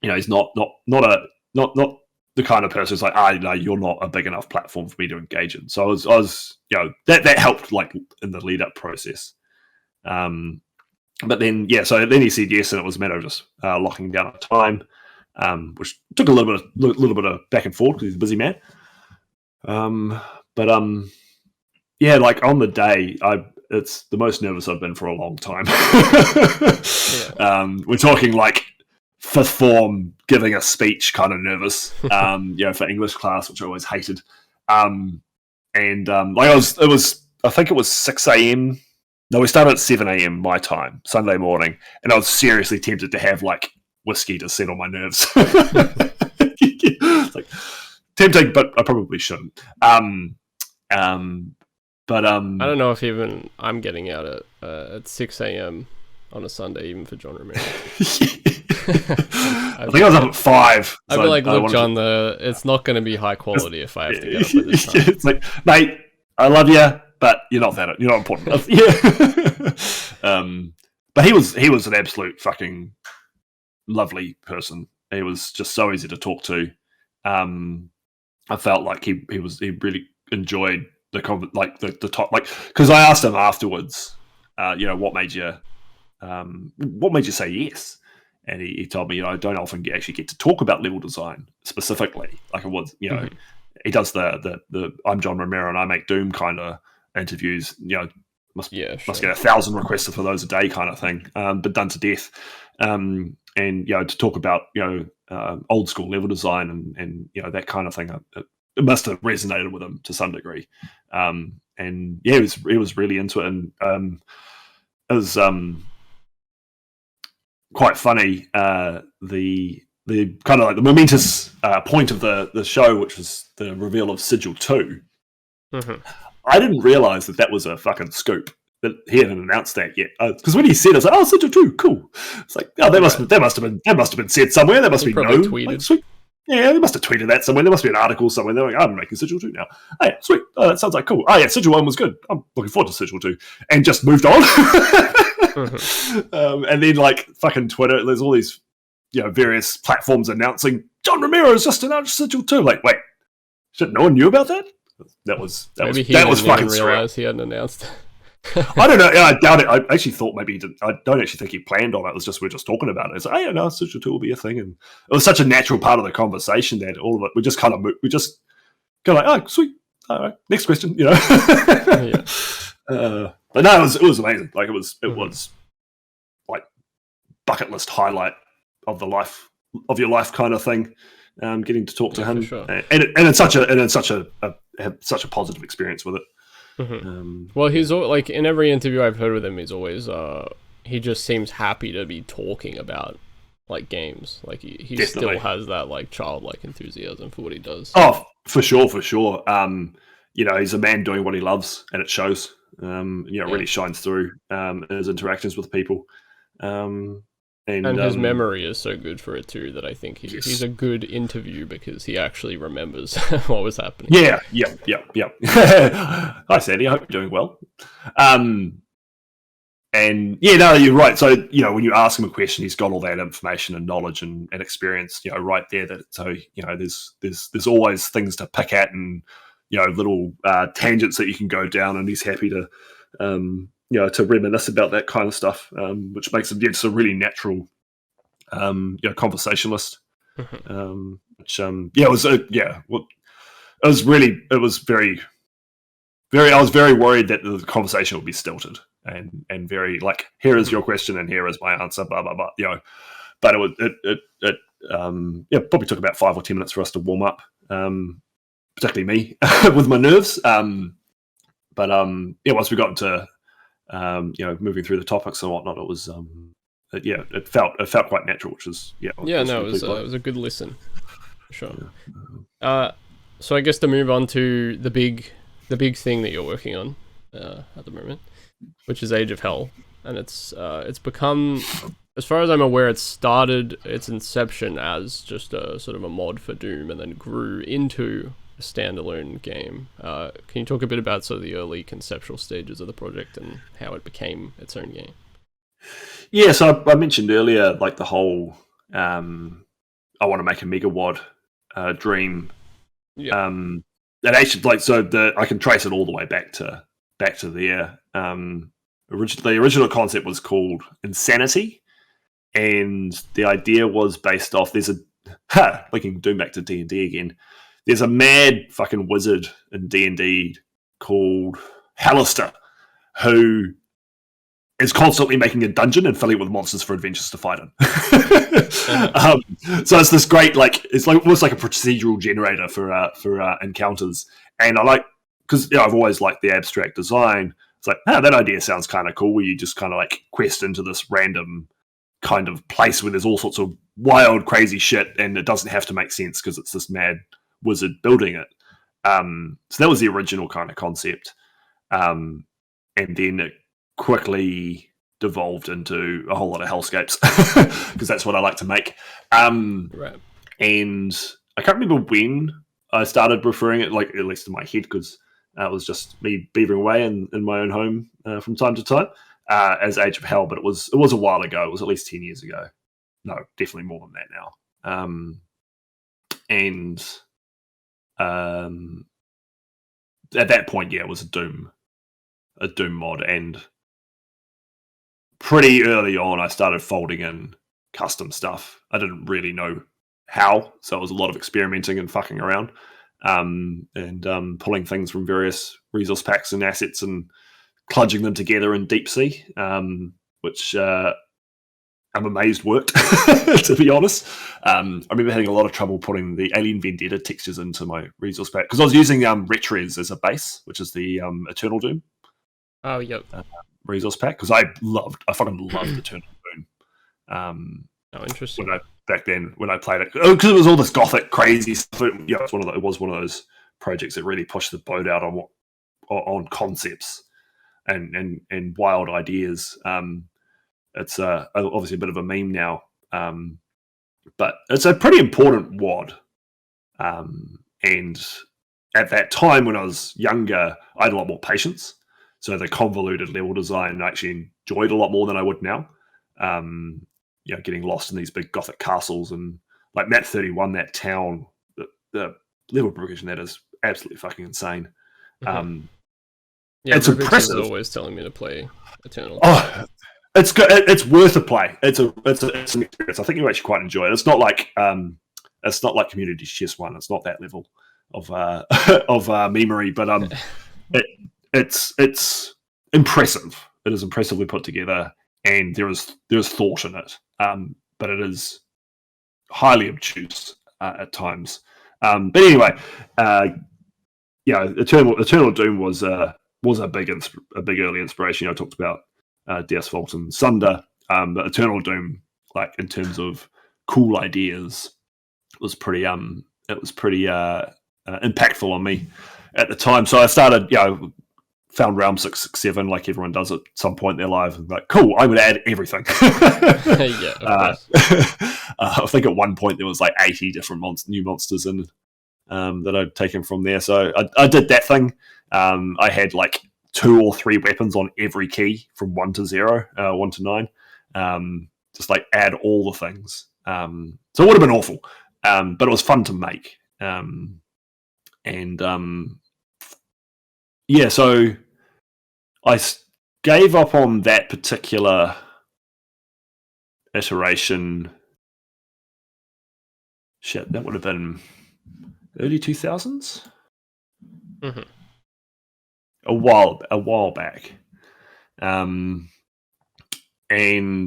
He's not the kind of person who's like, no, you're not a big enough platform for me to engage in. So I was that helped like in the lead up process. But then so then he said yes, and it was a matter of just locking down a time, which took a little bit of back and forth because he's a busy man. Like on the day, it's the most nervous I've been for a long time. We're talking like fifth form giving a speech kind of nervous, for English class, which I always hated. I think it was 6 a.m. No, we started at 7 a.m. my time, Sunday morning, and I was seriously tempted to have like whiskey to settle my nerves. It's like tempting, but I probably shouldn't. But
I don't know if even I'm getting out at 6 a.m. on a Sunday, even for John Romero.
I think I was up at 5.
I'd be like, look, John, it's not going to be high quality if I have to get up at this time.
It's like, mate, I love you, but you're not important enough. But he was an absolute fucking lovely person. He was just so easy to talk to. I felt like he really enjoyed the top, like, because I asked him afterwards, what made you say yes? And he told me, I don't often actually get to talk about level design specifically. Like it was, he does the I'm John Romero and I make Doom kind of interviews. Must get 1,000 requests for those a day kind of thing, but done to death. And to talk about old school level design and that kind of thing. It must have resonated with him to some degree. He was really into it, and it was quite funny. The kind of like the momentous point of the show, which was the reveal of Sigil 2.
Mm-hmm.
I didn't realize that was a fucking scoop. That he hadn't announced that yet. Because when he said it, I was like, "Oh, Sigil 2, cool." It's like, "Oh, that must have been said somewhere. That must be known."
Tweeted.
Like, sweet. Yeah, they must have tweeted that somewhere. There must be an article somewhere. They're like, I'm making Sigil 2 now. Oh, yeah, sweet. Oh, that sounds like cool. Oh, yeah, Sigil 1 was good. I'm looking forward to Sigil 2. And just moved on.
Mm-hmm.
And then, like, fucking Twitter, there's all these, various platforms announcing, John Romero has just announced Sigil 2. Like, wait, no one knew about that? That was fucking surreal.
Realize he hadn't announced.
I don't know. Yeah, I doubt it. I actually thought maybe he didn't. I don't actually think he planned on it. It was just we're just talking about it. It's like, hey, no, Sigil 2 will be a thing, and it was such a natural part of the conversation that all of it we just kind of we just go like, oh, sweet, all right, next question,
Yeah.
But no, it was amazing. Like it was like bucket list highlight of your life kind of thing. Getting to talk to him,
sure.
and it's such a positive experience with it.
Well, he's like in every interview I've heard with him, he's always he just seems happy to be talking about like games. Like he still has that like childlike enthusiasm for what he does.
Oh, for sure. He's a man doing what he loves, and it shows. It really shines through in his interactions with people. And
his memory is so good for it too that I think he's a good interview because he actually remembers what was happening.
Yeah. Hi, Sandy. I hope you're doing well. And you're right. So when you ask him a question, he's got all that information and knowledge and experience, right there. There's always things to pick at and little tangents that you can go down, and he's happy to to reminisce about that kind of stuff, which makes him just a really natural conversationalist. It was very I was very worried that the conversation would be stilted and very like, here is your question and here is my answer, blah blah blah. But it probably took about 5 or 10 minutes for us to warm up, particularly me with my nerves. But once we got into moving through the topics and whatnot, it was it felt quite natural, which was
it was a good listen, sure. So I guess to move on to the big thing that you're working on at the moment, which is Age of Hell, and it's become, as far as I'm aware, it started its inception as just a sort of a mod for Doom, and then grew into a standalone game. Can you talk a bit about sort of the early conceptual stages of the project and how it became its own game?
Yeah, so I mentioned earlier, like the whole I want to make a megawad dream. Yeah. And actually, I can trace it all the way back to there. The original concept was called Insanity, and the idea was based off. Linking Doom back to D&D again. There's a mad fucking wizard in D&D called Hallister, who is constantly making a dungeon and filling it with monsters for adventures to fight in. So it's this great, it's almost like a procedural generator for encounters. And I like, because I've always liked the abstract design. It's like, that idea sounds kind of cool, where you just kind of like quest into this random kind of place where there's all sorts of wild, crazy shit, and it doesn't have to make sense because it's this mad wizard building it. So that was the original kind of concept. And then it quickly devolved into a whole lot of hellscapes because that's what I like to make.
Right.
And I can't remember when I started referring it, like at least in my head, because it was just me beavering away in my own home from time to time as Age of Hell. But it was a while ago. It was at least 10 years ago. No, definitely more than that now. At that point, it was a Doom mod, and pretty early on, I started folding in custom stuff. I didn't really know how, so it was a lot of experimenting and fucking around, and pulling things from various resource packs and assets and cludging them together in DeepSea, which I'm amazed worked, to be honest. I remember having a lot of trouble putting the Alien Vendetta textures into my resource pack because I was using Retrez as a base, which is the Eternal Doom.
Oh, yep.
Resource pack, because I fucking loved Eternal Doom.
Interesting.
Back then when I played it, because it was all this gothic crazy stuff. It was one of those projects that really pushed the boat out on concepts and wild ideas. It's obviously a bit of a meme now, but it's a pretty important WOD. And at that time, when I was younger, I had a lot more patience. So the convoluted level design I actually enjoyed a lot more than I would now. Getting lost in these big gothic castles and like Map 31, that town, the level progression that is absolutely fucking insane.
It's impressive. Always telling me to play Eternal.
Oh, it's good. It's worth a play. It's an experience. I think you actually quite enjoy it. It's not like Community Chess 1. It's not that level of memery, but it's impressive. It is impressively put together, and there is thought in it. But it is highly obtuse at times. But anyway, Eternal Doom was a big early inspiration. I talked about Asphalt and Sunder, but Eternal Doom, like in terms of cool ideas, was pretty impactful on me at the time. So I started, found Realm 667 like everyone does at some point in their life. And like, cool, I would add everything.
Yeah, of course.
I think at one point there was like 80 different new monsters in that I'd taken from there. So I did that thing. I had like 2 or 3 weapons on every key from 1 to 0, 1 to 9. Just like add all the things. So it would have been awful, but it was fun to make. So I gave up on that particular iteration. Shit, that would have been early 2000s.
Mm-hmm.
A while back. And I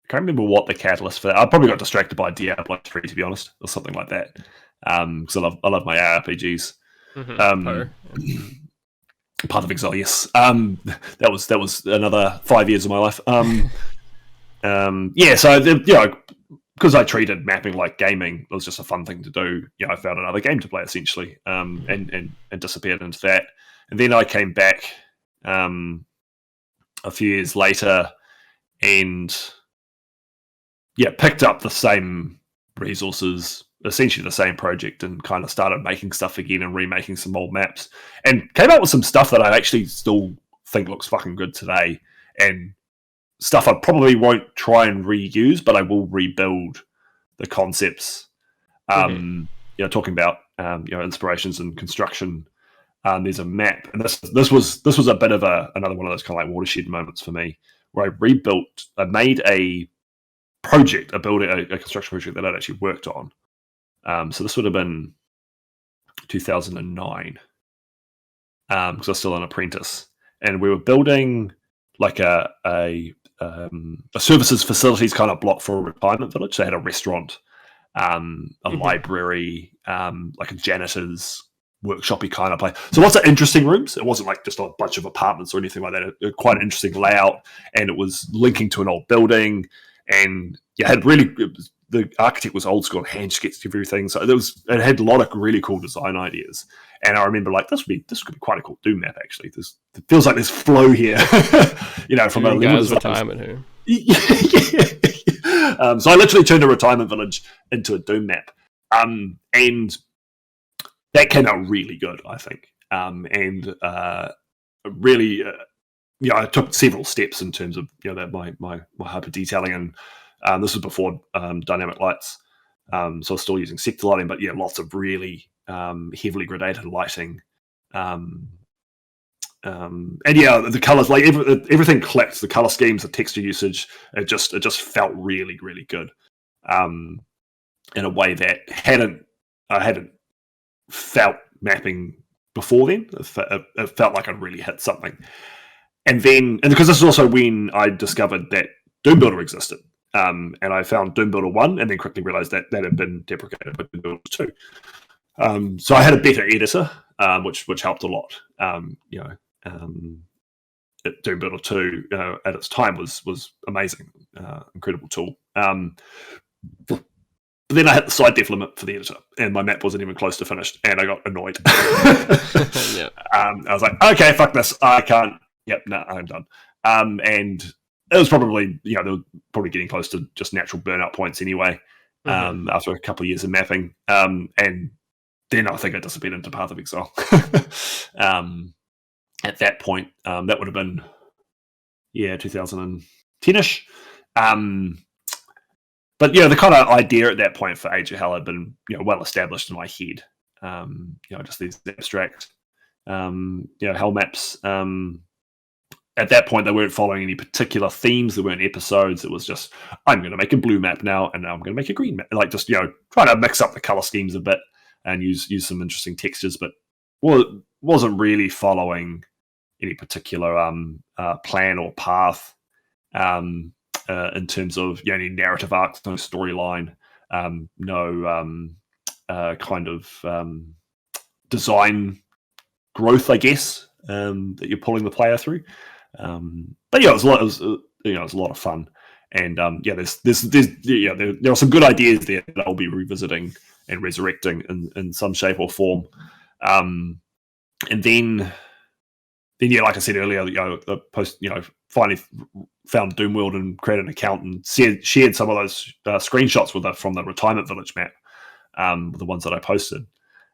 can't remember what the catalyst for that. I probably got distracted by Diablo 3, to be honest, or something like that. Because I love my ARPGs.
Mm-hmm.
Path of Exile, yes. That was another 5 years of my life. Because I treated mapping like gaming, it was just a fun thing to do. I found another game to play essentially, and disappeared into that. And then I came back a few years later and picked up the same resources, essentially the same project, and kind of started making stuff again and remaking some old maps, and came up with some stuff that I actually still think looks fucking good today, and stuff I probably won't try and reuse, but I will rebuild the concepts. Talking about inspirations and construction. There's a map, and this was a bit of another one of those kind of like watershed moments for me, where I made a construction project that I'd actually worked on. So this would have been 2009, because I was still an apprentice, and we were building like a services facilities kind of block for a retirement village. So they had a restaurant, a library, like a janitor's workshopy kind of place. So lots of interesting rooms. It wasn't like just a bunch of apartments or anything like that. It quite an interesting layout, and it was linking to an old building, and the architect was old school, hand sketched everything. So it had a lot of really cool design ideas. And I remember like this could be quite a cool Doom map actually. It feels like there's flow here, from a level design.
Retirement here.
So I literally turned a retirement village into a Doom map, and that came out really good, I think. Really, I took several steps in terms of my hyper detailing, and this was before dynamic lights, so I was still using sector lighting, but lots of really heavily gradated lighting, and the colors, like everything clicked. The color schemes, the texture usage, it just felt really, really good, in a way that I hadn't felt mapping before then. It felt like I'd really hit something. And because this is also when I discovered that Doom Builder existed, and I found Doom Builder 1, and then quickly realized that had been deprecated by Doom Builder 2. So I had a better editor, which helped a lot. Doom Builder 2 at its time was amazing, incredible tool. But then I hit the side def limit for the editor, and my map wasn't even close to finished, and I got annoyed.
Yeah.
I was like, okay, fuck this. I can't. Yep, no, I'm done. And it was probably, they were probably getting close to just natural burnout points anyway, after a couple of years of mapping. And then I think I disappeared into Path of Exile. At that point, that would have been, 2010-ish. But the kind of idea at that point for Age of Hell had been well established in my head. Just these abstract hell maps. At that point, they weren't following any particular themes. There weren't episodes. It was just, I'm going to make a blue map now, and now I'm going to make a green map. Like just trying to mix up the color schemes a bit and use some interesting textures, but wasn't really following any particular plan or path in terms of any narrative arcs, no storyline, no kind of design growth, I guess, that you're pulling the player through. But yeah, it was a lot of fun, and there are some good ideas there that I'll be revisiting and resurrecting in some shape or form. And then yeah, like I said earlier, the post, finally found Doomworld and created an account and shared some of those screenshots from the retirement village map, the ones that I posted,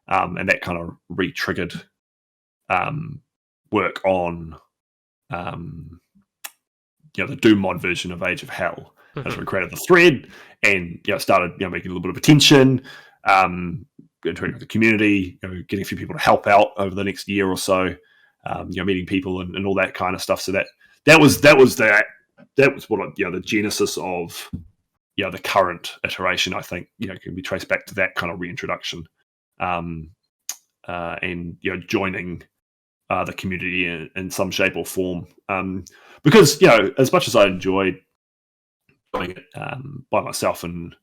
and that kind of re-triggered work on the Doom mod version of Age of Hell. As we created the thread and started making a little bit of attention, interacting with the community, getting a few people to help out over the next year or so, meeting people and all that kind of stuff. So that was what the genesis of the current iteration. I think can be traced back to that kind of reintroduction, and joining the community in some shape or form. Because as much as I enjoyed doing it by myself and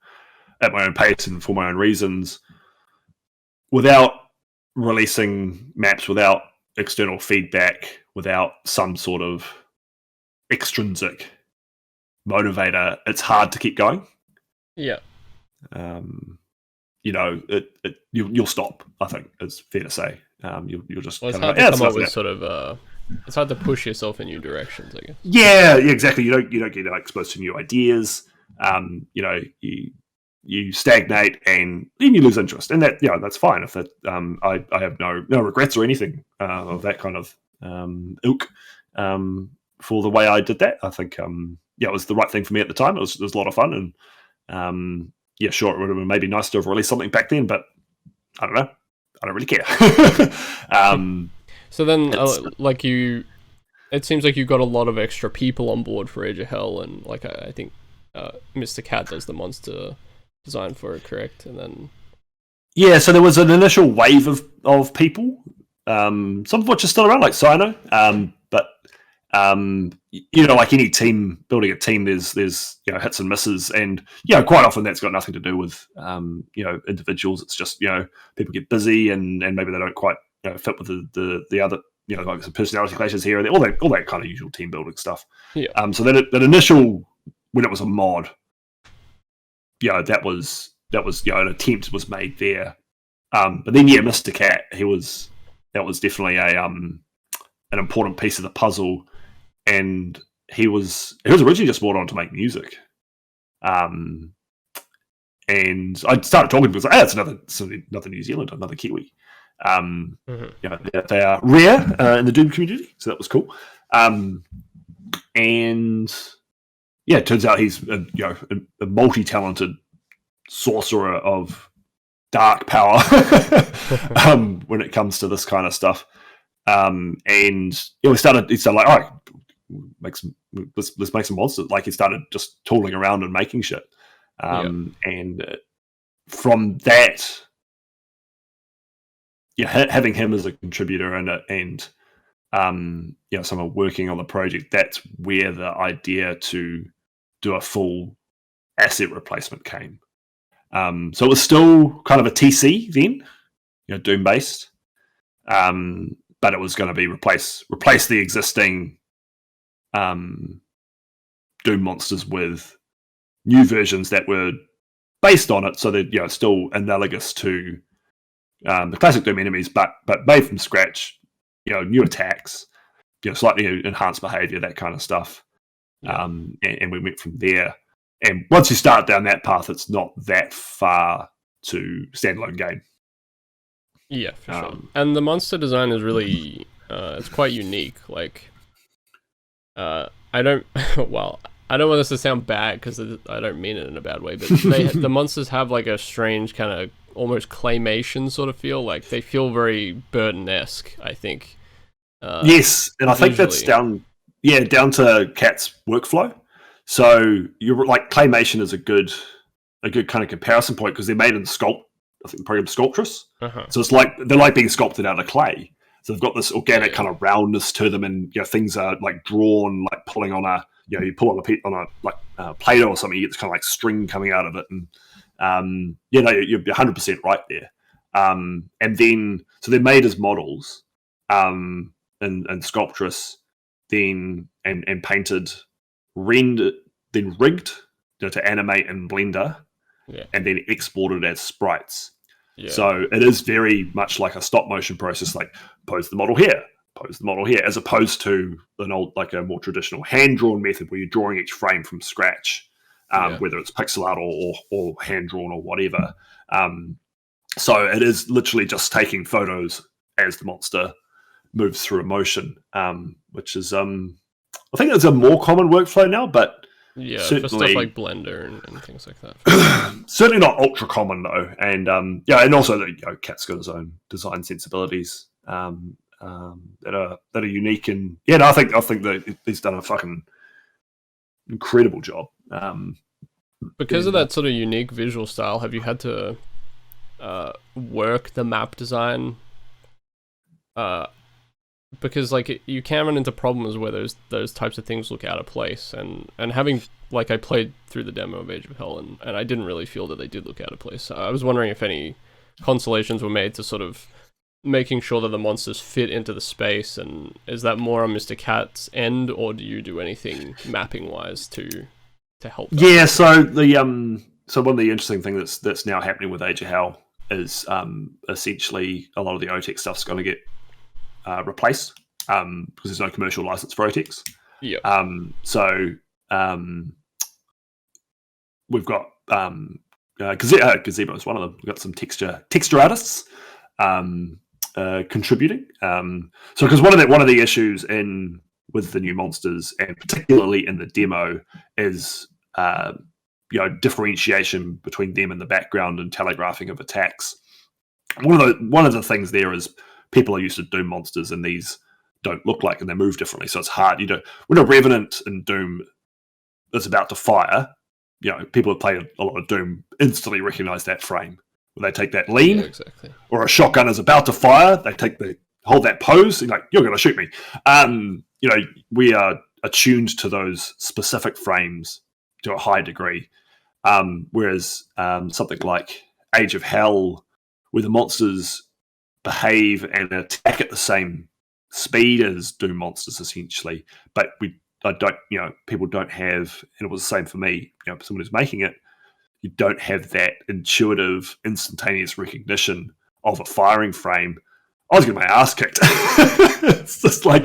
at my own pace and for my own reasons, without releasing maps, without external feedback, without some sort of extrinsic motivator, it's hard to keep going.
Yeah.
You'll stop. I think it's fair to say. You'll just.
Well, it's hard to come up with sort of. It's hard to push yourself in new directions, I guess.
Yeah, exactly. You don't get exposed to new ideas. You stagnate and then you lose interest, and that's fine. If I have no regrets or anything of that kind of ilk for the way I did that. I think it was the right thing for me at the time. It was a lot of fun, and sure, it would have been maybe nice to have released something back then, but I don't know. I don't really care.
So then, it seems like you got a lot of extra people on board for Age of Hell, and I think Mr. Cat does the monster design for it, correct? And then
so there was an initial wave of people, some of which are still around, like Sino, but like any team, building a team, there's hits and misses, and quite often that's got nothing to do with individuals. It's just people get busy and maybe they don't quite fit with the other like some personality clashes here and there, all that kind of usual team building stuff. So that initial, when it was a mod, that was an attempt was made there, but then Mr. Cat, that was definitely an important piece of the puzzle. And he was originally just brought on to make music, and I started talking because it's another New Zealander, another Kiwi. They are rare in the Doom community, so that was cool. And it turns out he's a multi-talented sorcerer of dark power when it comes to this kind of stuff. And he started like, all right, let's make some monsters. Like, he started just tooling around and making shit, and from that, having him as a contributor and someone working on the project, that's where the idea to do a full asset replacement came. So it was still kind of a TC then, Doom based, but it was going to be replace the existing Doom monsters with new versions that were based on it, so they're still analogous to the classic Doom enemies, but made from scratch. New attacks, slightly enhanced behavior, that kind of stuff. And we went from there. And once you start down that path, it's not that far to standalone game.
Yeah, for sure. And the monster design is really, it's quite unique. Like, I don't want this to sound bad because I don't mean it in a bad way, but the monsters have like a strange kind of almost claymation sort of feel. Like, they feel very Burton-esque, I think.
Yes, and I think that's down to Cat's workflow. So you're like, claymation is a good kind of comparison point because they're made in the program Sculptress. So it's like they're like being sculpted out of clay. So they've got this organic kind of roundness to them, and things are like drawn, like pulling on a you pull on a Play-Doh or something, you get this kind of like string coming out of it, and you're 100% right there. And then so they're made as models, and sculptress, then and painted, rendered, then rigged to animate in Blender, and then exported as sprites. So it is very much like a stop motion process, like pose the model here, as opposed to like a more traditional hand drawn method where you're drawing each frame from scratch, whether it's pixel art or hand drawn or whatever. So it is literally just taking photos as the monster moves through a motion, which is I think it's a more common workflow now, but
for stuff like Blender and things like that.
Certainly not ultra common though, and and also Cat's got his own design sensibilities that are unique, and I think that he's done a fucking incredible job.
Because of that sort of unique visual style, have you had to work the map design? Because like you can run into problems where those types of things look out of place, and having I played through the demo of Age of Hell, and I didn't really feel that they did look out of place. I was wondering if any consolations were made to sort of making sure that the monsters fit into the space, and is that more on Mr. Cat's end, or do you do anything mapping wise to help that?
Yeah, so the so one of the interesting things that's now happening with Age of Hell is essentially a lot of the OTEX stuff's going to get replaced because there's no commercial license for OTEX. We've got Gazebo is one of them. We've got some texture artists contributing. So because one of the issues with the new monsters, and particularly in the demo, is differentiation between them in the background and telegraphing of attacks. One of the things there is people are used to Doom monsters, and these don't look like, and they move differently, so it's hard. When a Revenant in Doom is about to fire, people who play a lot of Doom instantly recognize that frame. When they take that lean,
exactly.
Or a shotgun is about to fire, they hold that pose, and you're going to shoot me. We are attuned to those specific frames to a high degree, whereas something like Age of Hell, where the monsters behave and attack at the same speed as Doom monsters, essentially, but people don't have, and it was the same for me, someone who's making it, you don't have that intuitive, instantaneous recognition of a firing frame. I was getting my ass kicked. It's just like,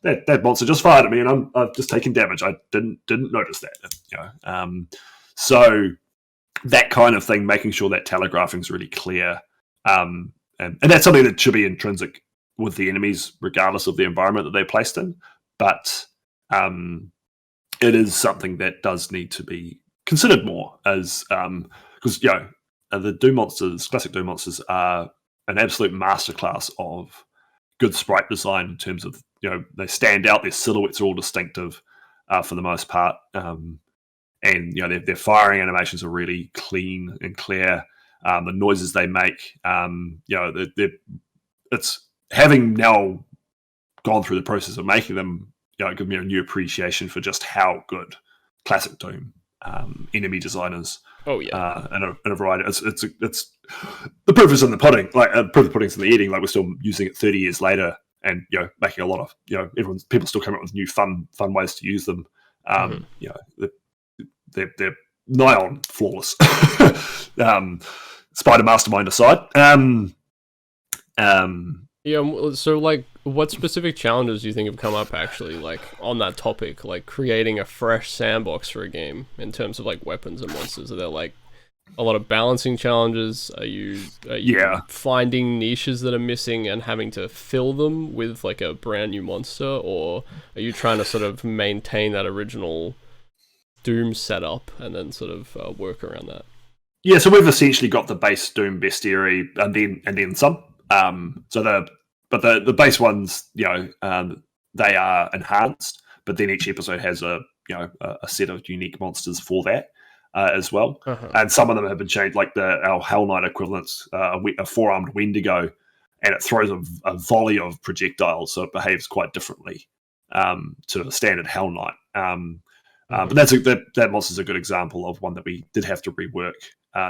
that monster just fired at me, and I've just taken damage. I didn't notice that. So that kind of thing, making sure that telegraphing is really clear, and that's something that should be intrinsic with the enemies, regardless of the environment that they're placed in. But it is something that does need to be considered more, as because the Doom monsters, classic Doom monsters, are an absolute masterclass of good sprite design in terms of they stand out. Their silhouettes are all distinctive for the most part, and their firing animations are really clean and clear. The noises they make, it's having now gone through the process of making them, give me a new appreciation for just how good classic Doom enemy designers.
Oh yeah,
and a variety. It's the proof is in the pudding. Like proof of the pudding's in the eating. Like we're still using it 30 years later, and making a lot of people still come up with new fun ways to use them. They're nigh on flawless. Spider Mastermind aside.
So like, what specific challenges do you think have come up actually, like on that topic, like creating a fresh sandbox for a game in terms of like weapons and monsters? Are there like a lot of balancing challenges? Are you finding niches that are missing and having to fill them with like a brand new monster, or are you trying to sort of maintain that original Doom setup and then sort of work around that?
Yeah, so we've essentially got the base Doom bestiary and then some. The base ones, they are enhanced, but then each episode has a set of unique monsters for that as well. And some of them have been changed, like our Hell Knight equivalents, a four-armed Wendigo and it throws a volley of projectiles, so it behaves quite differently to a standard Hell Knight. But that monster's a good example of one that we did have to rework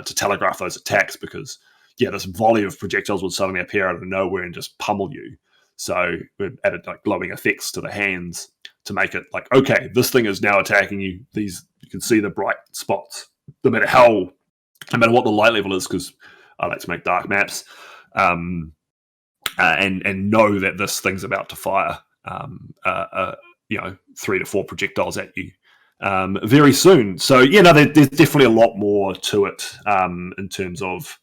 to telegraph those attacks, because this volley of projectiles would suddenly appear out of nowhere and just pummel you. So we added like glowing effects to the hands to make it like, okay, this thing is now attacking you. You can see the bright spots, no matter what the light level is, because I like to make dark maps, and know that this thing's about to fire 3 to 4 projectiles at you very soon. So there's definitely a lot more to it in terms of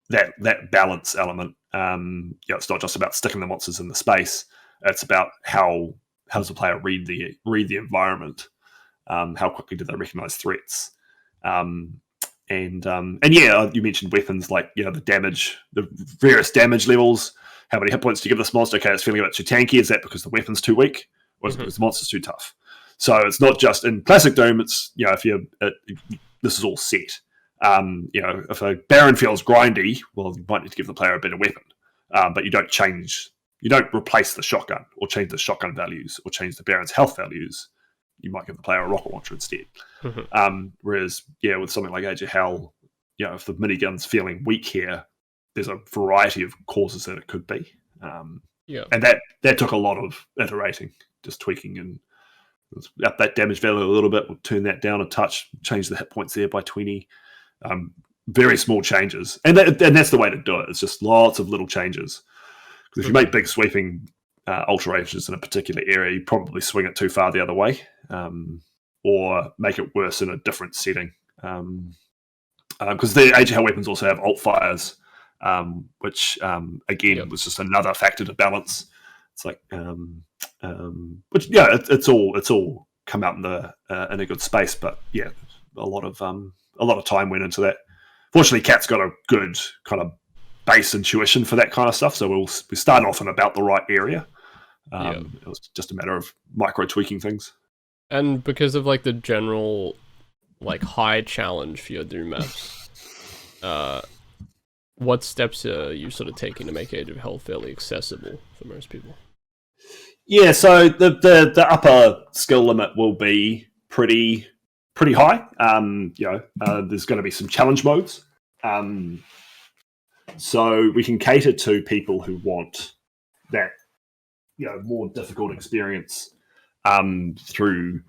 that balance element. It's not just about sticking the monsters in the space. It's about how does the player read the environment, how quickly do they recognize threats, and you mentioned weapons, like the damage, the various damage levels. How many hit points do you give this monster? Okay, it's feeling a bit too tanky. Is that because the weapon's too weak, or is it because the monster's too tough? So it's not just in classic Doom. It's this is all set. If a Baron feels grindy, well, you might need to give the player a better weapon. But you don't replace the shotgun or change the shotgun values or change the Baron's health values. You might give the player a rocket launcher instead. Whereas, with something like Age of Hell, if the minigun's feeling weak here, there's a variety of causes that it could be. And that took a lot of iterating, just tweaking and up that damage value a little bit. We'll turn that down a touch, change the hit points there by 20. Very small changes, and that's the way to do it. It's just lots of little changes. Because if you make big sweeping alterations in a particular area, you probably swing it too far the other way, or make it worse in a different setting. Because the Age of Hell weapons also have alt fires, which again was just another factor to balance. It's like, it's all come out in a good space, but a lot of time went into that. Fortunately, Cat's got a good kind of base intuition for that kind of stuff, so we start off in about the right area. It was just a matter of micro tweaking things.
And because of like the general like high challenge for your Doom maps, what steps are you sort of taking to make Age of Hell fairly accessible for most people?
Yeah, so the upper skill limit will be pretty high. There's going to be some challenge modes. So we can cater to people who want that, more difficult experience through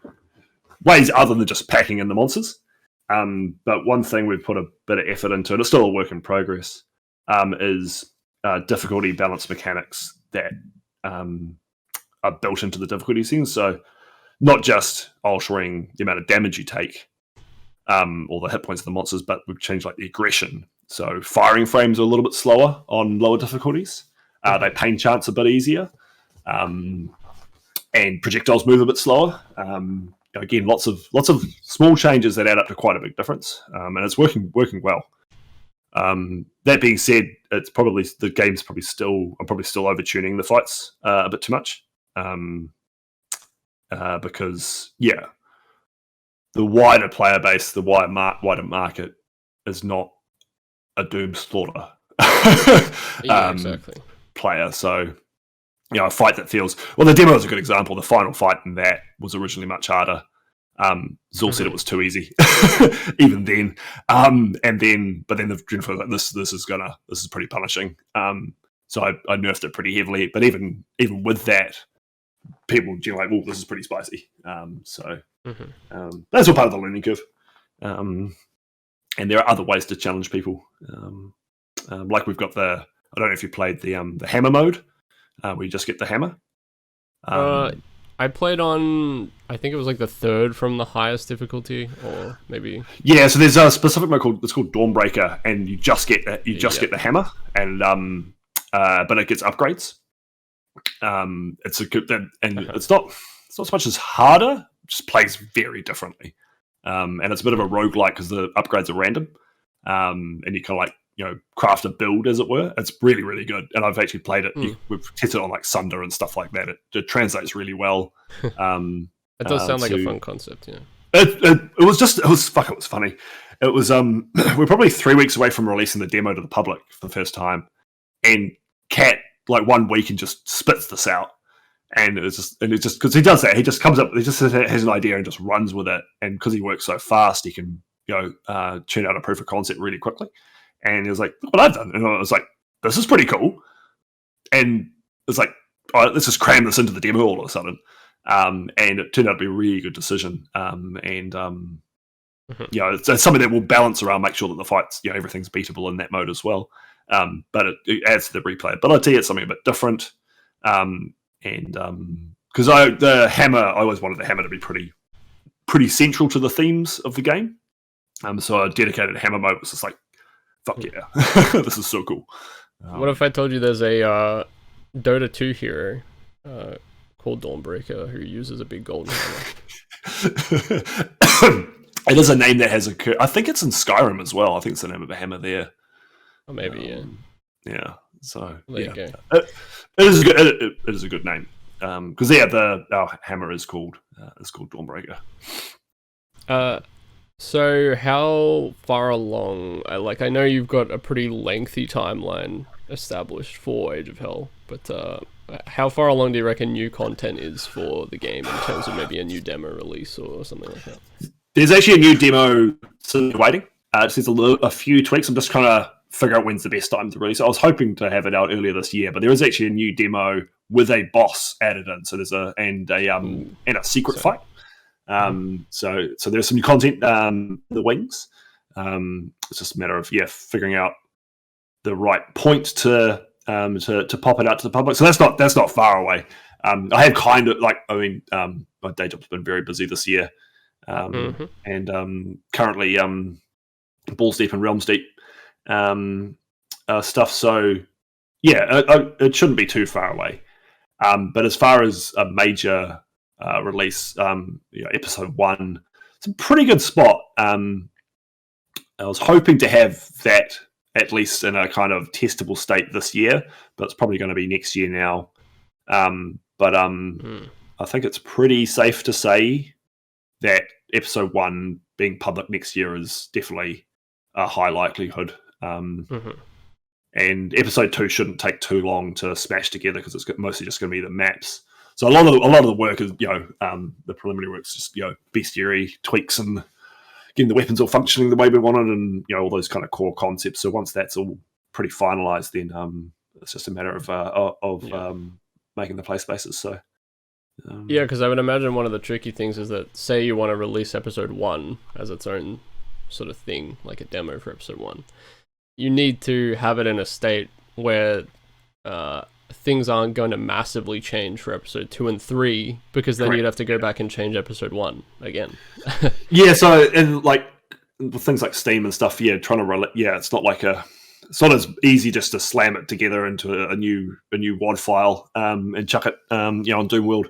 ways other than just packing in the monsters. But one thing we've put a bit of effort into, and it's still a work in progress, is difficulty balance mechanics that are built into the difficulty settings. So not just altering the amount of damage you take or the hit points of the monsters, but we've changed like the aggression. So firing frames are a little bit slower on lower difficulties. They pain chance a bit easier. And projectiles move a bit slower. Again, lots of small changes that add up to quite a big difference. And it's working well. That being said, I'm probably still over-tuning the fights a bit too much. Because the wider player base, the wider market is not a Doom slaughter
exactly.
player. So a fight that feels, the demo is a good example. The final fight in that was originally much harder. Zul said it was too easy, even then. But then the Jennifer was like, this is pretty punishing. So I nerfed it pretty heavily. But even with that, people generally like, this is pretty spicy. That's all part of the learning curve. And there are other ways to challenge people. Like we've got I don't know if you played the hammer mode, where you just get the hammer.
I played on, I think it was like the third from the highest difficulty, or maybe. Yeah,
so there's a specific mode called Dawnbreaker, and you just get the hammer, and but it gets upgrades. It's a good, and it's not so much as harder, it just plays very differently. And it's a bit of a roguelike because the upgrades are random. And you kind of like, craft a build, as it were. It's really, really good. And I've actually played it. We've tested it on like Sunder and stuff like that. It translates really well.
It does sound like a fun concept, yeah.
It was funny. It was we're probably 3 weeks away from releasing the demo to the public for the first time. and Cat like 1 week and just spits this out. And it's just because he does that, he just comes up, he just has an idea and just runs with it. And because he works so fast, he can churn out a proof of concept really quickly. And he was like, "Look what I've done," and I was like, "This is pretty cool." And it's like, "All right, let's just cram this into the demo all of a sudden." And it turned out to be a really good decision. It's something that will balance around, make sure that the fights, everything's beatable in that mode as well. But it adds to the replayability. It's something a bit different. Because the hammer, I always wanted the hammer to be pretty central to the themes of the game. So a dedicated hammer mode was just like, fuck yeah, this is so cool.
What if I told you there's a Dota 2 hero called Dawnbreaker who uses a big golden hammer?
It is a name that has occurred. I think it's in Skyrim as well. I think it's the name of a hammer there.
Or maybe, yeah.
Yeah. So
there you go.
It is good. It is a good name. Because our hammer is called Dawnbreaker.
So how far along? I know you've got a pretty lengthy timeline established for Age of Hell, but how far along do you reckon new content is for the game in terms of maybe a new demo release or something like that?
There's actually a new demo still waiting. It needs a few tweaks. I'm just trying to figure out when's the best time to release it. I was hoping to have it out earlier this year, but there is actually a new demo with a boss added in. So there's a secret fight. So there's some new content, the wings. It's just a matter of figuring out the right point to pop it out to the public. So that's not far away. I have my day job's been very busy this year, and currently balls deep and realms deep stuff. So it shouldn't be too far away. But as far as a major release, episode 1, it's a pretty good spot. I was hoping to have that at least in a kind of testable state this year, but it's probably going to be next year now. I think it's pretty safe to say that episode 1 being public next year is definitely a high likelihood. And episode 2 shouldn't take too long to smash together because it's mostly just going to be the maps. So a lot of the work is, the preliminary work's just, bestiary tweaks and getting the weapons all functioning the way we wanted, and all those kind of core concepts. So once that's all pretty finalized, then it's just a matter of making the play spaces. So
because I would imagine one of the tricky things is that, say you want to release episode 1 as its own sort of thing, like a demo for episode 1. You need to have it in a state where things aren't going to massively change for episode 2 and 3, because then you'd have to go back and change episode 1 again.
So and like things like Steam and stuff, it's not as easy just to slam it together into a new WAD file and chuck it on Doomworld.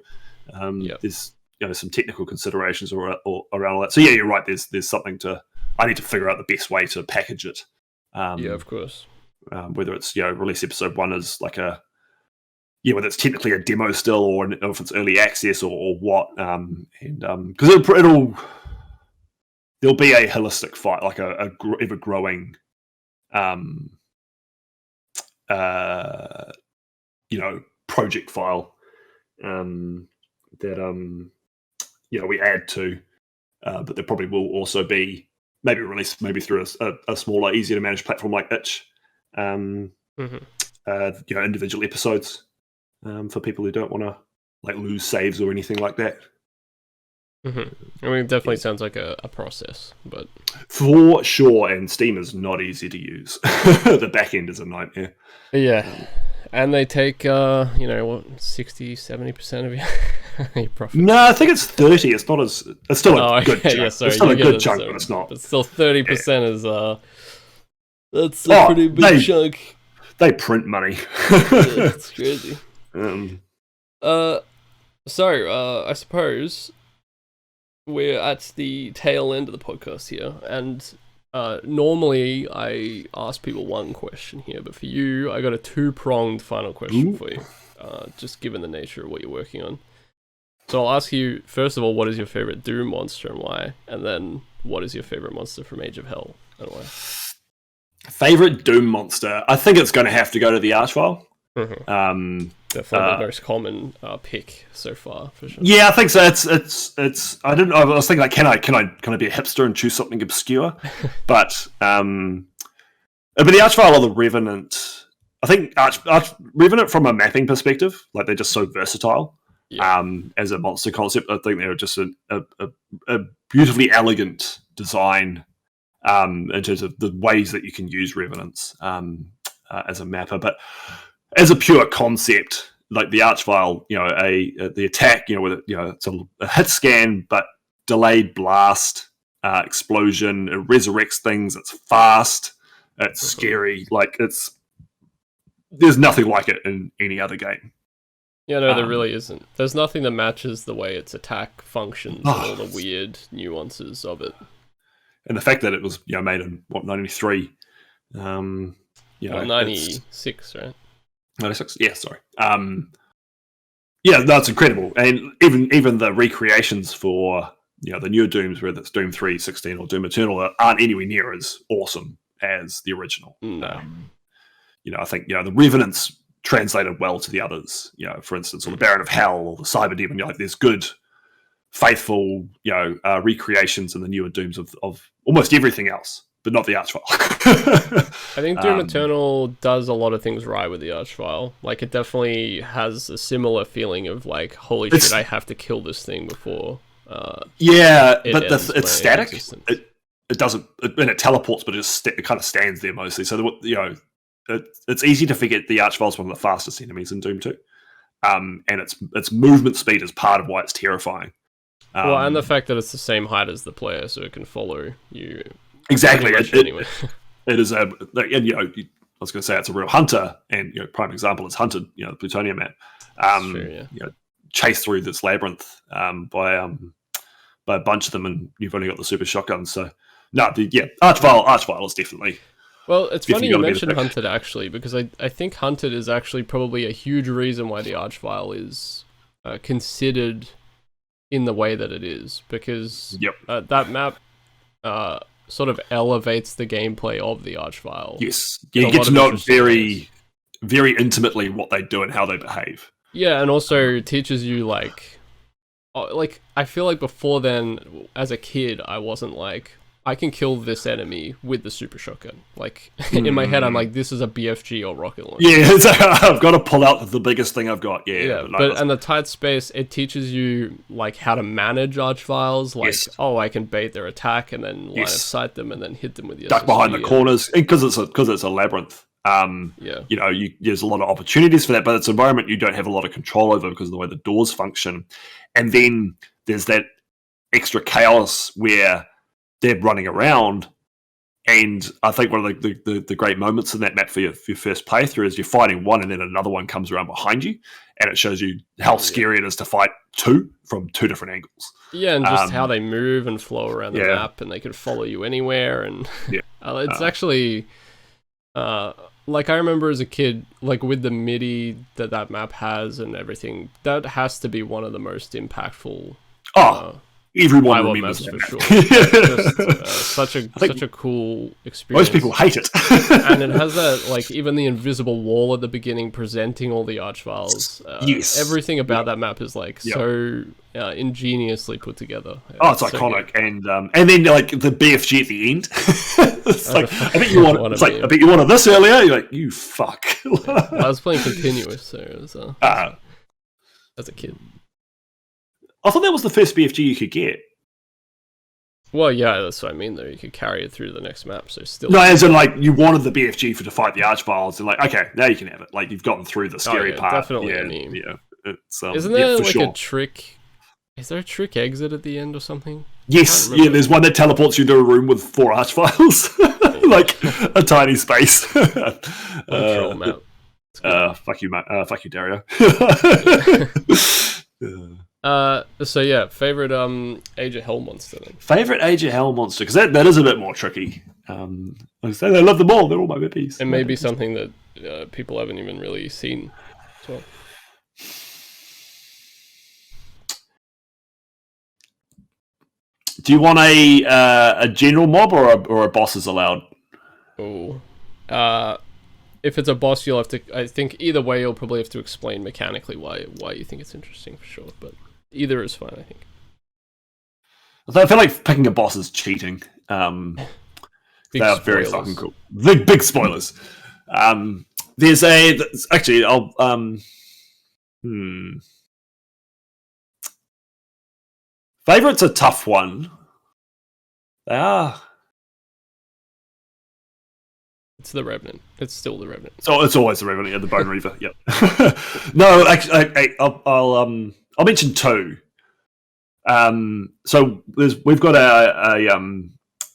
There's some technical considerations around all that. So you're right. There's something I need to figure out the best way to package it.
Of course.
Whether it's release episode 1 as like whether it's technically a demo still, or if it's early access or what, because there'll be a holistic fight, like a ever growing, project file that we add to, but there probably will also be maybe released through a smaller, easier to manage platform like Itch, individual episodes for people who don't want to lose saves or anything like that.
I mean, it definitely sounds like a process, but
for sure. And Steam is not easy to use. The back end is a nightmare.
And they take 60-70% of your profit.
No, I think it's 30. It's not as. It's still a good chunk. It's still a good chunk, but it's not.
But still, 30% is that's a pretty big chunk.
They print money.
It's crazy. I suppose we're at the tail end of the podcast here, and normally I ask people one question here, but for you, I got a 2-pronged final question for you, just given the nature of what you're working on. So I'll ask you, first of all, what is your favorite Doom monster and why? And then, what is your favorite monster from Age of Hell and why?
Favorite Doom monster? I think it's going to have to go to the Archvile.
Definitely the most common pick so far, for sure.
Yeah, I think so. It's. I didn't. I was thinking like, can I be a hipster and choose something obscure? But the Archvile or the Revenant. I think Revenant from a mapping perspective, like they're just so versatile. Yeah. As a monster concept, I think they're just a beautifully elegant design in terms of the ways that you can use Revenants as a mapper. But as a pure concept, like the Archvile, the attack, with it's a hit scan, but delayed blast, explosion, it resurrects things. It's fast, it's scary. Like there's nothing like it in any other game.
Yeah, no, there really isn't. There's nothing that matches the way its attack functions and all the weird nuances of it.
And the fact that it was made in 93,
96, right?
96, yeah, sorry. That's incredible. And even the recreations for the newer Dooms, whether it's Doom 3, 16, or Doom Eternal, aren't anywhere near as awesome as the original.
No.
I think the Revenants translated well to the others. For instance, or the Baron of Hell or the Cyber Demon. There's good, faithful recreations in the newer Dooms of almost everything else, but not the Archvile.
I think Doom Eternal does a lot of things right with the Archvile. Like, it definitely has a similar feeling of like, holy shit, I have to kill this thing before.
But it's static. It doesn't, and it teleports, but it kind of stands there mostly. So it's easy to forget the Archvile is one of the fastest enemies in Doom 2. And its movement speed is part of why it's terrifying.
And the fact that it's the same height as the player, so it can follow you.
Exactly. It is I was going to say it's a real hunter, and prime example is hunted. The Plutonium map. Chased through this labyrinth by a bunch of them, and you've only got the super shotguns. So Archvile is definitely.
Well, it's funny you mentioned Hunted, actually, because I think Hunted is actually probably a huge reason why the Archvile is considered in the way that it is, because that map sort of elevates the gameplay of the Archvile.
Yes, you get to know very, very intimately what they do and how they behave.
Yeah, and also teaches you like I feel like before then, as a kid, I wasn't like, I can kill this enemy with the super shotgun. Like, in my head, I'm like, this is a BFG or rocket launcher.
Yeah, I've got to pull out the biggest thing I've got.
And the tight space, it teaches you like how to manage Archviles. Like, I can bait their attack and then line of sight them and then hit them with your
duck behind the corners, because it's a labyrinth. There's a lot of opportunities for that, but it's an environment you don't have a lot of control over because of the way the doors function. And then there's that extra chaos where they're running around, and I think one of the great moments in that map for your first playthrough is you're fighting one and then another one comes around behind you, and it shows you how scary it is to fight two from two different angles.
Yeah, and just how they move and flow around the map, and they can follow you anywhere, and it's actually... like, I remember as a kid, like, with the MIDI that map has and everything, that has to be one of the most impactful...
Everyone remembers that
for sure. Such a cool experience.
Most people hate it.
And it has that, like, even the invisible wall at the beginning presenting all the Archviles. Everything about that map is like so ingeniously put together.
It's iconic, and then like the BFG at the end. It's like, I bet you wanted this earlier. You're like, you fuck.
I was playing continuous, so it was, as a kid.
I thought that was the first BFG you could get.
Well, yeah, that's what I mean, though. You could carry it through to the next map, so still...
No, as in, like, you wanted the BFG to fight the Archviles, and like, okay, now you can have it. Like, you've gotten through the scary part.
Definitely.
It's,
isn't there, like, a trick... Is there a trick exit at the end or something?
Yes, there's one that teleports you to a room with 4 Archviles. Like, a tiny space.
Control map.
Fuck you, fuck you, Dario.
Favorite Age of Hell monster then.
Favorite Age of Hell monster, because that is a bit more tricky. Like I say, I love them all. They're all my pippies.
And maybe something that people haven't even really seen as well.
Do you want a general mob or a boss is allowed?
Oh, if it's a boss, you'll have to. I think either way, you'll probably have to explain mechanically why you think it's interesting for sure. But either is fine, I think.
I feel like picking a boss is cheating. They are very fucking cool. Big spoilers. There's actually I'll Favorite's a tough one. They are.
It's the Revenant. It's still the Revenant.
So it's always the Revenant. Yeah, the Bone Reaver. Yep. No, actually, I'll mention two. So we've got a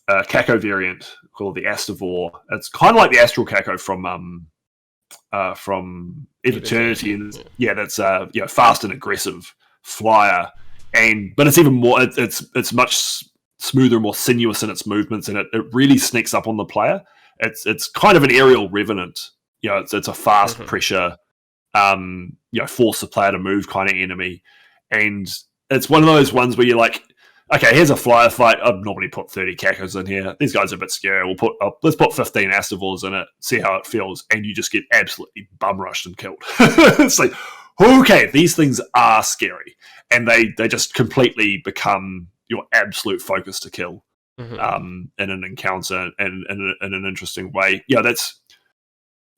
Caco variant called the Astivore. It's kind of like the Astral Caco from Eternity, and that's fast and aggressive flyer, but it's even more. It's much smoother, more sinuous in its movements, and it really sneaks up on the player. It's kind of an aerial revenant. It's a fast pressure, force the player to move kind of enemy, and it's one of those ones where you're like, okay, here's a flyer fight. I'd normally put 30 Cacos in here. These guys are a bit scary. Let's put 15 Astivores in it, see how it feels, and you just get absolutely bum rushed and killed. It's like, okay, these things are scary, and they just completely become your absolute focus to kill in an encounter and in an interesting way. That's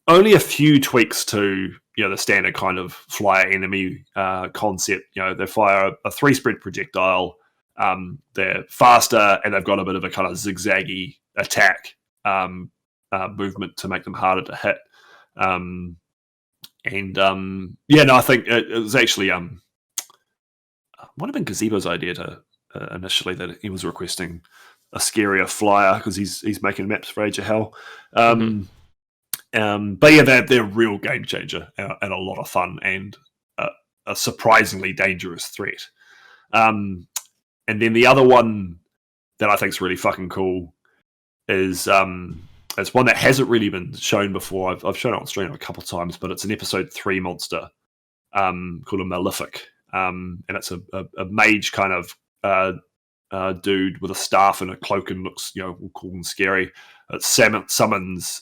only a few tweaks to the standard kind of flyer enemy concept. They fire a 3-spread projectile. They're faster, and they've got a bit of a kind of zigzaggy attack movement to make them harder to hit. I think it was actually might have been Gazebo's idea to initially that he was requesting a scarier flyer because he's making maps for Age of Hell. But yeah, they're a real game changer and a lot of fun and a surprisingly dangerous threat. And then the other one that I think is really fucking cool is it's one that hasn't really been shown before. I've shown it on stream a couple of times, but it's an episode 3 monster called a Malefic. And it's a mage kind of dude with a staff and a cloak and looks cool and scary. It summons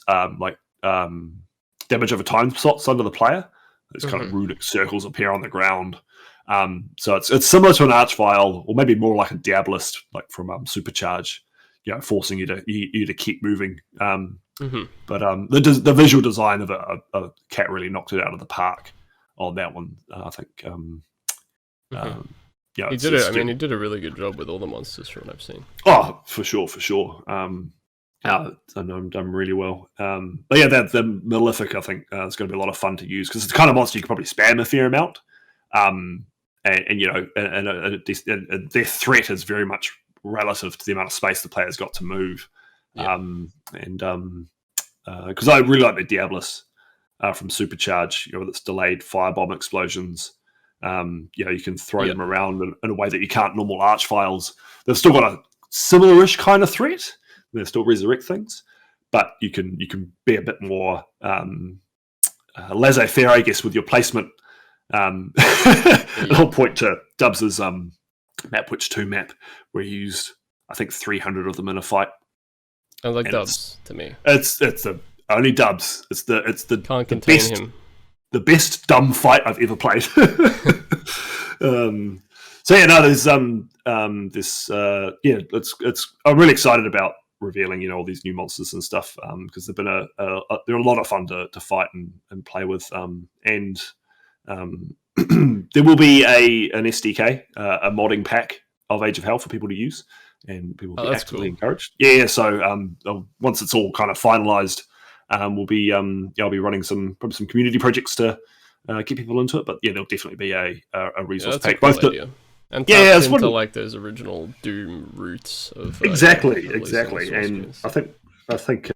damage over time slots under the player. These kind of runic circles appear on the ground. So it's similar to an Archvile, or maybe more like a Diabolist, like from Supercharge, forcing you to keep moving. But the visual design of a cat really knocked it out of the park on that one. I think.
He did it. He did a really good job with all the monsters from what I've seen.
Oh, for sure. I know done really well. But yeah, the Malefic, I think, is going to be a lot of fun to use because it's the kind of monster you can probably spam a fair amount. And their threat is very much relative to the amount of space the player's got to move. Because I really like the Diabolus from Supercharge, with its delayed firebomb explosions. You can throw them around in a way that you can't normal Archviles. They've still got a similar-ish kind of threat. They still resurrect things, but you can be a bit more laissez-faire, I guess, with your placement. I'll point to Dubs's Mapwitch 2 map where he used, I think, 300 of them in a fight.
I like Dubs to me.
It's the only Dubs. It's the
can't contain him.
The best dumb fight I've ever played. There's I'm really excited about revealing all these new monsters and stuff because they've been they're a lot of fun to fight and play with there will be an SDK, a modding pack of Age of Hell for people to use, and people will be actively encouraged. Yeah. So once it's all kind of finalized, I'll be running some community projects to get people into it. But yeah, there'll definitely be a resource pack.
Both idea. And taps into like those original Doom roots of
exactly. And I think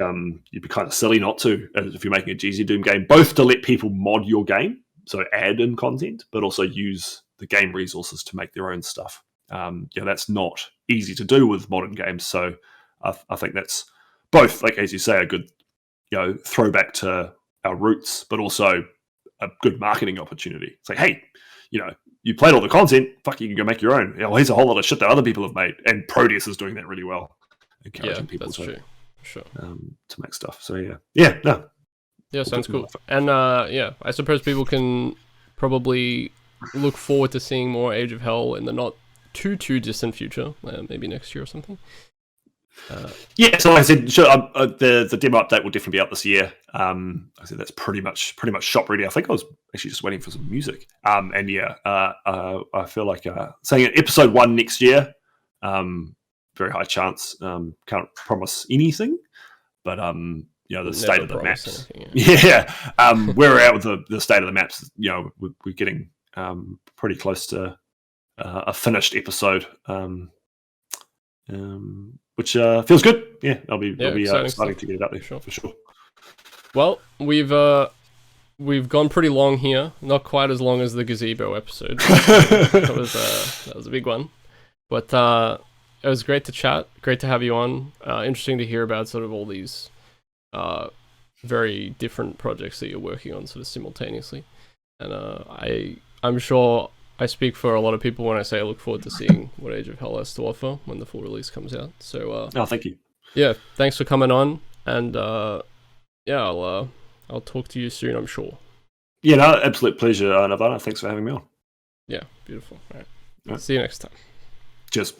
you'd be kind of silly not to if you're making a GzDoom game, both to let people mod your game, so add in content, but also use the game resources to make their own stuff. That's not easy to do with modern games. So I think that's both, like as you say, a good throwback to our roots, but also a good marketing opportunity. It's like, hey, you played all the content, fuck, you can go make your own. Here's a whole lot of shit that other people have made, and Proteus is doing that really well, encouraging people.
That's true. Sure.
To make stuff. So no.
Yeah, sounds cool. And I suppose people can probably look forward to seeing more Age of Hell in the not too distant future, maybe next year or something.
So like I said, sure, the demo update will definitely be out this year. I said that's pretty much shop ready. I think I was actually just waiting for some music. I feel like saying episode 1 next year. Very high chance. Can't promise anything, but the state of the maps. Anything, where we're at with the state of the maps. We're getting pretty close to a finished episode. Which feels good. Yeah, it'll be exciting to get it out there for sure.
Well, we've gone pretty long here. Not quite as long as the gazebo episode. that was a big one, but it was great to chat. Great to have you on. Interesting to hear about sort of all these very different projects that you're working on sort of simultaneously. And I'm sure I speak for a lot of people when I say I look forward to seeing what Age of Hell has to offer when the full release comes out. So
thank you.
Yeah, thanks for coming on, and I'll talk to you soon, I'm sure.
Yeah, no, absolute pleasure, Nirvana. Thanks for having me on.
Yeah, beautiful. All right. See you next time.
Cheers.